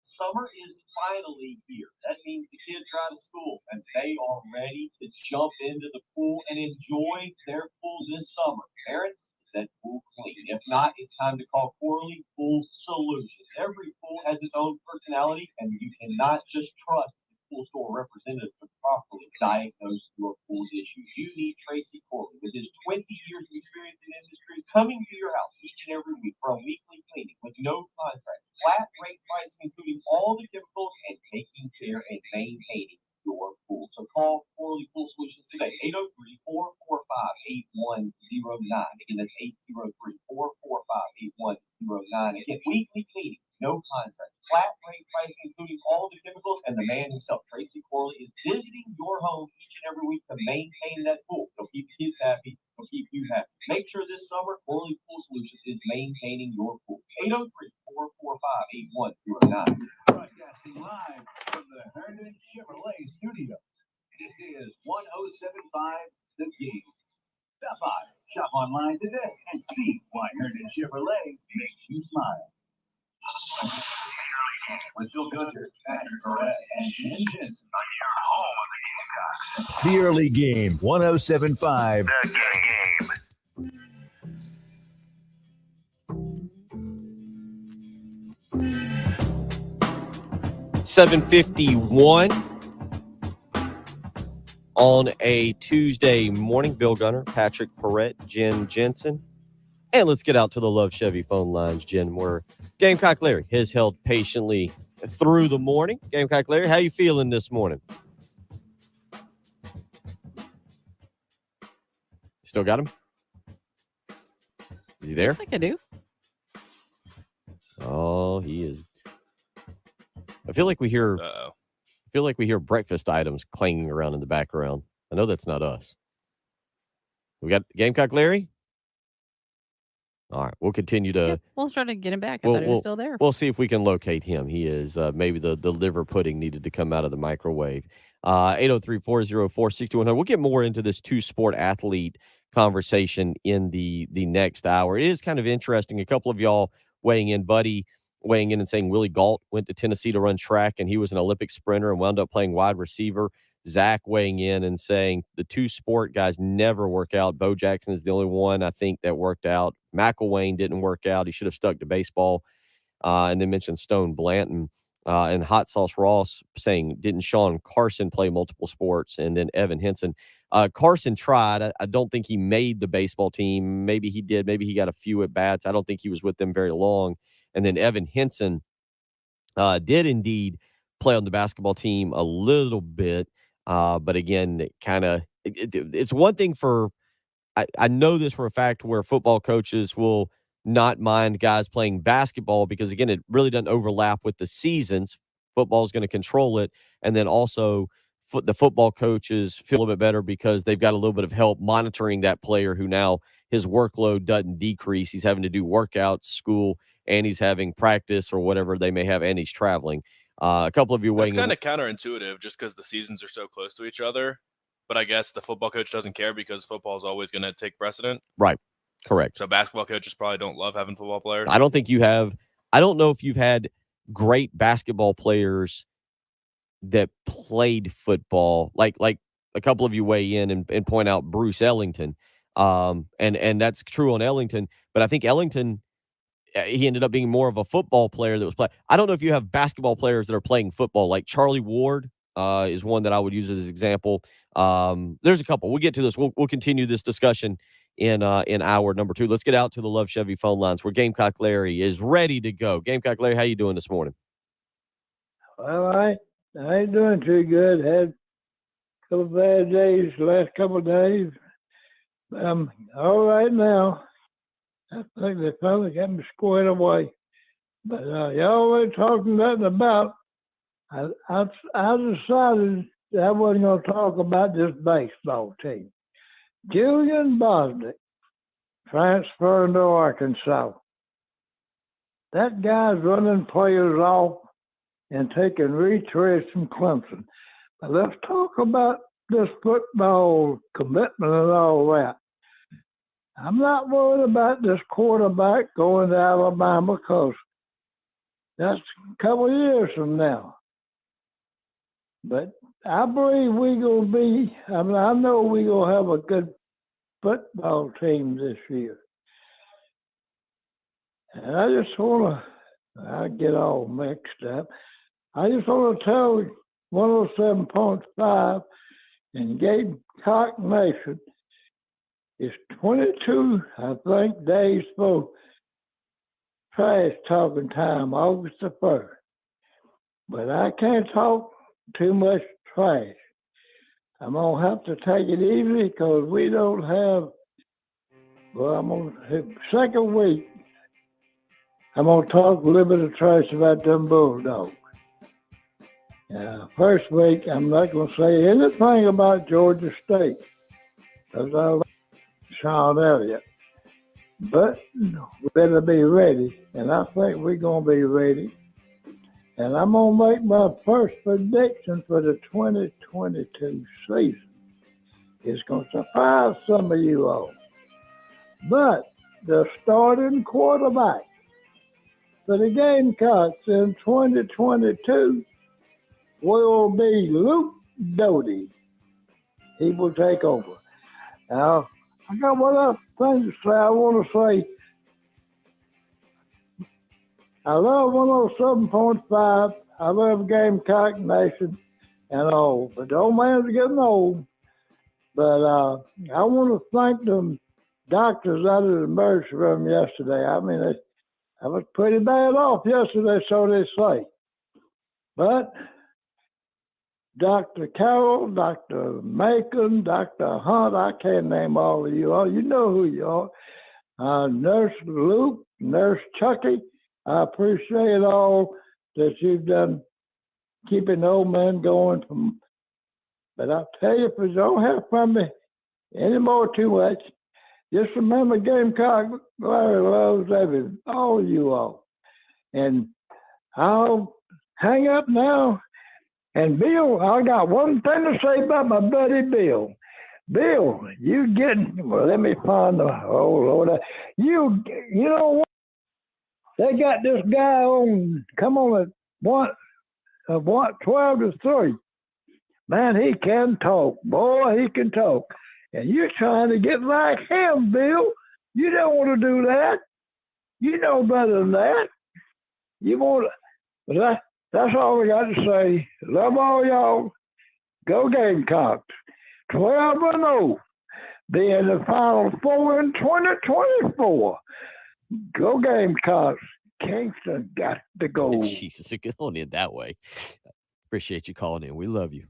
Summer is finally here. That means the kids are out of school and they are ready to jump into the pool and enjoy their pool this summer. Parents, is that pool clean? If not, it's time to call Corley Pool Solutions. Every pool has its own personality, and you cannot just trust the pool store representative to properly diagnose your pool's issues. You need Tracy Corley with his 20 years of experience in the industry coming to your house each and every week for a weekly cleaning with no contract, flat rate pricing, including all the chemicals, and taking care and maintaining your pool. So call Corley Pool Solutions today, 803-445-8109. Again, that's 803-445-8109. Again, weekly cleaning, no contract, flat rate pricing, including all the chemicals, and the man himself, Tracy Corley, is visiting your home each and every week to maintain that pool. He'll keep the kids happy. He'll keep you happy. Make sure this summer, Corley Pool Solutions is maintaining your pool. 803-445-8109. Broadcasting live from the Herndon Chevrolet Studios. This is 107.5 The Game. Stop by, shop online today, and see why Herndon Chevrolet makes you smile. With Phil Gunter, Patrick Perez, and Jim Jensen. Home of the Gamecocks. The early game, 107.5 The Game. 7:51 on a Tuesday morning. Bill Gunner, Patrick Perrette, Jen Jensen. And let's get out to the Love Chevy phone lines, Jen, where Gamecock Larry has held patiently through the morning. Gamecock Larry, how you feeling this morning? Still got him? Is he there? I think I do. Oh, he is I feel like we hear Uh-oh. breakfast items clanging around in the background. I know that's not us. We got Gamecock Larry? All right, we'll continue to We'll try to get him back. I thought he was still there. We'll see if we can locate him. He is maybe the liver pudding needed to come out of the microwave. 803-404-6100. We'll get more into this two-sport athlete conversation in the next hour. It is kind of interesting. A couple of y'all weighing in, Buddy weighing in and saying Willie Gault went to Tennessee to run track, and he was an Olympic sprinter and wound up playing wide receiver. Zach weighing in and saying the two-sport guys never work out. Bo Jackson is the only one, I think, that worked out. McElwain didn't work out. He should have stuck to baseball. And then mentioned Stone Blanton. And Hot Sauce Ross saying, didn't Sean Carson play multiple sports? And then Evan Henson. Carson tried. I don't think he made the baseball team. Maybe he did. Maybe he got a few at-bats. I don't think he was with them very long. And then Evan Henson did indeed play on the basketball team a little bit. But again, it's one thing for I know this for a fact where football coaches will not mind guys playing basketball because, again, it really doesn't overlap with the seasons. Football is going to control it. And then also the football coaches feel a little bit better because they've got a little bit of help monitoring that player who now his workload doesn't decrease. He's having to do workouts, school, and he's having practice or whatever they may have, and he's traveling. A couple of you weighing in. It's kind of counterintuitive just because the seasons are so close to each other. But I guess the football coach doesn't care because football is always going to take precedent. Right. Correct. So basketball coaches probably don't love having football players. I don't think you have. I don't know if you've had great basketball players that played football. Like a couple of you weigh in and point out Bruce Ellington. And that's true on Ellington. But I think Ellington, he ended up being more of a football player that was playing. I don't know if you have basketball players that are playing football. Like Charlie Ward is one that I would use as an example. There's a couple. We'll get to this. We'll continue this discussion in hour number 2. Let's get out to the Love Chevy phone lines where Gamecock Larry is ready to go. Gamecock Larry, how you doing this morning? Well, I ain't doing too good. Had a couple of bad days the last couple of days. I'm all right now. I think they finally got me squared away. But y'all ain't talking nothing about. I decided that I wasn't going to talk about this baseball team. Julian Bosnick transferring to Arkansas. That guy's running players off and taking retreads from Clemson. But let's talk about this football commitment and all that. I'm not worried about this quarterback going to Alabama because that's a couple of years from now. But I believe we're going to be, I know we're going to have a good football team this year. And I just want to, I get all mixed up. I just want to tell 107.5 and Gamecock Nation, it's 22, I think, days for trash talking time, August the 1st. But I can't talk too much trash. I'm going to have to take it easy because we don't have, well, I'm on the second week, I'm going to talk a little bit of trash about them Bulldogs. First week, I'm not going to say anything about Georgia State because I like Sean Elliott. But we better be ready, and I think we're going to be ready. And I'm going to make my first prediction for the 2022 season. It's going to surprise some of you all. But the starting quarterback for the Gamecocks in 2022 will be Luke Doty. He will take over. Now, I got one other thing to say. I want to say I love 107.5. I love Gamecock Nation and all. But the old man's getting old. But I want to thank them doctors out of the emergency room yesterday. I mean, I was pretty bad off yesterday, so they say. But Dr. Carroll, Dr. Macon, Dr. Hunt, I can't name all of you all. You know who you are. Nurse Luke, Nurse Chucky, I appreciate all that you've done keeping the old man going. But I'll tell you, if you don't have from me anymore too much, just remember Gamecock Larry loves all of you all. And I'll hang up now. And Bill, I got one thing to say about my buddy Bill. Bill, you getting, well, let me find the, oh Lord, you know what? They got this guy on, come on at 12 to 3. Man, he can talk. Boy, he can talk. And you're trying to get like him, Bill. You don't want to do that. You know better than that. You want to, that's all we got to say. Love all y'all. Go Gamecocks. 12-0. Be in the Final Four in 2024. Go Gamecocks. Kingston got to go. Jesus, you're going in that way. Appreciate you calling in. We love you.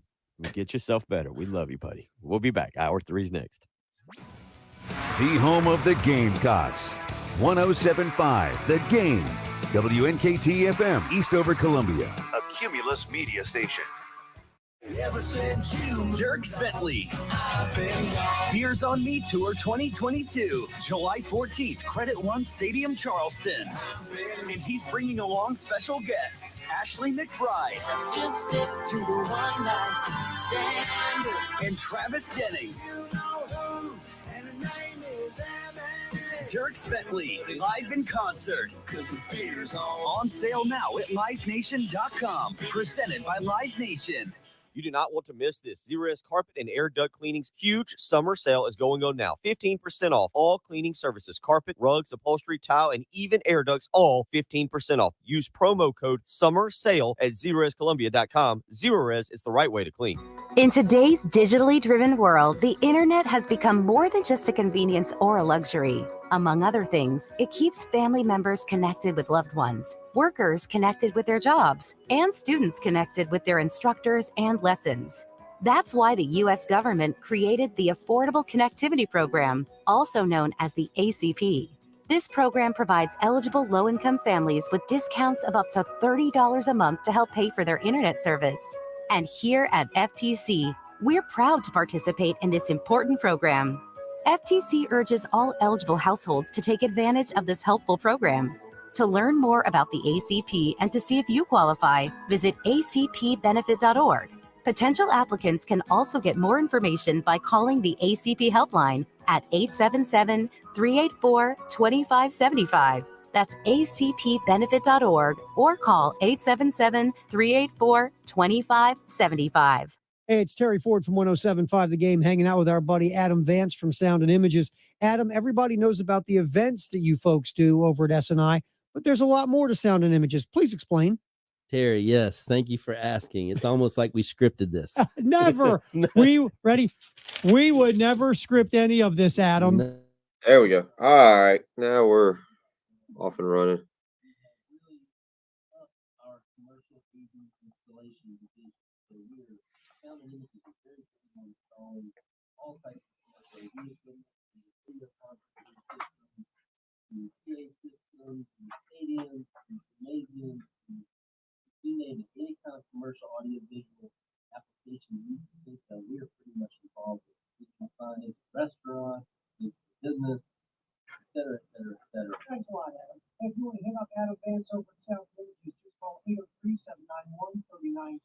Get yourself better. We love you, buddy. We'll be back. Hour 3's next. The home of the Gamecocks. 107.5 The Game. WNKT FM, Eastover, Columbia. A Cumulus media station. Ever since you, Dierks Bentley. Beers on Me Tour 2022, July 14th, Credit One Stadium, Charleston. And he's bringing along special guests, Ashley McBride. Let's just stick to the one night standard. And Travis Denning. You know who, and the name is Dierks Bentley, live in concert. Cause the beer's on sale now at livenation.com. Presented by Live Nation. You do not want to miss this. Zerust Carpet and Air Duct Cleaning's huge summer sale is going on now. 15% off all cleaning services, carpet, rugs, upholstery, tile, and even air ducts, all 15% off. Use promo code SUMMERSALE at ZerustColumbia.com. Zerust is the right way to clean. In today's digitally driven world, the internet has become more than just a convenience or a luxury. Among other things, it keeps family members connected with loved ones, workers connected with their jobs, and students connected with their instructors and lessons. That's why the U.S. government created the Affordable Connectivity Program, also known as the ACP. This program provides eligible low-income families with discounts of up to $30 a month to help pay for their internet service. And here at FTC, we're proud to participate in this important program. FTC urges all eligible households to take advantage of this helpful program. To learn more about the ACP and to see if you qualify, visit acpbenefit.org. Potential applicants can also get more information by calling the ACP helpline at 877-384-2575. That's acpbenefit.org or call 877-384-2575. Hey, it's Terry Ford from 107.5 The Game, hanging out with our buddy Adam Vance from Sound and Images. Adam, everybody knows about the events that you folks do over at SNI, but there's a lot more to Sound and Images. Please explain. Terry, yes, thank you for asking. It's almost like we scripted this. Never. We would never script any of this, Adam. There we go. All right, now we're off and running. All types of PA systems, stadiums, gymnasiums, you name it, any kind of commercial audio visual application you think that we're pretty much involved with. We can sign into restaurants, business, et cetera, et cetera, et cetera. Thanks a lot, Adam. If you want to hit up Adam Vance over at Sound Images, just call 803-791-3925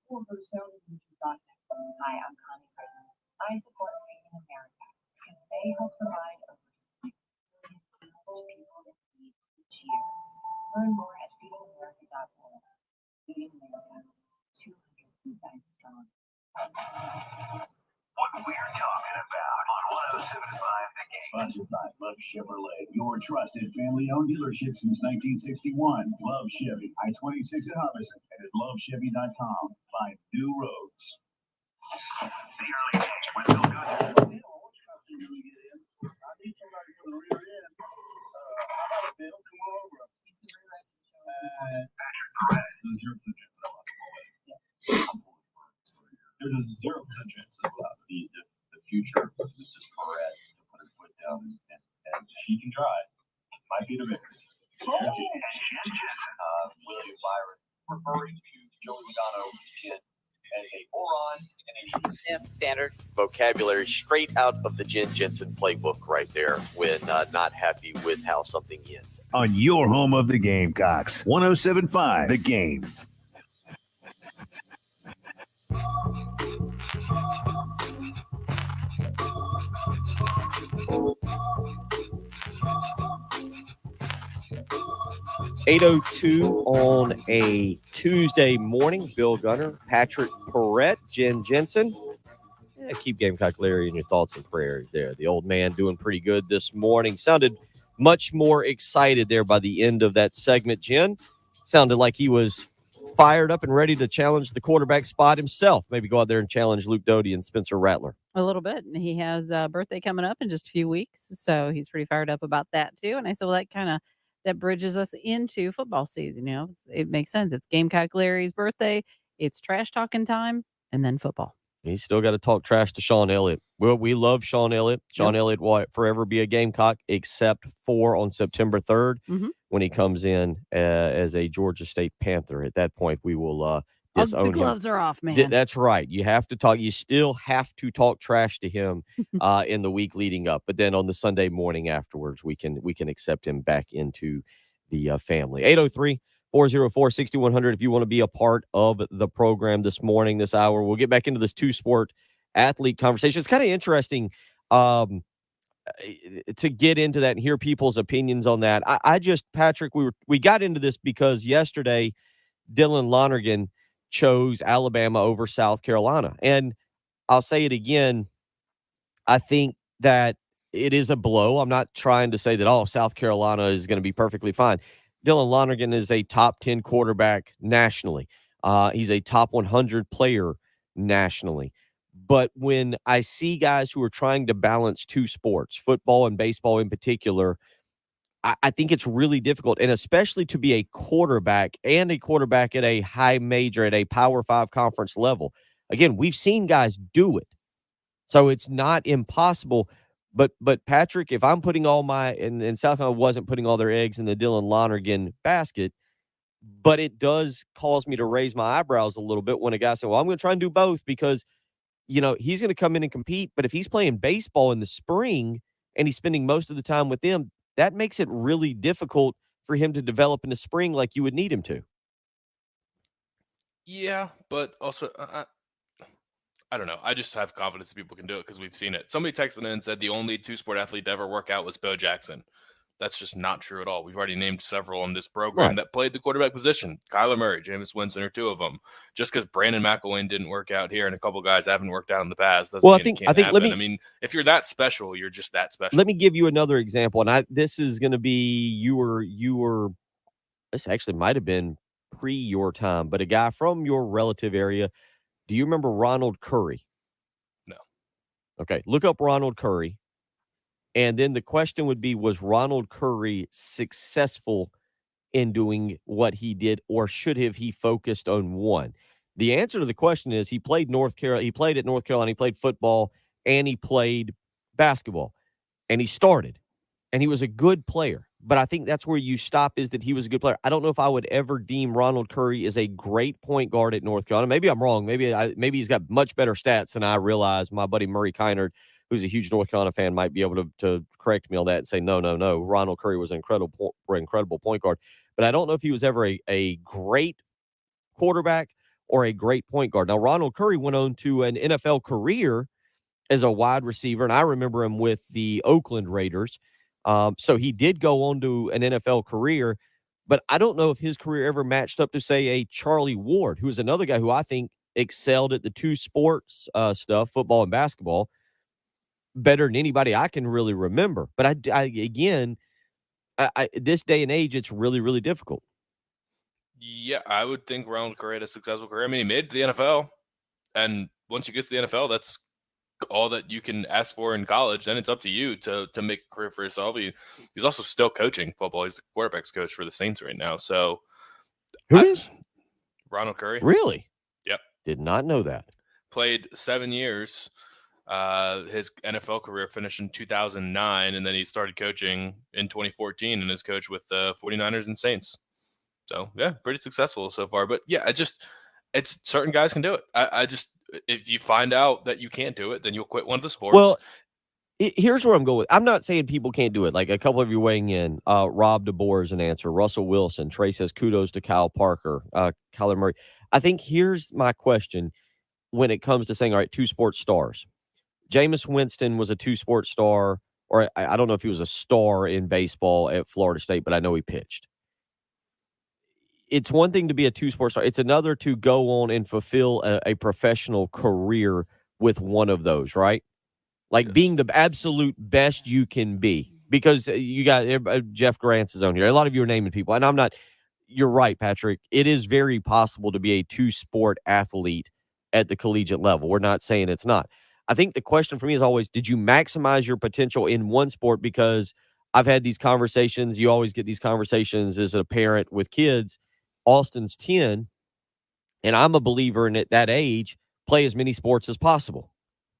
or go to soundimages.net. Hi, I'm Connie Britton. I support Made in America because they help provide over 6 billion meals to people in need each year. Learn more at feedingamerica.org. Feeding America, 200 food banks strong. What we're talking about on 107.5 The Game. Sponsored by Love Chevrolet, your trusted family-owned dealership since 1961. Love Chevy, I-26 at Harbison, and at lovechevy.com. Find new roads. The early game with Bill Goodman. There's a 0% chance of the future of Mrs. Perret to put her foot down, and she can try. 5 feet of victory. William Byron referring to Joey Logano Yeah, standard. vocabulary straight out of the Jen Jensen playbook right there when not happy with how something ends. On your home of the Gamecocks, 107.5 The Game. .802 on a Tuesday morning. Bill Gunner, Patrick Perrette, Jen Jensen. Yeah, keep Gamecock Larry in your thoughts and prayers there. The old man doing pretty good this morning. Sounded much more excited there by the end of that segment, Jen. Sounded like he was fired up and ready to challenge the quarterback spot himself. Maybe go out there and challenge Luke Doty and Spencer Rattler. A little bit. And he has a birthday coming up in just a few weeks. So he's pretty fired up about that too. And I said, well, that bridges us into football season. You know, it makes sense. It's Gamecock Larry's birthday. It's trash talking time and then football. He's still got to talk trash to Sean Elliott. Well, we love Sean Elliott. Sean Elliott will forever be a Gamecock, except for on September 3rd when he comes in as a Georgia State Panther. At that point, we will disown him. The gloves are off, man. That's right. You have to talk. You still have to talk trash to him in the week leading up. But then on the Sunday morning afterwards, we can accept him back into the family. 803-404-6100 if you want to be a part of the program this morning, this hour. We'll get back into this two-sport athlete conversation. It's kind of interesting to get into that and hear people's opinions on that. Patrick, we got into this because yesterday Dylan Lonergan chose Alabama over South Carolina. And I'll say it again, I think that it is a blow. I'm not trying to say that, South Carolina is going to be perfectly fine. Dylan Lonergan is a top 10 quarterback nationally. He's a top 100 player nationally. But when I see guys who are trying to balance two sports, football and baseball in particular, I think it's really difficult, and especially to be a quarterback at a high major, at a Power 5 conference level. Again, we've seen guys do it. So it's not impossible. But Patrick, if I'm putting all and South Carolina wasn't putting all their eggs in the Dylan Lonergan basket, but it does cause me to raise my eyebrows a little bit when a guy said, well, I'm going to try and do both because, he's going to come in and compete. But if he's playing baseball in the spring and he's spending most of the time with them, that makes it really difficult for him to develop in the spring like you would need him to. Yeah, but also, I don't know. I just have confidence that people can do it because we've seen it. Somebody texted in and said the only two-sport athlete to ever work out was Bo Jackson. That's just not true at all. We've already named several in this program that played the quarterback position. Kyler Murray, Jameis Winston are two of them. Just because Brandon McElwain didn't work out here and a couple guys haven't worked out in the past doesn't mean it can't happen. If you're that special, you're just that special. Let me give you another example, and this is going to be you were. This actually might have been pre your time, but a guy from your relative area. Do you remember Ronald Curry? No. Okay, look up Ronald Curry. And then the question would be, was Ronald Curry successful in doing what he did, or should have he focused on one? The answer to the question is he played at North Carolina, he played football, and he played basketball. And he started. And he was a good player. But I think that's where you stop, is that he was a good player. I don't know if I would ever deem Ronald Curry as a great point guard at North Carolina. Maybe I'm wrong. Maybe he's got much better stats than I realize. My buddy Murray Kynard, who's a huge North Carolina fan, might be able to correct me on that and say, no. Ronald Curry was an incredible point guard. But I don't know if he was ever a great quarterback or a great point guard. Now, Ronald Curry went on to an NFL career as a wide receiver, and I remember him with the Oakland Raiders. So he did go on to an NFL career, but I don't know if his career ever matched up to, say, a Charlie Ward, who is another guy who I think excelled at the two sports stuff, football and basketball, better than anybody I can really remember. But again, this day and age, it's really, really difficult. Yeah, I would think Ronald Curry had a successful career. I mean, he made it to the NFL, and once you get to the NFL, that's all that you can ask for in college. Then it's up to you to make a career for yourself. He's also still coaching football. He's the quarterback's coach for the Saints right now. So who is Ronald Curry? Really? Yep. Did not know that. Played 7 years. His NFL career finished in 2009, and then he started coaching in 2014 and is coached with the 49ers and Saints. So yeah, pretty successful so far. But yeah, it's certain guys can do it. if you find out that you can't do it, then you'll quit one of the sports. Well, here's where I'm going. I'm not saying people can't do it. Like a couple of you weighing in. Rob DeBoer is an answer. Russell Wilson. Trey says kudos to Kyle Parker. Kyler Murray. I think here's my question when it comes to saying, all right, 2 sports stars. Jameis Winston was a 2 sports star, or I don't know if he was a star in baseball at Florida State, but I know he pitched. It's one thing to be a 2 sports star. It's another to go on and fulfill a professional career with one of those, right? Like being the absolute best you can be, because you got Jeff Grant's is on here. A lot of you are naming people, and I'm not. You're right, Patrick. It is very possible to be a 2-sport athlete at the collegiate level. We're not saying it's not. I think the question for me is always, did you maximize your potential in one sport? Because I've had these conversations. You always get these conversations as a parent with kids. Austin's 10, and I'm a believer in at that age, play as many sports as possible.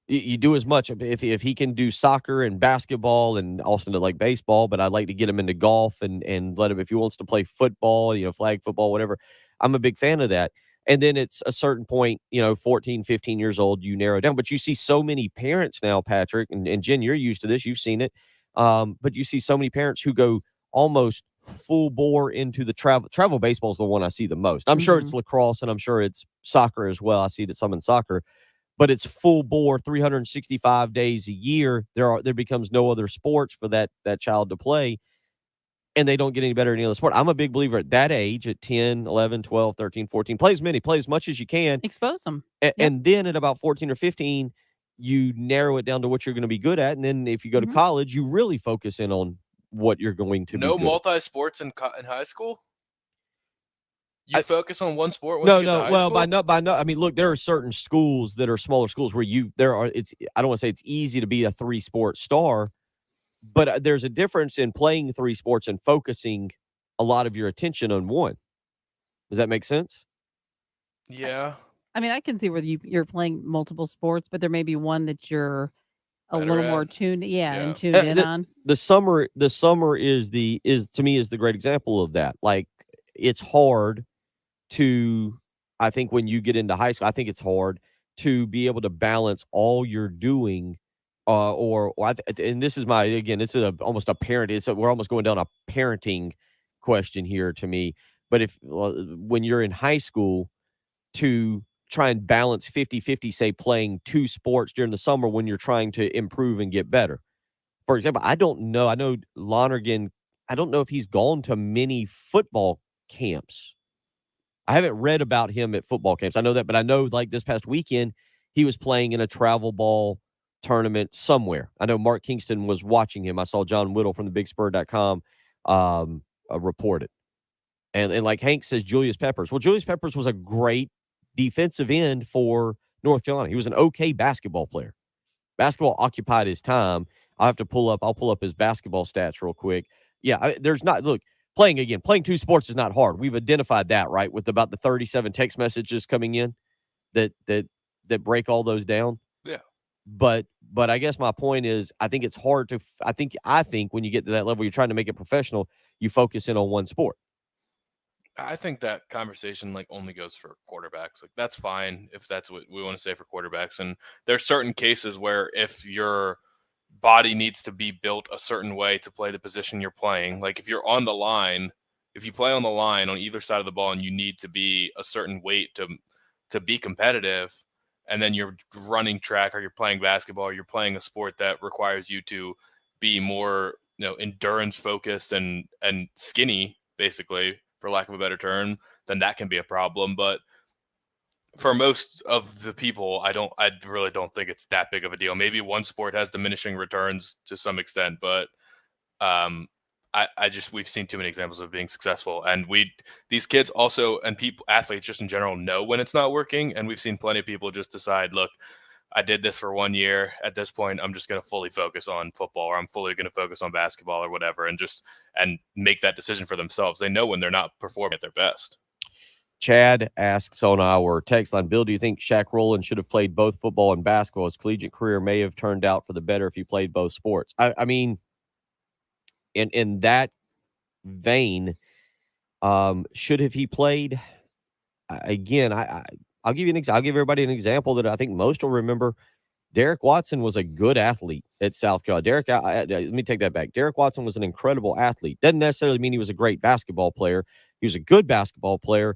You do as much. If he can do soccer and basketball, and Austin did like baseball, but I'd like to get him into golf and let him, if he wants to play football, flag football, whatever. I'm a big fan of that. And then it's a certain point, 14, 15 years old, you narrow down. But you see so many parents now, Patrick, and Jen, you're used to this. You've seen it. But you see so many parents who go almost full bore into the travel baseball is the one I see the most. I'm sure it's lacrosse, and I'm sure it's soccer as well. I see it some in soccer. But it's full bore 365 days a year. There becomes no other sports for that child to play, and they don't get any better in any other sport. I'm a big believer at that age, at 10, 11, 12, 13, 14. Play as much as you can. Expose them. And then at about 14 or 15, you narrow it down to what you're going to be good at. And then if you go to college, you really focus in on what you're going to be good at. No multi-sports in high school? You focus on one sport? No. Well, by no. I mean, look, there are certain schools that are smaller schools where I don't want to say it's easy to be a 3-sport star, but there's a difference in playing 3 sports and focusing a lot of your attention on one. Does that make sense? Yeah. I mean, I can see where you're playing multiple sports, but there may be one that you're a Better little at. more tuned in on. The summer is to me the great example of that. Like, it's hard to, I think when you get into high school, I think it's hard to be able to balance all you're doing, and this is it's almost a parent. We're almost going down a parenting question here to me. But when you're in high school, to try and balance 50-50, say playing 2 sports during the summer when you're trying to improve and get better. For example, I don't know. I know Lonergan, I don't know if he's gone to many football camps. I haven't read about him at football camps. I know that, but I know like this past weekend, he was playing in a travel ball tournament somewhere. I know Mark Kingston was watching him. I saw John Whittle from the BigSpur.com report it. And like Hank says, Julius Peppers. Well, Julius Peppers was a great defensive end for North Carolina. He was an okay basketball player. Basketball occupied his time. I'll pull up his basketball stats real quick. Yeah, playing 2 sports is not hard. We've identified that, right? With about the 37 text messages coming in that break all those down. Yeah. But I guess my point is, I think it's hard to, I think when you get to that level, you're trying to make it professional, you focus in on one sport. I think that conversation only goes for quarterbacks. Like, that's fine if that's what we want to say for quarterbacks. And there's certain cases where if your body needs to be built a certain way to play the position you're playing, like if you're on the line, if you play on the line on either side of the ball and you need to be a certain weight to be competitive, and then you're running track or you're playing basketball or you're playing a sport that requires you to be more, endurance focused and skinny, basically, for lack of a better term, then that can be a problem. But for most of the people, I really don't think it's that big of a deal. Maybe one sport has diminishing returns to some extent, but we've seen too many examples of being successful. And these kids also, and athletes just in general, know when it's not working. And we've seen plenty of people just decide, look, I did this for 1 year. At this point, I'm just going to fully focus on football, or I'm fully going to focus on basketball or whatever, and make that decision for themselves. They know when they're not performing at their best. Chad asks on our text line, Bill, do you think Shaq Rowland should have played both football and basketball? His collegiate career may have turned out for the better if he played both sports. I mean, in that vein, should have he played? Again, I'll give everybody an example that I think most will remember. Derek Watson was a good athlete at South Carolina. Let me take that back. Derek Watson was an incredible athlete. Doesn't necessarily mean he was a great basketball player. He was a good basketball player.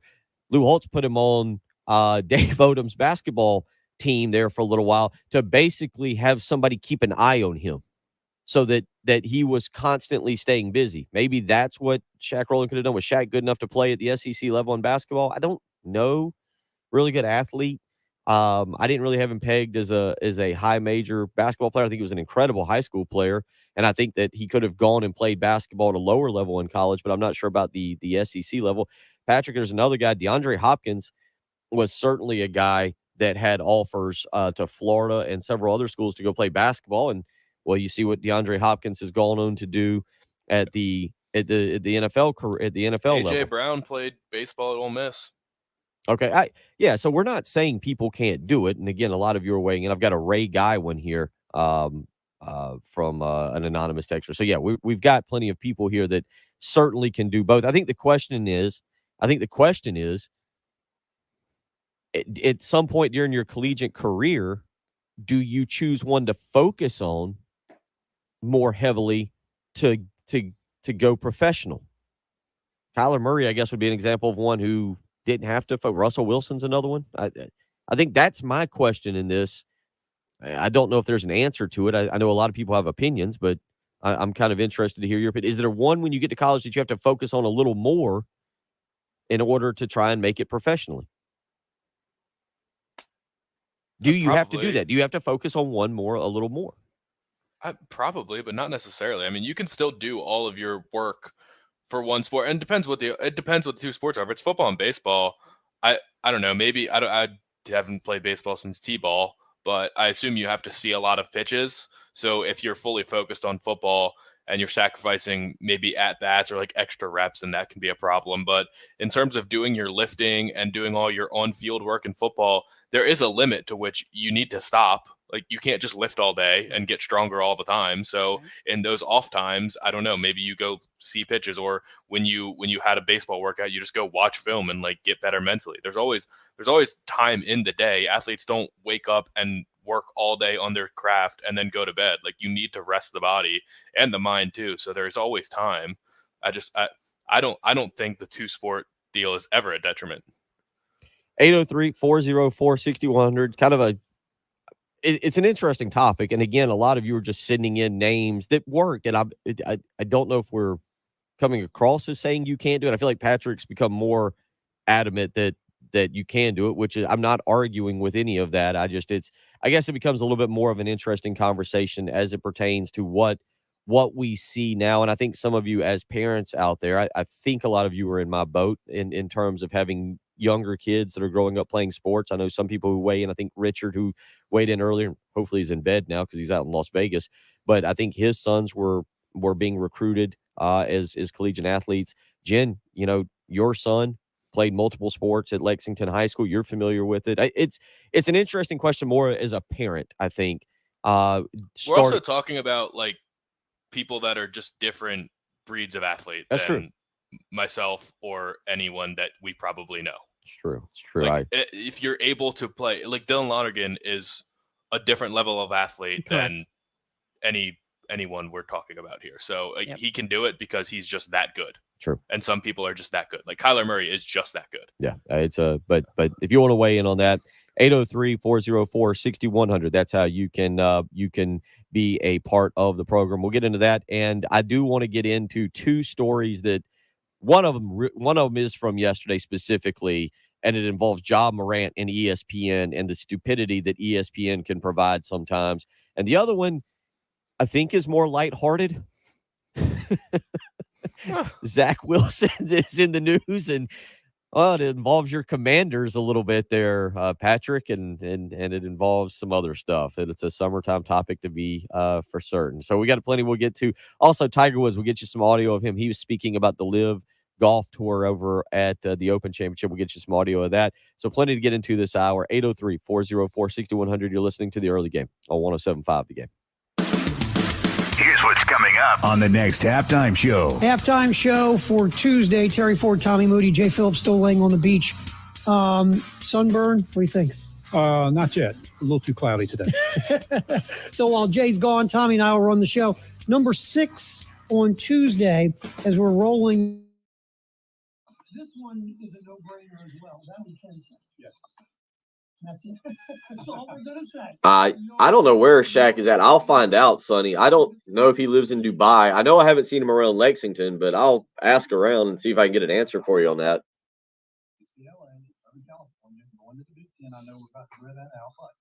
Lou Holtz put him on Dave Odom's basketball team there for a little while to basically have somebody keep an eye on him so that he was constantly staying busy. Maybe that's what Shaq Rowland could have done. Was Shaq good enough to play at the SEC level in basketball? I don't know. Really good athlete. I didn't really have him pegged as a high major basketball player. I think he was an incredible high school player, and I think that he could have gone and played basketball at a lower level in college, but I'm not sure about the SEC level. Patrick, there's another guy, DeAndre Hopkins, was certainly a guy that had offers to Florida and several other schools to go play basketball, and well, you see what DeAndre Hopkins has gone on to do at the NFL career, at the NFL level. AJ Brown played baseball at Ole Miss. Okay. So we're not saying people can't do it. And again, a lot of you are weighing in. I've got a Ray Guy one here from an anonymous texter. So yeah, we've got plenty of people here that certainly can do both. I think the question is, at some point during your collegiate career, do you choose one to focus on more heavily to go professional? Kyler Murray, I guess, would be an example of one who didn't have to. Russell Wilson's another one. I think that's my question in this. I don't know if there's an answer to it. I know a lot of people have opinions, but I'm kind of interested to hear your opinion. Is there one when you get to college that you have to focus on a little more in order to try and make it professionally? Do you have to do that? Do you have to focus on one more, a little more? Probably, but not necessarily. I mean, you can still do all of your work for one sport, and it depends what the two sports are. If it's football and baseball, I don't know. Maybe I haven't played baseball since T-ball, but I assume you have to see a lot of pitches. So if you're fully focused on football and you're sacrificing maybe at bats or like extra reps, and that can be a problem. But in terms of doing your lifting and doing all your on-field work in football, there is a limit to which you need to stop. Like, you can't just lift all day and get stronger all the time. So in those off times, I don't know, maybe you go see pitches, or when you had a baseball workout, you just go watch film and like get better mentally. There's always time in the day. Athletes don't wake up and work all day on their craft and then go to bed. Like, you need to rest the body and the mind too. So there's always time. I don't think the two sport deal is ever a detriment. 803-404-6100, kind of it's an interesting topic. And again, a lot of you are just sending in names that work. And I don't know if we're coming across as saying you can't do it. I feel like Patrick's become more adamant that you can do it, which is, I'm not arguing with any of that. I guess it becomes a little bit more of an interesting conversation as it pertains to what we see now. And I think some of you as parents out there, I think a lot of you are in my boat in terms of having younger kids that are growing up playing sports. I know some people who weigh in. I think Richard, who weighed in earlier, hopefully he's in bed now because he's out in Las Vegas. But I think his sons were being recruited as collegiate athletes. Jen, your son played multiple sports at Lexington High School. You're familiar with it. It's an interesting question more as a parent, I think. We're also talking about like people that are just different breeds of athlete. That's than true. Myself or anyone that we probably know. It's true. It's true. Like, if you're able to play, like Dylan Lonergan is a different level of athlete than anyone we're talking about here. So he can do it because he's just that good. True. And some people are just that good. Like Kyler Murray is just that good. Yeah. But if you want to weigh in on that, 803-404-6100. That's how you can be a part of the program. We'll get into that. And I do want to get into two stories that one of them is from yesterday specifically, and it involves Ja Morant and ESPN and the stupidity that ESPN can provide sometimes. And the other one, I think, is more lighthearted. Zach Wilson is in the news, and it involves your Commanders a little bit there, Patrick, and it involves some other stuff. And it's a summertime topic to be for certain. So we got plenty we'll get to. Also, Tiger Woods, we'll get you some audio of him. He was speaking about the Live Golf Tour over at the Open Championship. We'll get you some audio of that. So plenty to get into this hour. 803-404-6100. You're listening to The Early Game on 107.5 The Game. Here's what's coming up on the next halftime show. Halftime show for Tuesday. Terry Ford, Tommy Moody, Jay Phillips still laying on the beach Sunburn, what do you think? Not yet. A little too cloudy today. So while Jay's gone, Tommy and I will run the show. Number 6 on Tuesday as we're rolling. This one is a no-brainer as well. That we can say. Yes. That's it. That's all we're gonna say. I don't know where Shaq is at. I'll find out, Sonny. I don't know if he lives in Dubai. I know I haven't seen him around Lexington, but I'll ask around and see if I can get an answer for you on that. UCLA, Southern California, going to the Big Ten. I know we're about to wear that out, but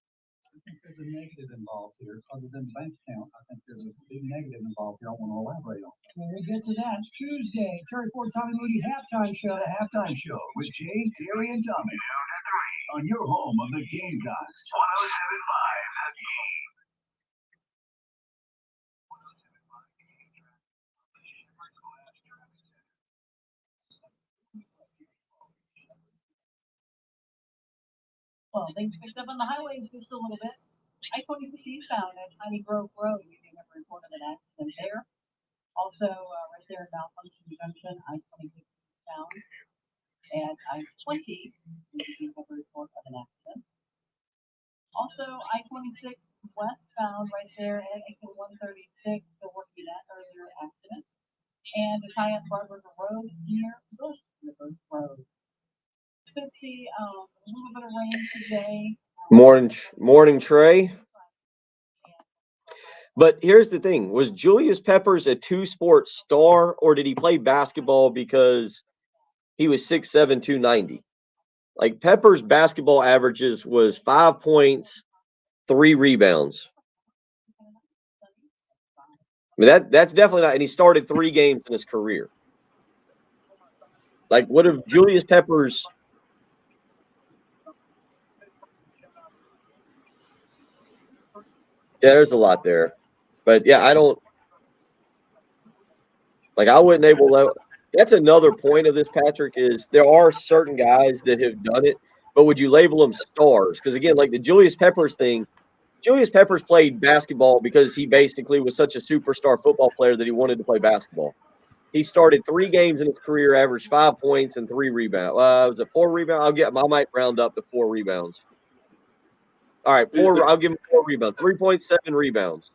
I think there's a negative involved here. Other than bank account, I think there's a big negative involved here I want to elaborate on. When we get to that, Tuesday, Terry Ford, Tommy Moody halftime show. The halftime show with Jay, Terry, and Tommy on your home of the Gamecocks. 107.5 The Game. Well, things picked up on the highways just a little bit. I-26 eastbound at Piney Grove Road, we have reported an accident there. Also, right there in Malfunction Junction, I-26 eastbound at I-20, we have a report of an accident. Also, I-26 westbound right there at exit 136, still working that earlier accident. And the tie up Broad River Road near Bush River Road. Could see a little bit of rain today. Morning, Trey. But here's the thing. Was Julius Peppers a two-sport star, or did he play basketball because he was 6'7", 290? Like, Peppers' basketball averages was 5 points, 3 rebounds. I mean, that's definitely not – and he started 3 games in his career. Like, what if Julius Peppers – yeah, there's a lot there. But, yeah, I don't – like, I wouldn't able to – that's another point of this, Patrick, is there are certain guys that have done it, but would you label them stars? Because, again, like the Julius Peppers thing, Julius Peppers played basketball because he basically was such a superstar football player that he wanted to play basketball. He started 3 games in his career, averaged 5 points and 3 rebounds. Was it 4 rebounds? I might round up to 4 rebounds. All right, 4. I'll give him 4 rebounds. 3.7 rebounds.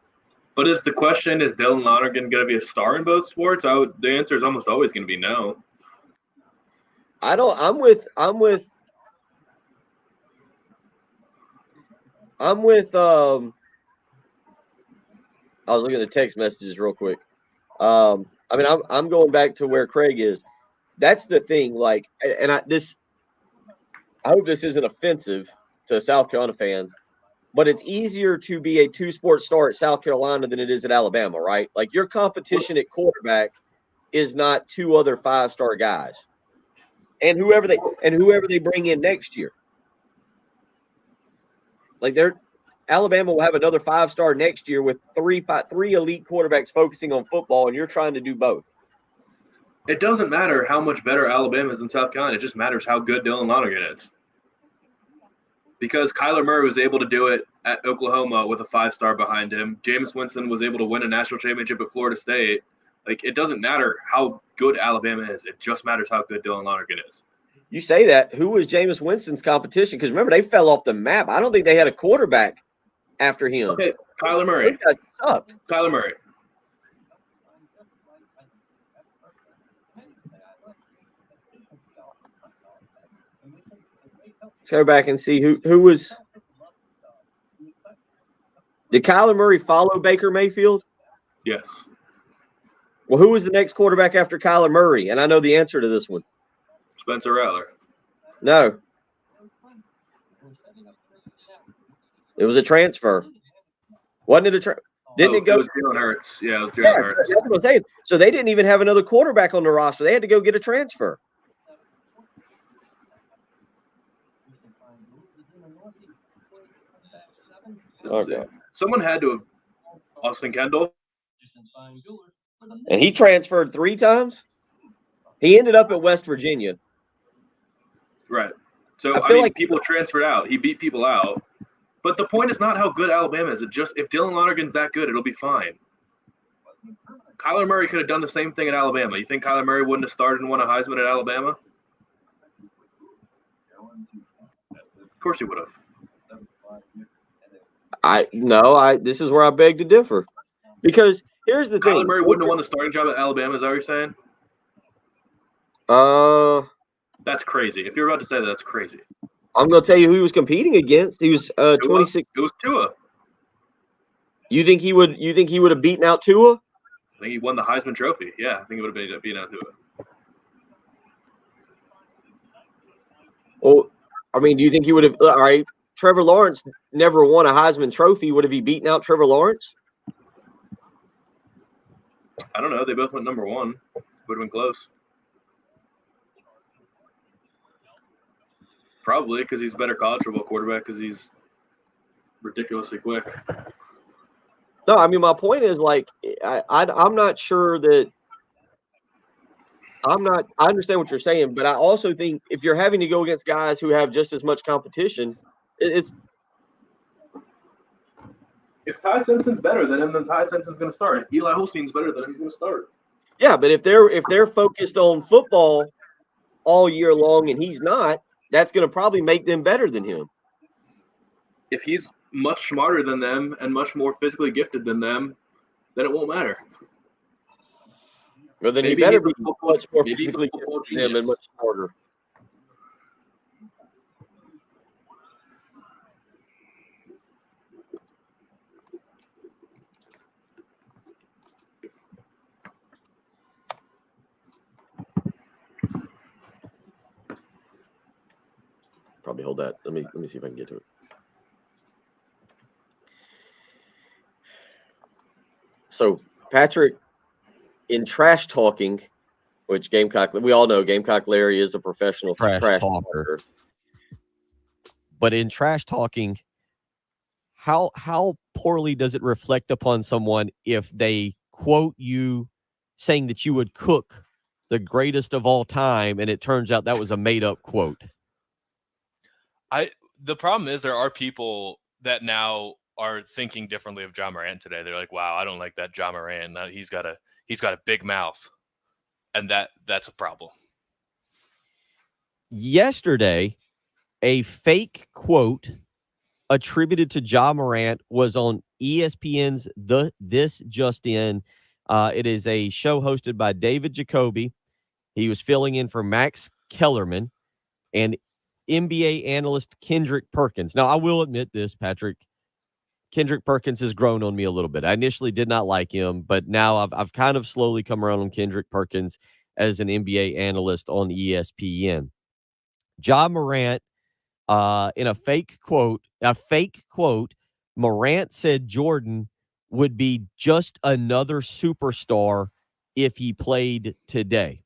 But is the question, is Dylan Lonergan going to be a star in both sports? The answer is almost always going to be no. I'm with I was looking at the text messages real quick. I mean, I'm going back to where Craig is. That's the thing. Like, and I hope this isn't offensive to South Carolina fans, but it's easier to be a 2-sport star at South Carolina than it is at Alabama, right? Like, your competition at quarterback is not 2 other 5-star guys, and whoever they bring in next year. Like, Alabama will have another 5-star next year with 3 elite quarterbacks focusing on football, and you're trying to do both. It doesn't matter how much better Alabama is than South Carolina. It just matters how good Dylan Lonergan is. Because Kyler Murray was able to do it at Oklahoma with a 5-star behind him. Jameis Winston was able to win a national championship at Florida State. Like, it doesn't matter how good Alabama is. It just matters how good Dylan Lonergan is. You say that. Who was Jameis Winston's competition? Because remember, they fell off the map. I don't think they had a quarterback after him. Okay, Kyler Murray. Those guys sucked. Kyler Murray. Let's go back and see who was. Did Kyler Murray follow Baker Mayfield? Yes. Well, who was the next quarterback after Kyler Murray? And I know the answer to this one. Spencer Rattler. No. It was a transfer. Wasn't it a transfer? Didn't it go? It was Jalen Hurts. Yeah, it was Jalen Hurts. That's what I'm saying. So they didn't even have another quarterback on the roster. They had to go get a transfer. Okay. Someone had to have Austin Kendall. And he transferred 3 times. He ended up at West Virginia. Right. So, I mean, like people transferred out. He beat people out. But the point is not how good Alabama is. It just, if Dylan Lonergan's that good, it'll be fine. Kyler Murray could have done the same thing at Alabama. You think Kyler Murray wouldn't have started and won a Heisman at Alabama? Of course he would have. This is where I beg to differ. Because here's the thing. Kyler Murray wouldn't have won the starting job at Alabama, is that what you're saying? That's crazy. If you're about to say that, that's crazy. I'm going to tell you who he was competing against. He was 26. It was Tua. You think he would have beaten out Tua? I think he won the Heisman Trophy. Yeah, I think he would have beaten out Tua. Well, I mean, do you think he would have? All right, Trevor Lawrence never won a Heisman Trophy. Would have he beaten out Trevor Lawrence? I don't know. They both went number one. Would have been close. Probably because he's a better college football quarterback because he's ridiculously quick. No, I mean, my point is, like, I'm not sure that I understand what you're saying, but I also think if you're having to go against guys who have just as much competition, it's. If Ty Simpson's better than him, then Ty Simpson's going to start. If Eli Holstein's better than him, he's going to start. Yeah, but if they're focused on football all year long and he's not, that's going to probably make them better than him. If he's much smarter than them and much more physically gifted than them, then it won't matter. Well, then he better be much more physically gifted than them and much smarter. Probably hold that. Let me see if I can get to it. So, Patrick, in trash talking, which we all know Gamecock Larry is a professional trash talker. But in trash talking, how poorly does it reflect upon someone if they quote you saying that you would cook the greatest of all time, and it turns out that was a made-up quote? The problem is there are people that now are thinking differently of John Morant today. They're like, wow, I don't like that John Morant. He's got a big mouth. And that's a problem. Yesterday, a fake quote attributed to John Morant was on ESPN's This Just In. It is a show hosted by David Jacoby. He was filling in for Max Kellerman and NBA analyst Kendrick Perkins. Now, I will admit this, Patrick. Kendrick Perkins has grown on me a little bit. I initially did not like him, but now I've kind of slowly come around on Kendrick Perkins as an NBA analyst on ESPN. John Morant, in a fake quote, Morant said Jordan would be just another superstar if he played today.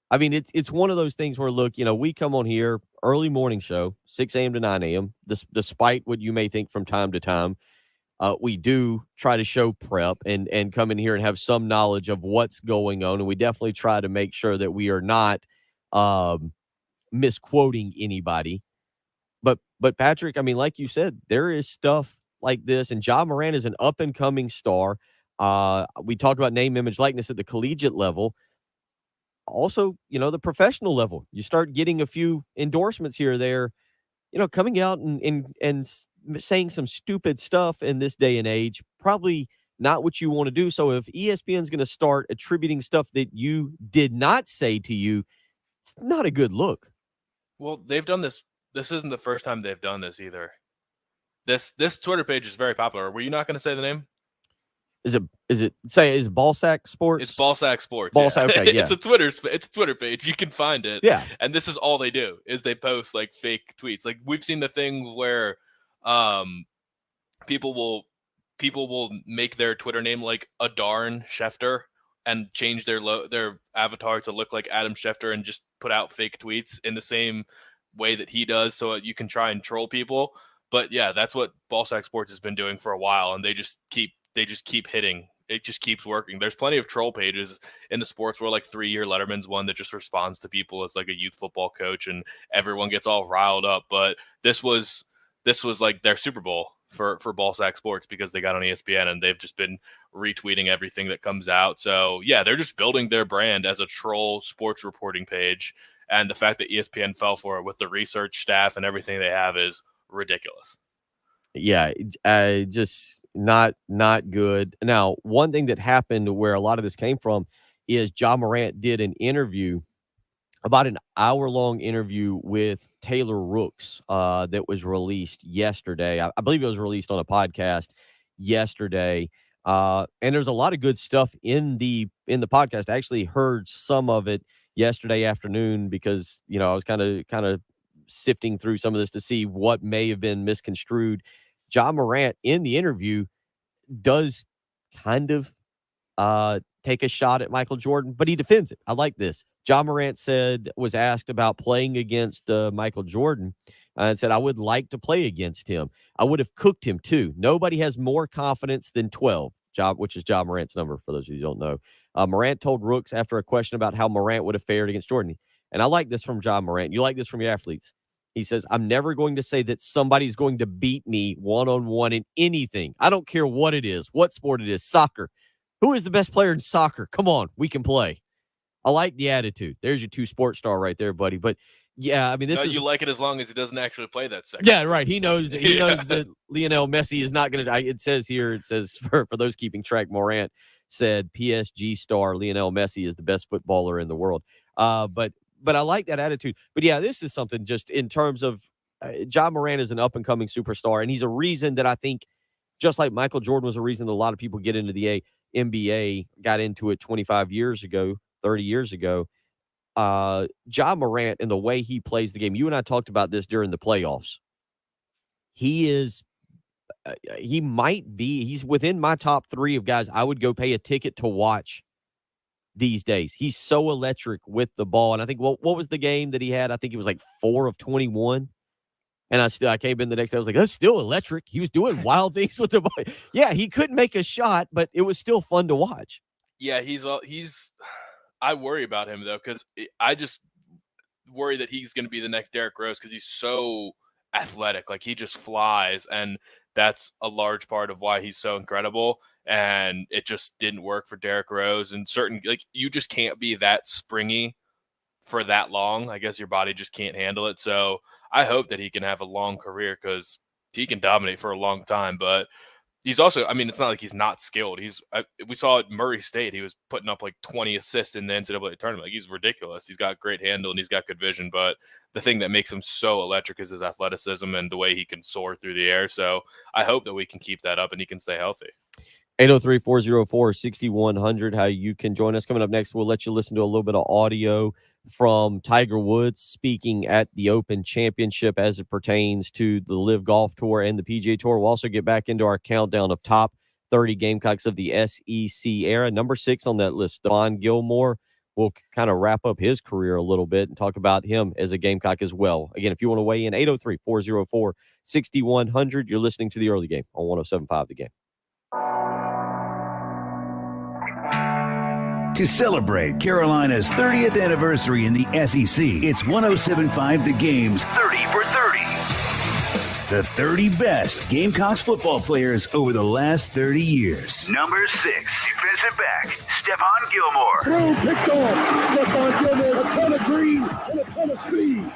I mean, it's one of those things where, look, we come on here, early morning show, 6 a.m. to 9 a.m., despite what you may think from time to time. We do try to show prep and come in here and have some knowledge of what's going on, and we definitely try to make sure that we are not misquoting anybody. But Patrick, I mean, like you said, there is stuff like this, and John Morant is an up-and-coming star. We talk about name, image, likeness at the collegiate level. Also, the professional level, you start getting a few endorsements here or there, coming out and saying some stupid stuff in this day and age, probably not what you want to do. So if ESPN's going to start attributing stuff that you did not say to you, it's not a good look. Well, they've done this. This isn't the first time they've done this either. This Twitter page is very popular. Were you not going to say the name? Is it Ballsack Sports? It's Ballsack Sports. Ballsack, yeah. Okay, yeah. It's a Twitter page. You can find it. Yeah. And this is all they do is they post like fake tweets. Like we've seen the thing where people will make their Twitter name like Adarn Schefter and change their avatar to look like Adam Schefter and just put out fake tweets in the same way that he does so you can try and troll people. But yeah, that's what Ballsack Sports has been doing for a while, and they just keep hitting. It just keeps working. There's plenty of troll pages in the sports world, like 3 Year Letterman's one that just responds to people as like a youth football coach, and everyone gets all riled up. But this was like their Super Bowl for Ballsack Sports because they got on ESPN, and they've just been retweeting everything that comes out. So yeah, they're just building their brand as a troll sports reporting page, And the fact that ESPN fell for it with the research staff and everything they have is ridiculous. Yeah, just not good. Now, one thing that happened where a lot of this came from is Ja Morant did an interview, about an hour-long interview with Taylor Rooks that was released yesterday. I believe it was released on a podcast yesterday. And there's a lot of good stuff in the podcast. I actually heard some of it yesterday afternoon because, I was kind of sifting through some of this to see what may have been misconstrued. Ja Morant in the interview does kind of take a shot at Michael Jordan, but he defends it. I like this. Ja Morant was asked about playing against Michael Jordan and said, I would like to play against him. I would have cooked him too. Nobody has more confidence than 12, which is Ja Morant's number for those of you who don't know. Morant told Rooks after a question about how Morant would have fared against Jordan. And I like this from Ja Morant. You like this from your athletes. He says, I'm never going to say that somebody's going to beat me one-on-one in anything. I don't care what it is, what sport it is, soccer. Who is the best player in soccer? Come on, we can play. I like the attitude. There's your 2 sports star right there, buddy. But yeah, I mean, You like it as long as he doesn't actually play that second. Yeah, right. He knows that knows that Lionel Messi is not going to. It says for those keeping track, Morant said PSG star Lionel Messi is the best footballer in the world. But I like that attitude. But yeah, this is something just in terms of Ja Morant is an up and coming superstar, and he's a reason that I think, just like Michael Jordan was a reason that a lot of people get into the NBA, got into it 25 years ago, 30 years ago. Ja Morant and the way he plays the game. You and I talked about this during the playoffs. He's within my top 3 of guys I would go pay a ticket to watch these days. He's so electric with the ball. And I think, what was the game that he had? I think it was like 4 of 21. And I came in the next day. I was like, that's still electric. He was doing wild things with the ball. Yeah, he couldn't make a shot, but it was still fun to watch. Yeah, I worry about him though, because I just worry that he's going to be the next Derrick Rose because he's so athletic. Like, he just flies, and that's a large part of why he's so incredible. And it just didn't work for Derrick Rose. And you just can't be that springy for that long. I guess your body just can't handle it. So I hope that he can have a long career because he can dominate for a long time. But he's also, I mean, it's not like he's not skilled. We saw at Murray State, he was putting up like 20 assists in the NCAA tournament. Like, he's ridiculous. He's got great handle and he's got good vision. But the thing that makes him so electric is his athleticism and the way he can soar through the air. So I hope that we can keep that up and he can stay healthy. 803-404-6100, how you can join us. Coming up next, we'll let you listen to a little bit of audio from Tiger Woods speaking at the Open Championship as it pertains to the LIV Golf Tour and the PGA Tour. We'll also get back into our countdown of top 30 Gamecocks of the SEC era. Number 6 on that list, Stephon Gilmore. We'll kind of wrap up his career a little bit and talk about him as a Gamecock as well. Again, if you want to weigh in, 803-404-6100. You're listening to The Early Game on 107.5 The Game. To celebrate Carolina's 30th anniversary in the SEC, it's 107.5 The Game's 30 for 30. The 30 best Gamecocks football players over the last 30 years. Number 6, defensive back, Stephon Gilmore. Throw picked off. Stephon Gilmore, a ton of green and a ton of speed.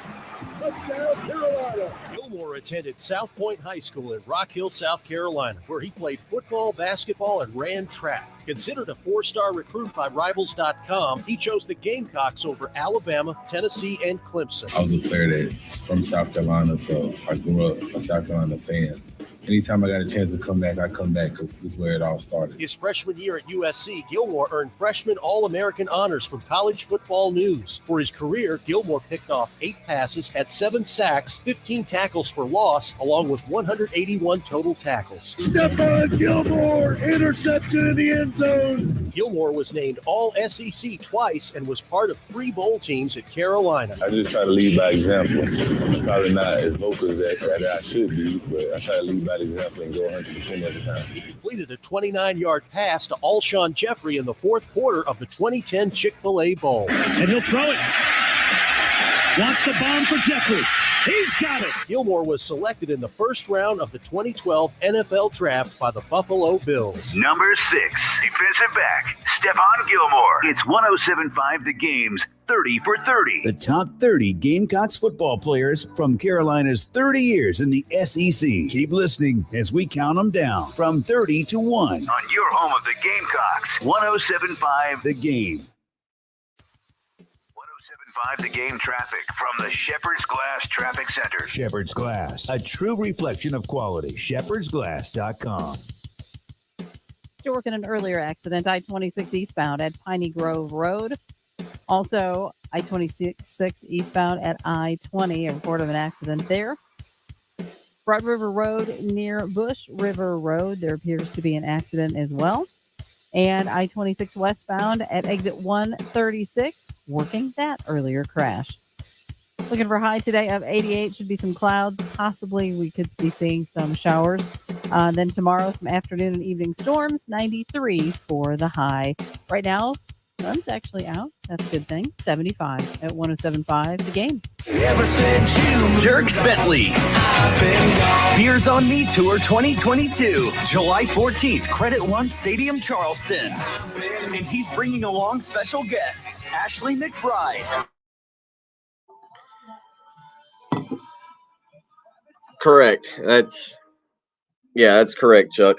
Touchdown, Carolina. Gilmore attended South Point High School in Rock Hill, South Carolina, where he played football, basketball, and ran track. Considered a 4-star recruit by Rivals.com, he chose the Gamecocks over Alabama, Tennessee, and Clemson. I was a player that's from South Carolina, so I grew up a South Carolina fan. Anytime I got a chance to come back, I come back because this is where it all started. His freshman year at USC, Gilmore earned freshman All-American honors from College Football News. For his career, Gilmore picked off 8 passes, had 7 sacks, 15 tackles for loss, along with 181 total tackles. Stephon Gilmore, interception in the end zone. Gilmore was named All-SEC twice and was part of 3 bowl teams at Carolina. I just try to lead by example. I'm probably not as vocal as that I should be, but I try to lead by example and go 100% of the time. He completed a 29-yard pass to Alshon Jeffrey in the 4th quarter of the 2010 Chick-fil-A Bowl. And he'll throw it. Wants the bomb for Jeffrey. He's got it. Gilmore was selected in the 1st round of the 2012 NFL Draft by the Buffalo Bills. Number 6, defensive back, Stephon Gilmore. It's 107.5 The Game's 30 for 30. The top 30 Gamecocks football players from Carolina's 30 years in the SEC. Keep listening as we count them down from 30 to 1 on your home of the Gamecocks. 107.5 The Game. 107.5 The Game traffic from the Shepherd's Glass Traffic Center. Shepherd's Glass, a true reflection of quality. shepherdsglass.com. Still working an earlier accident, I-26 eastbound at Piney Grove Road. Also, I-26 eastbound at I-20, a report of an accident there. Broad River Road near Bush River Road, there appears to be an accident as well. And I-26 westbound at exit 136, working that earlier crash. Looking for a high today of 88. Should be some clouds. Possibly we could be seeing some showers. Then tomorrow, some afternoon and evening storms. 93 for the high. Right now, sun's actually out. That's a good thing. 75 at 107.5 The Game. Ever since you, Dirk Bentley. Beers on Me Tour 2022, July 14th, Credit One Stadium, Charleston. And he's bringing along special guests, Ashley McBride. Correct. That's correct, Chuck.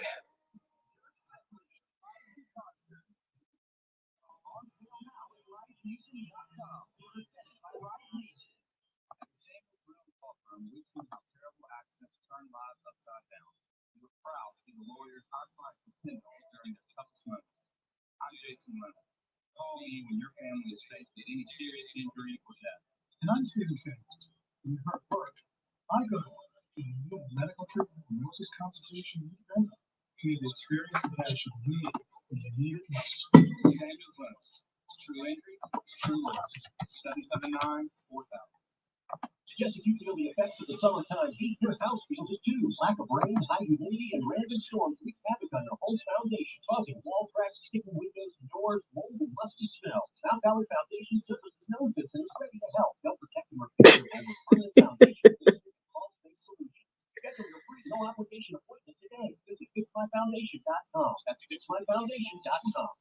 I'm Jason Reynolds. Call me when your family is faced with any serious injury or death. And I'm Stephen Sanders. When you're hurt work, I go to work. You need medical treatment and workers' compensation, you need them. You need the experience and passion you need, and you need it most. Samuel Reynolds. True injury, true work. 779-4000. Just as you feel the effects of the summertime heat, your house feels it too. Lack of rain, high humidity, and random storms wreak havoc on your home's foundation, causing wall cracks, sticking windows and doors, mold, and musty smell. South Valley Foundation Services knows this and is ready to help. They'll protect and repair your home with permanent foundation cost-based solutions. Schedule your free no-obligation appointment today. Visit fixmyfoundation.com. That's fixmyfoundation.com.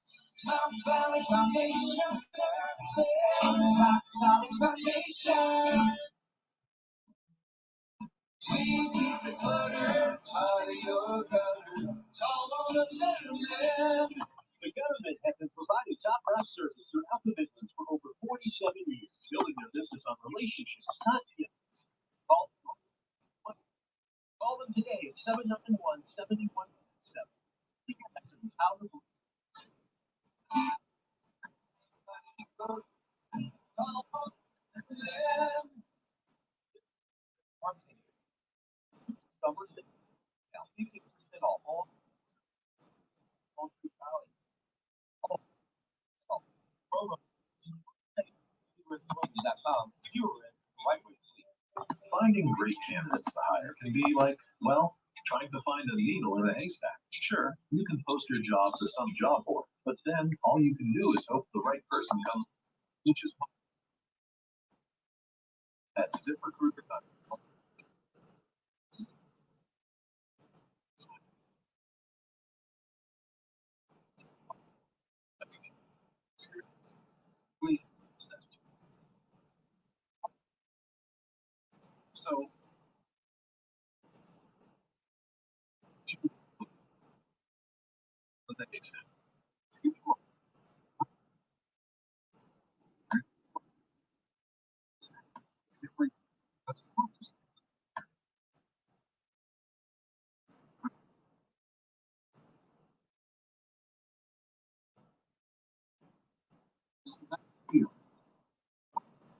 South Valley Foundation Services. Rock solid foundation. We keep the clutter out of your gutter. Call on the letterman. The government has been providing top-notch service throughout the Midlands for over 47 years, building their business on relationships, not gifts. Call them today at 791-7117. That's empowered. Somerset, now 50% off all Finding great candidates to hire can be like, well, trying to find a needle in a haystack. Sure, you can post your job to some job board, but then all you can do is hope the right person comes, which is at ZipRecruiter.com. So, but that makes sense.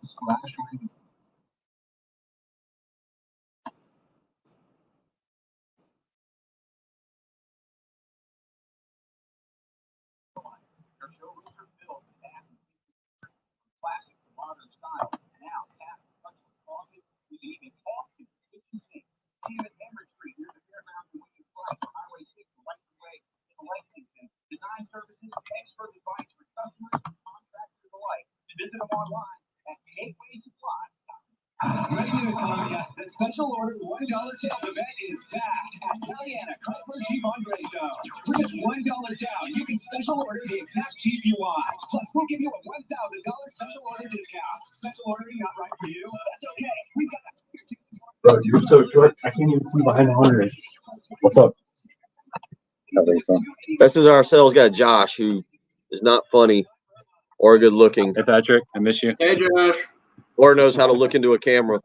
Slash reading. Their showrooms are built to classic to modern style. Now, closets, we can even talk to kitchen sink. See you at Hammer Street near the Fairgrounds and Williams Drive, Highway 6, Lightway in Lexington. Design services, expert advice for customers, contractors alike. Visit them online at Gateway Supply. Great news, Columbia. The special order $1 sales event is back at Caliana Chrysler Jeep on Greystone. For just $1 down, you can special order the exact Jeep you want. Plus, we'll give you a $1,000 special order discount. Special ordering not right for you? That's okay. We've got Bro, you're so short. I can't even see behind the monitor. What's up? This is our sales guy, Josh, who is not funny or good looking. Hey, Patrick, I miss you. Hey, Josh. Or knows how to look into a camera.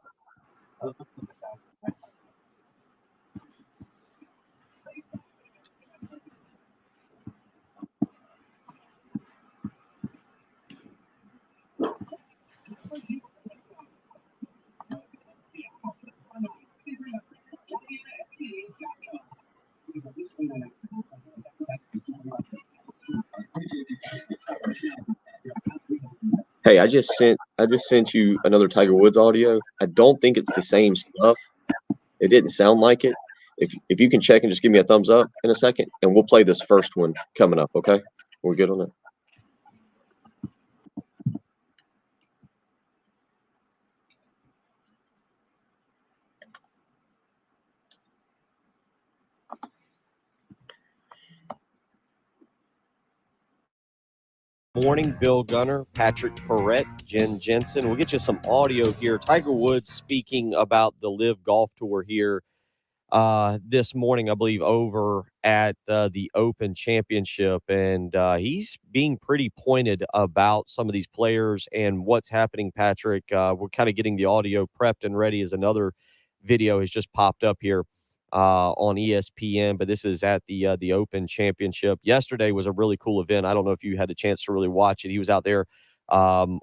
Hey, I just sent you another Tiger Woods audio. I don't think it's the same stuff. It didn't sound like it. If you can check and just give me a thumbs up in a second, and we'll play this first one coming up, okay? We're good on that. Morning, Bill Gunner, Patrick Perrette, Jen Jensen. We'll get you some audio here. Tiger Woods speaking about the LIV Golf Tour here this morning, I believe, over at the Open Championship. And he's being pretty pointed about some of these players and what's happening, Patrick. We're kind of getting the audio prepped and ready as another video has just popped up here on ESPN, but this is at the Open Championship. Yesterday was a really cool event. I don't know if you had a chance to really watch it. He was out there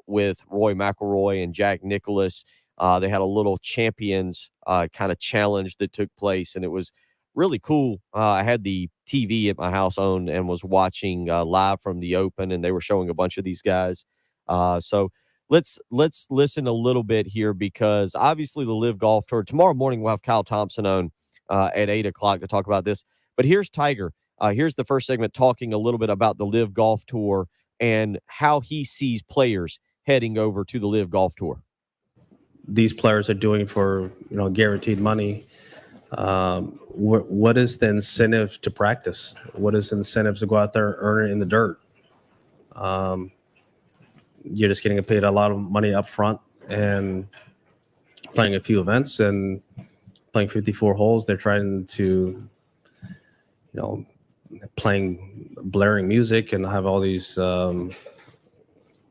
with Roy McIlroy and Jack Nicklaus. They had a little champions kind of challenge that took place, and it was really cool. I had the TV at my house on and was watching live from the Open, and they were showing a bunch of these guys. So let's listen a little bit here, because obviously the LIV Golf Tour, tomorrow morning we'll have Kyle Thompson on at 8 o'clock to talk about this. But here's Tiger. Here's the first segment talking a little bit about the LIV Golf Tour and how he sees players heading over to the LIV Golf Tour. These players are doing for, guaranteed money. What is the incentive to practice? What is the incentive to go out there and earn it in the dirt? You're just getting paid a lot of money up front and playing a few events and playing 54 holes. They're trying to, playing blaring music and have all these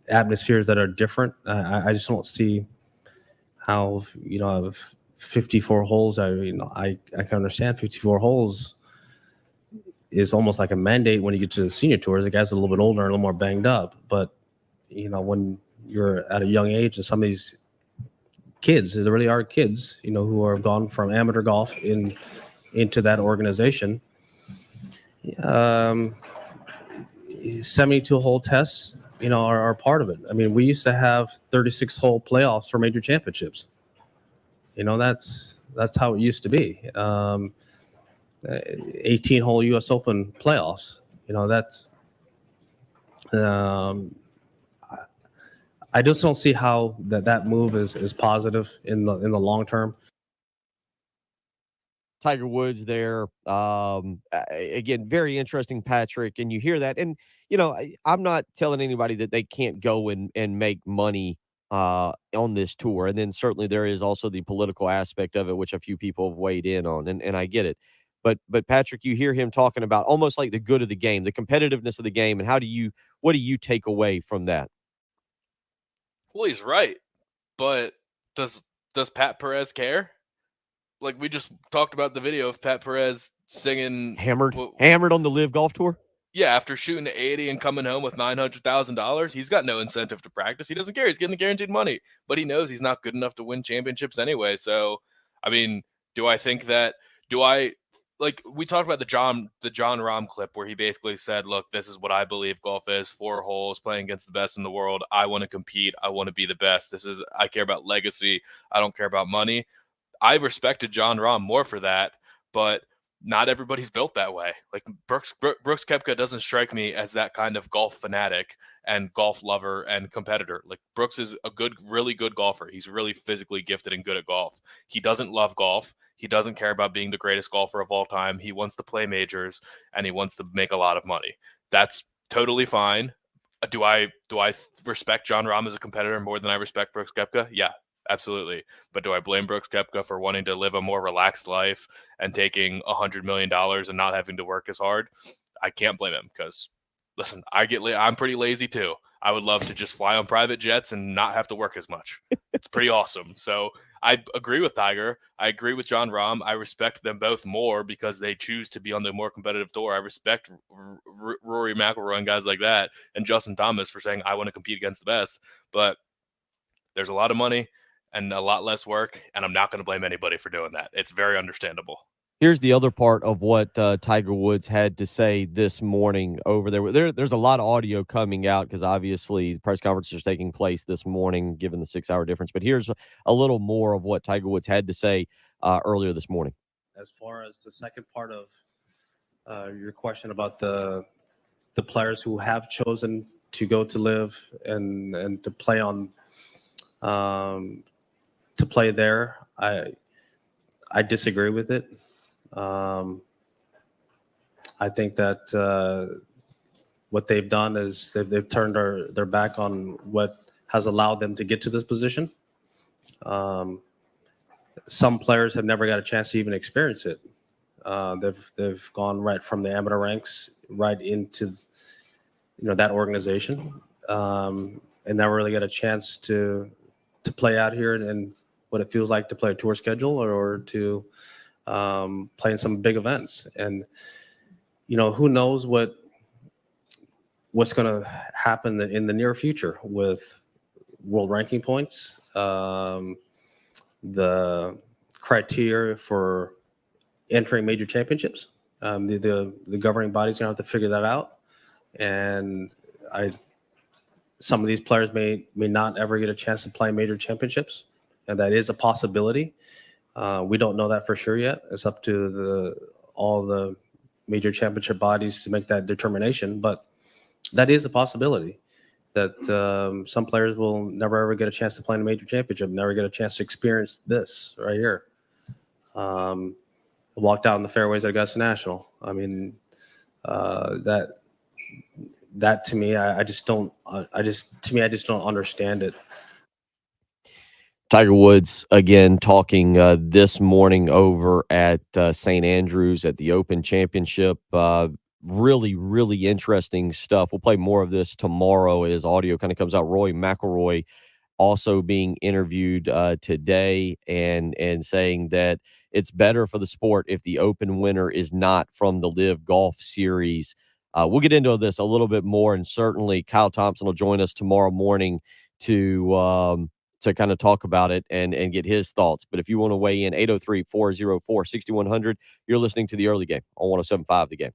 atmospheres that are different. I just don't see how, 54 holes. I can understand 54 holes is almost like a mandate when you get to the senior tours. The guys are a little bit older and a little more banged up. But, when you're at a young age, and some of these kids, there really are kids, who are gone from amateur golf into that organization. 72-hole tests, are part of it. I mean, we used to have 36-hole playoffs for major championships. That's how it used to be. 18-hole U.S. Open playoffs. That's. I just don't see how that move is positive in the long term. Tiger Woods there. Again, very interesting, Patrick. And you hear that. And, I'm not telling anybody that they can't go and make money on this tour. And then certainly there is also the political aspect of it, which a few people have weighed in on. And I get it. But Patrick, you hear him talking about almost like the good of the game, the competitiveness of the game. And what do you take away from that? Well, he's right. But does Pat Perez care? Like, we just talked about the video of Pat Perez singing hammered on the LIV Golf Tour. Yeah, after shooting 80 and coming home with $900,000, he's got no incentive to practice. He doesn't care. He's getting the guaranteed money, but he knows he's not good enough to win championships anyway. So, I mean, we talked about the John Rahm clip where he basically said, look, this is what I believe golf is: 4 holes, playing against the best in the world. I want to compete. I want to be the best. I care about legacy. I don't care about money. I respected John Rahm more for that, but not everybody's built that way. Like Brooks Koepka doesn't strike me as that kind of golf fanatic and golf lover and competitor. Like Brooks is a really good golfer. He's really physically gifted and good at golf. He doesn't love golf. He doesn't care about being the greatest golfer of all time. He wants to play majors and he wants to make a lot of money. That's totally fine. Do I respect Jon Rahm as a competitor more than I respect Brooks Koepka? Yeah, absolutely. But do I blame Brooks Koepka for wanting to live a more relaxed life and taking $100 million and not having to work as hard? I can't blame him because, listen, I'm pretty lazy too. I would love to just fly on private jets and not have to work as much. It's pretty awesome. So I agree with Tiger. I agree with Jon Rahm. I respect them both more because they choose to be on the more competitive tour. I respect Rory McIlroy and guys like that and Justin Thomas for saying, I want to compete against the best. But there's a lot of money and a lot less work, and I'm not going to blame anybody for doing that. It's very understandable. Here's the other part of what Tiger Woods had to say this morning over there. There's a lot of audio coming out because obviously the press conference is taking place this morning, given the 6-hour difference. But here's a little more of what Tiger Woods had to say earlier this morning. As far as the second part of your question about the players who have chosen to go to live and to play on to play there, I disagree with it. I think that what they've done is they've turned their back on what has allowed them to get to this position. Some players have never got a chance to even experience it. They've gone right from the amateur ranks right into that organization, and never really got a chance to play out here and what it feels like to play a tour schedule or to play in some big events. And who knows what's going to happen in the near future with world ranking points, the criteria for entering major championships. The governing body's going to have to figure that out. And some of these players may not ever get a chance to play major championships, and that is a possibility. We don't know that for sure yet. It's up to all the major championship bodies to make that determination, but that is a possibility that some players will never ever get a chance to play in a major championship, never get a chance to experience this right here. Walked out in the fairways at Augusta National. I mean, that to me, I just don't understand it. Tiger Woods, again, talking this morning over at St. Andrews at the Open Championship. Really, really interesting stuff. We'll play more of this tomorrow as audio kind of comes out. Rory McIlroy also being interviewed today and saying that it's better for the sport if the Open winner is not from the Live Golf Series. We'll get into this a little bit more, and certainly Kyle Thompson will join us tomorrow morning to kind of talk about it and get his thoughts. But if you want to weigh in, 803-404-6100, you're listening to The Early Game on 107.5 The Game.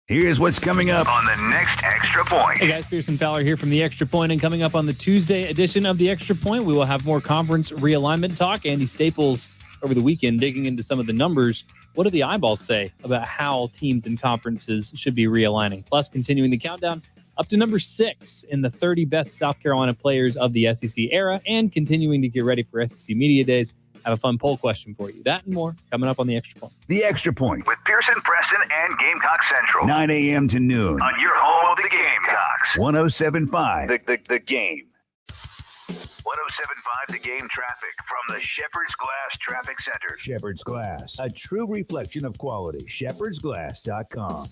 Here's what's coming up on the next Extra Point. Hey guys, Pearson Fowler here from The Extra Point, and coming up on the Tuesday edition of The Extra Point, we will have more conference realignment talk. Andy Staples over the weekend digging into some of the numbers. What do the eyeballs say about how teams and conferences should be realigning? Plus, continuing the countdown up to number 6 in the 30 best South Carolina players of the SEC era, and continuing to get ready for SEC Media Days. I have a fun poll question for you. That and more coming up on The Extra Point. The Extra Point with Pearson, Preston, and Gamecock Central. 9 a.m. to noon on your home of the Gamecocks. 107.5 The Game. 107.5 The Game traffic from the Shepherd's Glass Traffic Center. Shepherd's Glass, a true reflection of quality. shepherdsglass.com.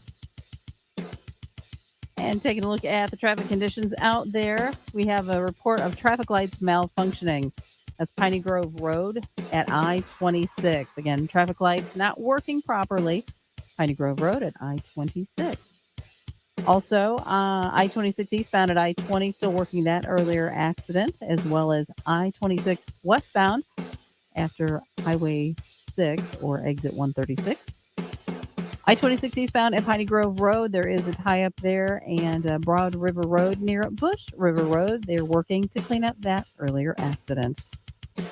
And taking a look at the traffic conditions out there, we have a report of traffic lights malfunctioning. That's Piney Grove Road at I-26. Again, traffic lights not working properly. Piney Grove Road at I-26. Also, I-26 eastbound at I-20, still working that earlier accident, as well as I-26 westbound after Highway 6 or exit 136. I-26 eastbound at Piney Grove Road, there is a tie-up there, and Broad River Road near Bush River Road, they're working to clean up that earlier accident.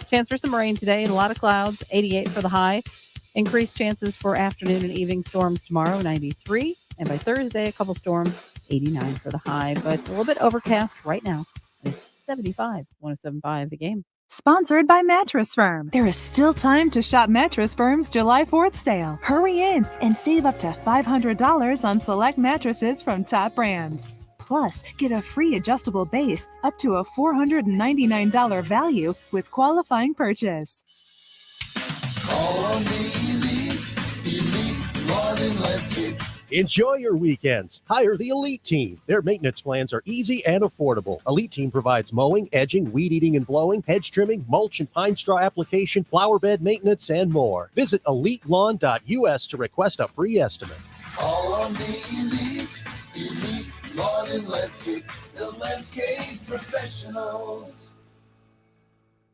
Chance for some rain today and a lot of clouds, 88 for the high. Increased chances for afternoon and evening storms tomorrow, 93. And by Thursday, a couple storms, 89 for the high. But a little bit overcast right now. It's 75, 107.5 The Game. Sponsored by Mattress Firm. There is still time to shop Mattress Firm's July 4th sale. Hurry in and save up to $500 on select mattresses from top brands. Plus, get a free adjustable base up to a $499 value with qualifying purchase. Call on the Elite Lawn and Landscape. Enjoy your weekends. Hire the Elite Team. Their maintenance plans are easy and affordable. Elite Team provides mowing, edging, weed eating and blowing, hedge trimming, mulch and pine straw application, flower bed maintenance, and more. Visit elitelawn.us to request a free estimate. Call on the Elite Lawn and Landscape, the landscape professionals.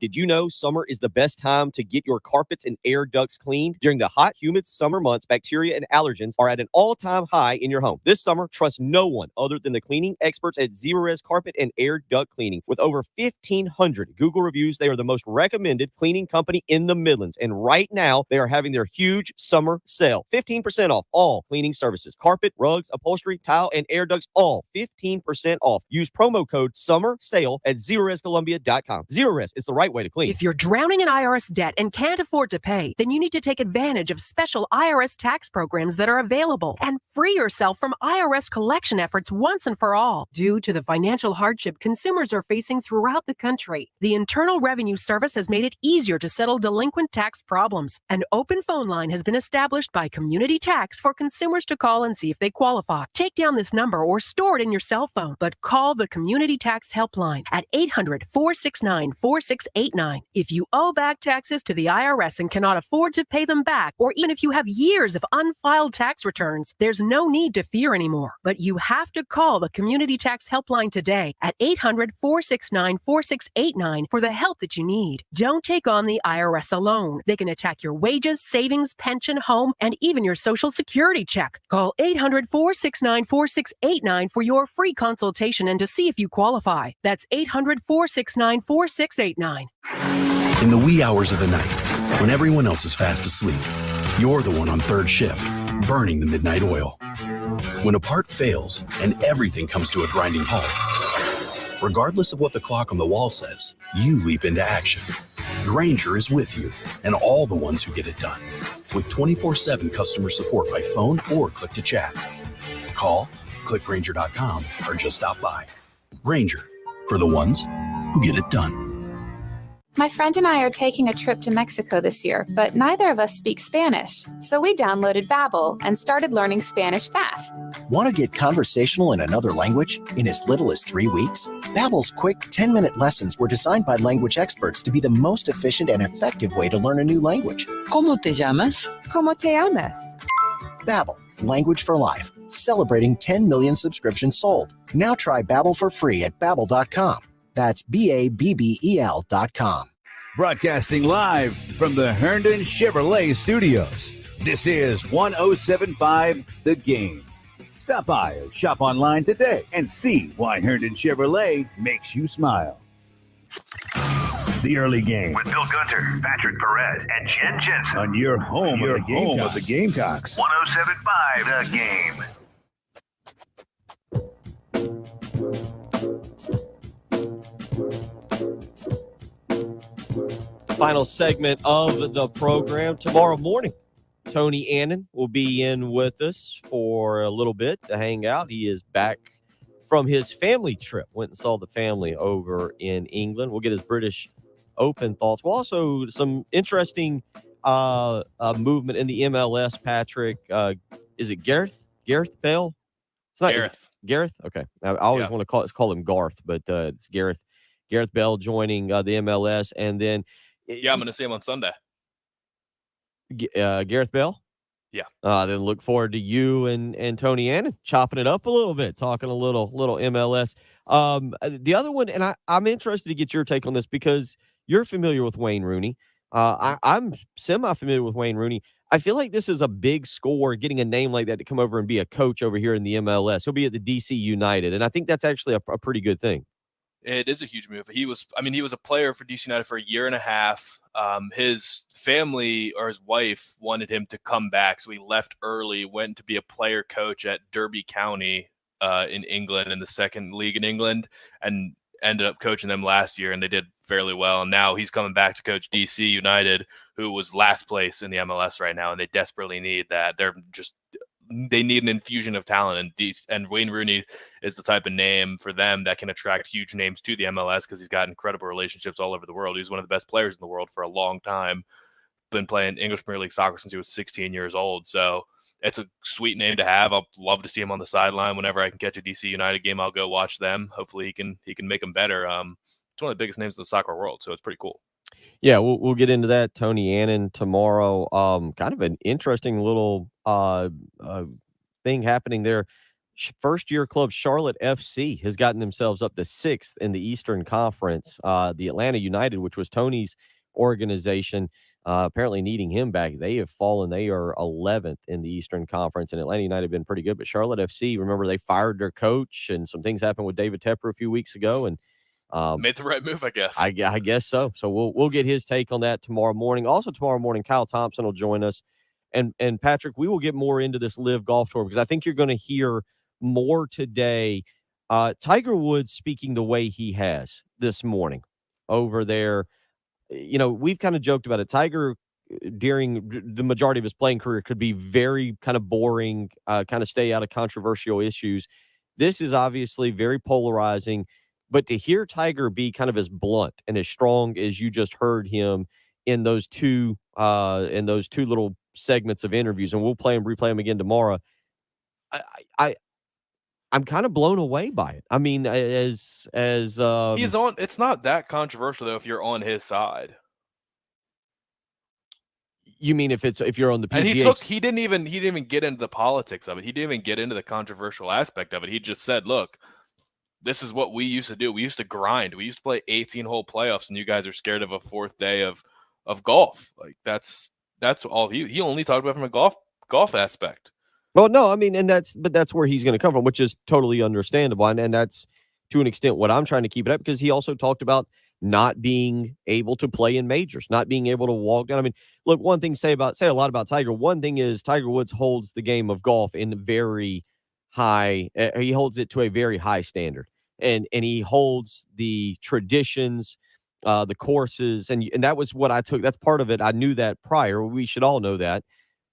Did you know summer is the best time to get your carpets and air ducts cleaned? During the hot, humid summer months, bacteria and allergens are at an all-time high in your home. This summer, trust no one other than the cleaning experts at Zerorez Carpet and Air Duct Cleaning. With over 1,500 Google reviews, they are the most recommended cleaning company in the Midlands. And right now, they are having their huge summer sale. 15% off all cleaning services. Carpet, rugs, upholstery, tile, and air ducts, all 15% off. Use promo code SUMMERSALE at ZerorezColumbia.com. Zerorez is the right way to clean. If you're drowning in IRS debt and can't afford to pay, then you need to take advantage of special IRS tax programs that are available and free yourself from IRS collection efforts once and for all. Due to the financial hardship consumers are facing throughout the country, the Internal Revenue Service has made it easier to settle delinquent tax problems. An open phone line has been established by Community Tax for consumers to call and see if they qualify. Take down this number or store it in your cell phone, but call the Community Tax Helpline at 800-469-4689. If you owe back taxes to the IRS and cannot afford to pay them back, or even if you have years of unfiled tax returns, there's no need to fear anymore. But you have to call the Community Tax Helpline today at 800-469-4689 for the help that you need. Don't take on the IRS alone. They can attack your wages, savings, pension, home, and even your Social Security check. Call 800-469-4689 for your free consultation and to see if you qualify. That's 800-469-4689. In the wee hours of the night, when everyone else is fast asleep, you're the one on third shift, burning the midnight oil. When a part fails and everything comes to a grinding halt, regardless of what the clock on the wall says, you leap into action. Grainger is with you and all the ones who get it done. With 24/7 customer support by phone or click to chat. Call, click Grainger.com, or just stop by. Grainger, for the ones who get it done. My friend and I are taking a trip to Mexico this year, but neither of us speak Spanish. So we downloaded Babbel and started learning Spanish fast. Want to get conversational in another language in as little as 3 weeks? Babbel's quick 10-minute lessons were designed by language experts to be the most efficient and effective way to learn a new language. ¿Cómo te llamas? ¿Cómo te llamas? Babbel, language for life, celebrating 10 million subscriptions sold. Now try Babbel for free at Babbel.com. That's Babbel.com. Broadcasting live from the Herndon Chevrolet Studios. This is 107.5 The Game. Stop by or shop online today and see why Herndon Chevrolet makes you smile. The early game with Bill Gunter, Patrick Perez, and Jen Jensen on your home of the Gamecocks. 107.5 The Game. Final segment of the program tomorrow morning. Tony Annan will be in with us for a little bit to hang out. He is back from his family trip. Went and saw the family over in England. We'll get his British Open thoughts. We'll also some interesting movement in the MLS. Patrick, is it Gareth Bale? It's not Gareth. Okay, I always want to call him Garth, but it's Gareth Bale joining the MLS, and then. Yeah, I'm going to see him on Sunday. Gareth Bale? Yeah. Then look forward to you and Tony Annan chopping it up a little bit, talking a little MLS. The other one, and I'm interested to get your take on this because you're familiar with Wayne Rooney. I'm semi-familiar with Wayne Rooney. I feel like this is a big score, getting a name like that to come over and be a coach over here in the MLS. He'll be at the DC United, and I think that's actually a pretty good thing. It is a huge move. He was a player for DC United for a year and a half. His family or his wife wanted him to come back, so he left early, went to be a player coach at Derby County in England, in the second league in England, and ended up coaching them last year, and they did fairly well. And now he's coming back to coach DC United, who was last place in the MLS right now, and they desperately need that. They need an infusion of talent, and Wayne Rooney is the type of name for them that can attract huge names to the MLS because he's got incredible relationships all over the world. He's one of the best players in the world for a long time. Been playing English Premier League soccer since he was 16 years old. So it's a sweet name to have. I'll love to see him on the sideline. Whenever I can catch a DC United game, I'll go watch them. Hopefully he can make them better. It's one of the biggest names in the soccer world, so it's pretty cool. Yeah, we'll get into that. Tony Annan tomorrow. Kind of an interesting little thing happening there. First year club Charlotte FC has gotten themselves up to 6th in the Eastern Conference. The Atlanta United, which was Tony's organization, apparently needing him back, they have fallen. They are 11th in the Eastern Conference, and Atlanta United have been pretty good. But Charlotte FC, remember, they fired their coach, and some things happened with David Tepper a few weeks ago, and made the right move, I guess. I guess so. So we'll get his take on that tomorrow morning. Also tomorrow morning, Kyle Thompson will join us. And Patrick, we will get more into this Live Golf Tour because I think you're going to hear more today. Tiger Woods speaking the way he has this morning over there. You know, we've kind of joked about it. Tiger, during the majority of his playing career, could be very kind of boring, kind of stay out of controversial issues. This is obviously very polarizing. But to hear Tiger be kind of as blunt and as strong as you just heard him in those two little segments of interviews, and we'll replay them again tomorrow. I'm kind of blown away by it. I mean, he's on. It's not that controversial though if you're on his side. You mean if you're on the PGA? And he didn't even get into the politics of it. He didn't even get into the controversial aspect of it. He just said, "Look, this is what we used to do. We used to grind. We used to play 18-hole playoffs, and you guys are scared of a 4th day of golf." Like that's all he only talked about from a golf aspect. Well, no, I mean, but that's where he's going to come from, which is totally understandable, and that's to an extent what I'm trying to keep it up, because he also talked about not being able to play in majors, not being able to walk down. I mean, look, one thing say a lot about Tiger. One thing is Tiger Woods holds the game of golf in very high. He holds it to a very high standard. And he holds the traditions, the courses, and that was what I took. That's part of it. I knew that prior. We should all know that.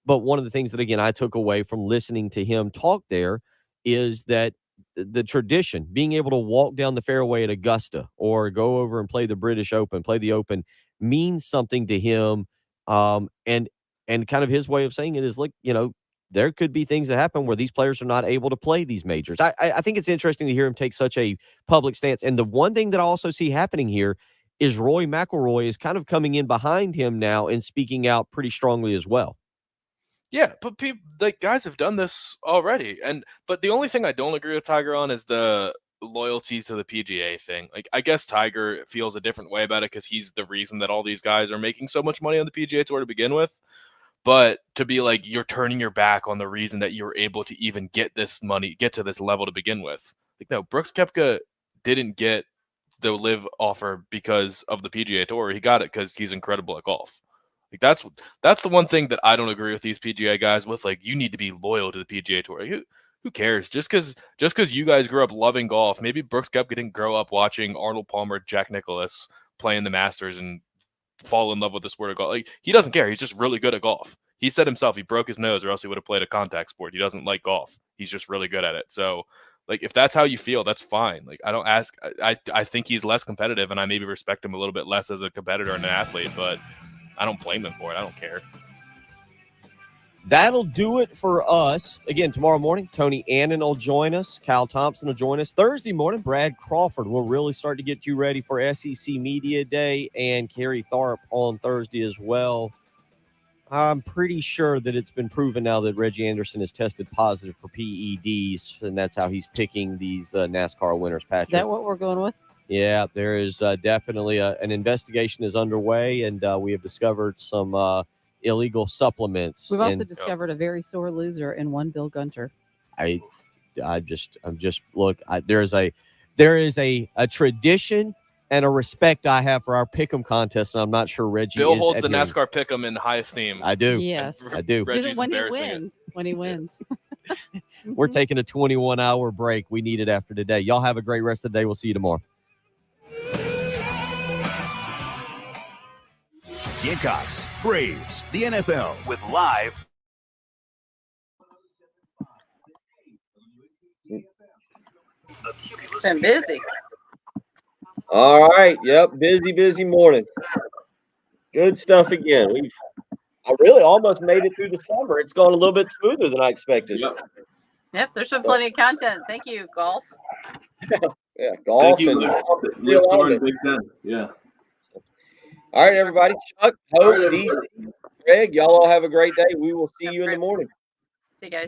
But one of the things that, again, I took away from listening to him talk there is that the tradition, being able to walk down the fairway at Augusta or go over and play the British Open, play the Open, means something to him. And kind of his way of saying it is, like, you know, there could be things that happen where these players are not able to play these majors. I think it's interesting to hear him take such a public stance. And the one thing that I also see happening here is Rory McIlroy is kind of coming in behind him now and speaking out pretty strongly as well. Yeah, but guys have done this already. But the only thing I don't agree with Tiger on is the loyalty to the PGA thing. Like, I guess Tiger feels a different way about it because he's the reason that all these guys are making so much money on the PGA Tour to begin with. But to be like, you're turning your back on the reason that you were able to even get this money, get to this level to begin with. Like, no, Brooks Koepka didn't get the live offer because of the PGA Tour. He got it because he's incredible at golf. Like, that's the one thing that I don't agree with these PGA guys with. Like, you need to be loyal to the PGA Tour. Like, who cares? Just because you guys grew up loving golf, maybe Brooks Koepka didn't grow up watching Arnold Palmer, Jack Nicklaus playing the Masters and fall in love with the sport of golf. Like, he doesn't care. He's just really good at golf. He said himself he broke his nose or else he would have played a contact sport. He doesn't like golf. He's just really good at it. So, like, if that's how you feel, that's fine. Like, I don't ask. I think he's less competitive, and I maybe respect him a little bit less as a competitor and an athlete, but I don't blame him for it. I don't care. That'll do it for us. Again, tomorrow morning, Tony Annan will join us. Kyle Thompson will join us. Thursday morning, Brad Crawford will really start to get you ready for SEC Media Day, and Kerry Tharp on Thursday as well. I'm pretty sure that it's been proven now that Reggie Anderson has tested positive for PEDs, and that's how he's picking these NASCAR winners, Patrick. Is that what we're going with? Yeah, there is definitely an investigation is underway, and we have discovered some illegal supplements. We've also discovered a very sore loser in one Bill Gunter. I'm just look. There's a there is a tradition and a respect I have for our pick'em contest, and I'm not sure Reggie Bill is holds the adhering. NASCAR pick'em in high esteem. I do. Yes. I do. Reggie's When he embarrassing it. wins. When he wins. We're taking a 21-hour break. We need it after today. Y'all have a great rest of the day. We'll see you tomorrow. Gamecocks, Braves, the NFL with live. Been busy. All right. Yep. Busy morning. Good stuff again. I really almost made it through the summer. It's gone a little bit smoother than I expected. Yep, there's been plenty of content. Thank you, golf. Yeah, golf Thank you, and Liz Thorne, Big Ten. Yeah. all right, everybody. Chuck, All Hope, right, DC, everybody. Greg, y'all all have a great day. We will see you in the morning. See you guys.